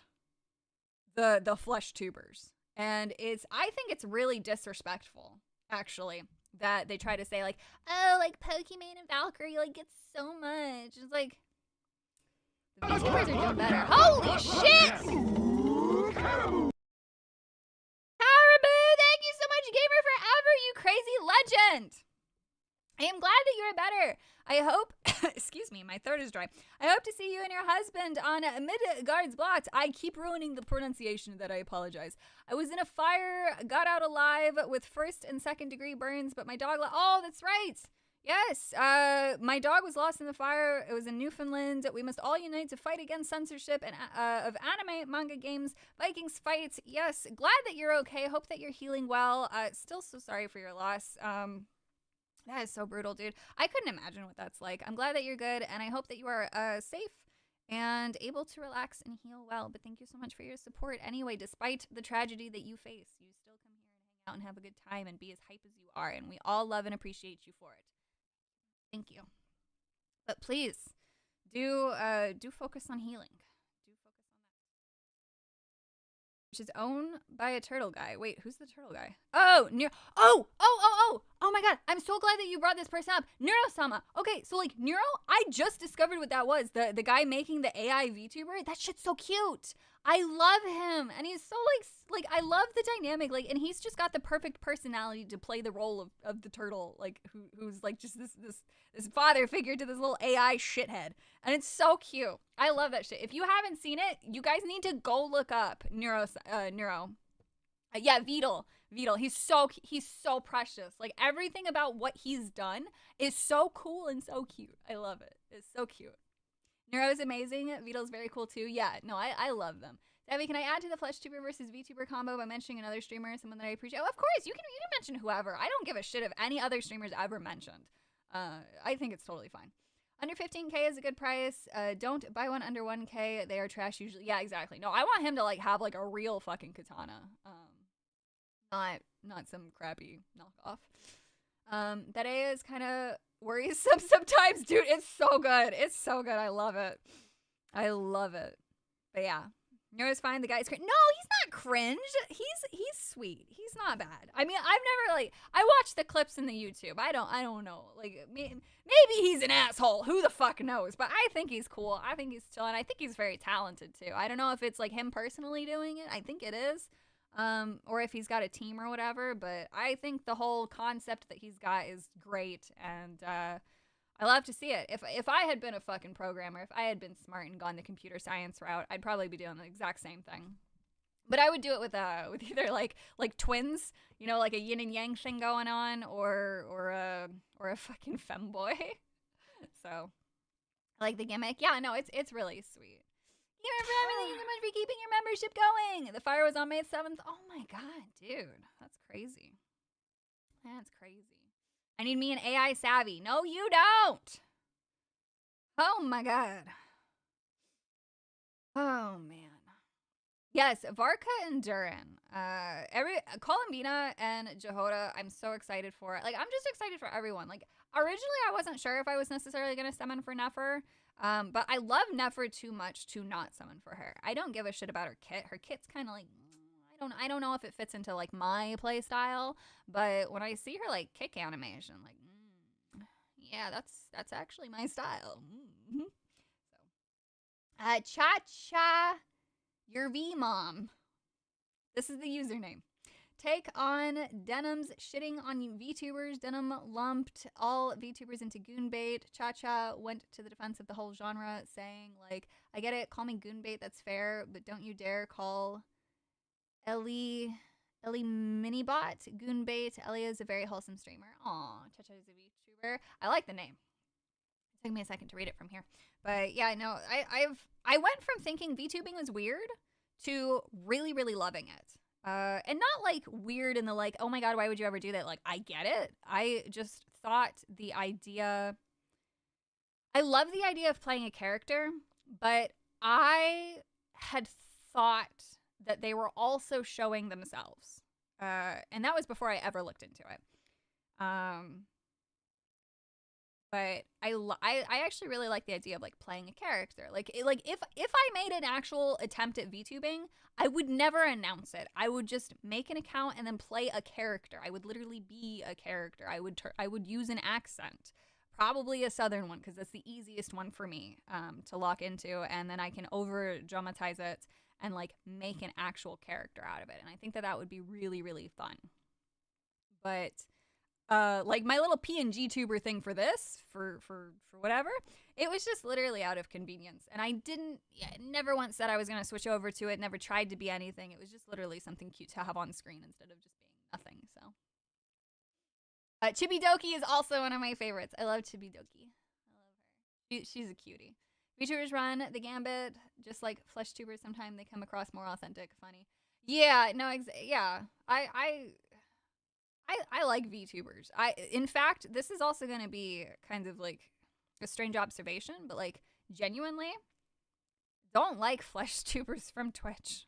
the flesh tubers, and I think it's really disrespectful, actually, that they try to say like, oh, like Pokemon and Valkyrie like get so much. It's like the VTubers are doing better. Holy shit! Caribou, thank you so much, Gamer Forever, you crazy legend. I am glad that you are better. I hope, excuse me, my throat is dry. I hope to see you and your husband on Midgard's Blot. I keep ruining the pronunciation of that, I apologize. I was in a fire, got out alive with 1st and 2nd degree burns, but my dog, oh, that's right. Yes, my dog was lost in the fire. It was in Newfoundland. We must all unite to fight against censorship and of anime, manga, games, Vikings fights. Yes, glad that you're okay. Hope that you're healing well. Still so sorry for your loss. That is so brutal, dude. I couldn't imagine what that's like. I'm glad that you're good, and I hope that you are safe and able to relax and heal well. But thank you so much for your support. Anyway, despite the tragedy that you face, you still come here and hang out and have a good time and be as hype as you are, and we all love and appreciate you for it. Thank you. But please, do focus on healing. Do focus on which is owned by a turtle guy. Wait, who's the turtle guy? Oh, oh my god. I'm so glad that you brought this person up. Neurosama. Okay, so like Neuro, I just discovered what that was. The guy making the AI VTuber. That shit's so cute. I love him. And he's so like I love the dynamic. Like, and he's just got the perfect personality to play the role of the turtle, like who's like just this father figure to this little AI shithead. And it's so cute. I love that shit. If you haven't seen it, you guys need to go look up Neuro. Yeah, Vidal. He's so precious. Like everything about what he's done is so cool and so cute. I love it. It's so cute. Neuro is amazing. Vidal's very cool too. Yeah, no, I love them. Debbie, can I add to the FleshTuber versus VTuber combo by mentioning another streamer, someone that I appreciate? Oh, of course, you can mention whoever. I don't give a shit if any other streamers ever mentioned. I think it's totally fine. Under 15K is a good price. Don't buy one under 1K. They are trash usually. Yeah, exactly. No, I want him to like have like a real fucking katana. Not some crappy knockoff. That A is kind of worrisome sometimes, dude. It's so good. It's so good. I love it. But yeah, Neuro's fine. The guy's cringe. No, he's not cringe. He's sweet. He's not bad. I mean, I've never I watched the clips in the YouTube. I don't know. Like maybe he's an asshole. Who the fuck knows? But I think he's cool. I think he's chill, and I think he's very talented too. I don't know if it's like him personally doing it. I think it is. Or if he's got a team or whatever, but I think the whole concept that he's got is great, and I love to see it. If I had been a fucking programmer, if I had been smart and gone the computer science route, I'd probably be doing the exact same thing. But I would do it with either like twins, you know, like a yin and yang thing going on, or a fucking femboy. So I like the gimmick. Yeah, no, it's really sweet. Thank you so much for keeping your membership going. The fire was on May 7th. Oh my god, dude. That's crazy. That's crazy. I need me an AI savvy. No, you don't. Oh my god. Oh man. Yes, Varka and Durin. Columbina and Jehoda, I'm so excited for. Like, I'm just excited for everyone. Like, originally I wasn't sure if I was necessarily going to summon for Nefer. But I love Nefer too much to not summon for her. I don't give a shit about her kit. Her kit's kind of like, I don't know if it fits into like my play style, but when I see her like kick animation, like, yeah, that's actually my style. Mm-hmm. So, Cha-Cha, your V-Mom. This is the username. Take on Denim's shitting on VTubers. Denim lumped all VTubers into goon bait. Cha-Cha went to the defense of the whole genre, saying, like, I get it, call me goon bait, that's fair, but don't you dare call Ellie Minibot goon bait. Ellie is a very wholesome streamer. Aw, Cha-Cha is a VTuber. I like the name. It took me a second to read it from here. But yeah, no, I went from thinking VTubing was weird to really, really loving it. And not like weird in the like, oh my god, why would you ever do that? Like, I get it. I just thought I love the idea of playing a character, but I had thought that they were also showing themselves. And that was before I ever looked into it. But I actually really like the idea of like playing a character. Like if I made an actual attempt at VTubing, I would never announce it. I would just make an account and then play a character. I would literally be a character. I would use an accent, probably a southern one, because that's the easiest one for me to lock into, and then I can over dramatize it and like make an actual character out of it. And I think that would be really, really fun. But like my little PNG tuber thing for this, for whatever, it was just literally out of convenience. And I never once said I was going to switch over to it, never tried to be anything. It was just literally something cute to have on screen instead of just being nothing, so. Chibi Doki is also one of my favorites. I love Chibi Doki. I love her. She's a cutie. VTubers run the gambit, just like FleshTubers, sometimes they come across more authentic, funny. Yeah, no, yeah. I like VTubers. In fact, this is also going to be kind of like a strange observation, but like genuinely don't like FleshTubers from Twitch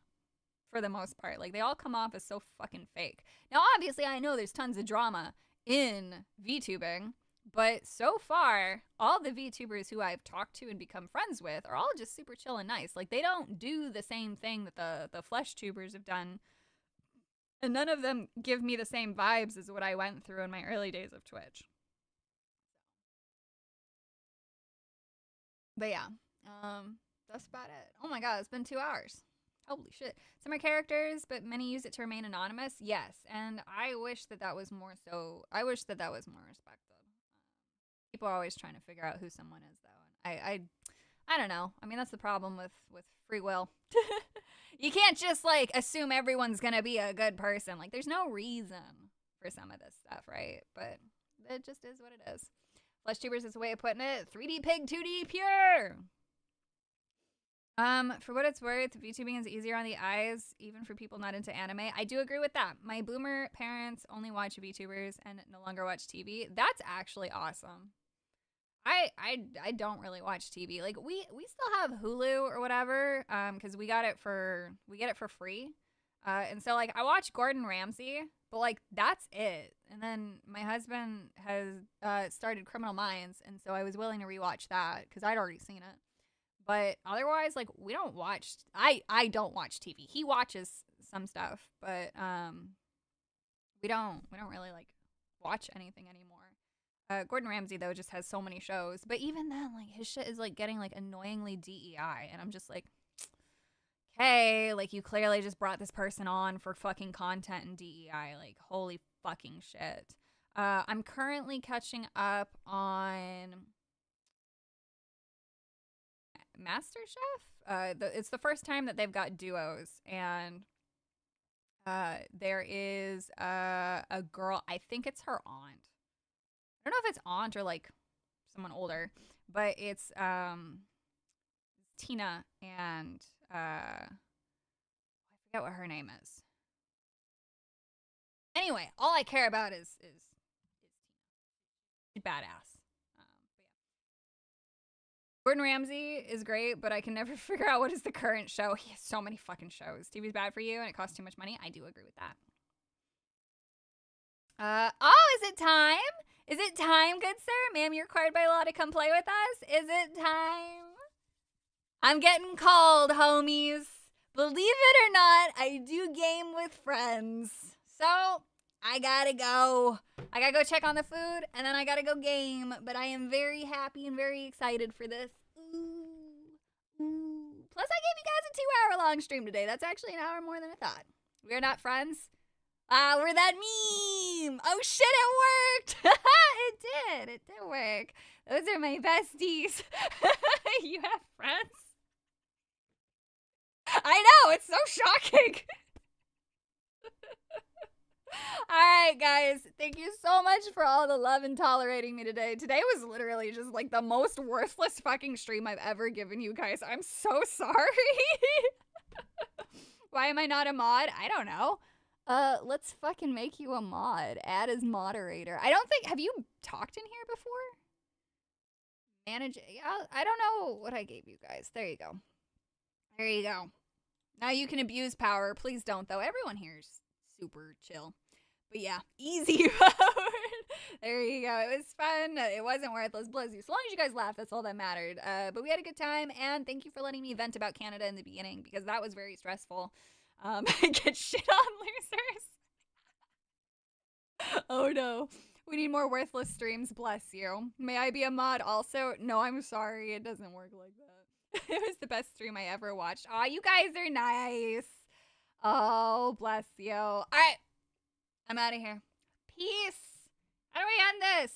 for the most part. Like they all come off as so fucking fake. Now, obviously, I know there's tons of drama in VTubing, But so far, all the VTubers who I've talked to and become friends with are all just super chill and nice. Like, they don't do the same thing that the flesh tubers have done. And none of them give me the same vibes as what I went through in my early days of Twitch. But yeah, that's about it. Oh my god, it's been 2 hours. Holy shit. Some are characters, but many use it to remain anonymous. Yes, and I wish that was more so. I wish that was more respected. People are always trying to figure out who someone is, though. And I don't know. I mean, that's the problem with free will. You can't just, like, assume everyone's gonna be a good person. Like, there's no reason for some of this stuff, right? But it just is what it is. Flesh tubers is a way of putting it. 3D pig, 2D pure. For what it's worth, VTubing is easier on the eyes, even for people not into anime. I do agree with that. My boomer parents only watch VTubers and no longer watch TV. That's actually awesome. I don't really watch TV. Like, we still have Hulu or whatever, because we get it for free. And so, like, I watch Gordon Ramsay, but, like, that's it. And then my husband has started Criminal Minds, and so I was willing to rewatch that because I'd already seen it. But otherwise, like, we don't watch. I don't watch TV. He watches some stuff, but we don't really, like, watch anything anymore. Gordon Ramsay, though, just has so many shows. But even then, like, his shit is, like, getting, like, annoyingly DEI. And I'm just like, okay, like, you clearly just brought this person on for fucking content and DEI. Like, holy fucking shit. I'm currently catching up on MasterChef. It's the first time that they've got duos. And there is a girl, I think it's her aunt. I don't know if it's aunt or, like, someone older, but it's Tina and I forget what her name is. Anyway, all I care about is Tina. She's badass. But yeah. Gordon Ramsay is great, but I can never figure out what is the current show. He has so many fucking shows. TV's bad for you and it costs too much money. I do agree with that. Is it time? Is it time, good sir? Ma'am, you're required by law to come play with us. Is it time? I'm getting called, homies. Believe it or not, I do game with friends. So, I gotta go. I gotta go check on the food, and then I gotta go game. But I am very happy and very excited for this. Ooh. Plus, I gave you guys a 2-hour-long stream today. That's actually an hour more than I thought. We're not friends? We're that meme. Oh shit, it worked. It did work. Those are my besties. You have friends? I know, it's so shocking. Alright, guys. Thank you so much for all the love and tolerating me today. Today was literally just, like, the most worthless fucking stream I've ever given you guys. I'm so sorry. Why am I not a mod? I don't know. Let's fucking make you a mod. Add as moderator. I don't think, have you talked in here before? Manage, yeah, I don't know what I gave you guys. There you go. There you go. Now you can abuse power. Please don't, though. Everyone here is super chill. But yeah, easy forward. There you go. It was fun. It wasn't worthless. Bless you. So long as you guys laughed, that's all that mattered. But we had a good time, and thank you for letting me vent about Canada in the beginning, because that was very stressful. Get shit on, losers. Oh no. We need more worthless streams. Bless you. May I be a mod also? No, I'm sorry. It doesn't work like that. It was the best stream I ever watched. Aw, you guys are nice. Oh, bless you. All right. I'm out of here. Peace. How do we end this?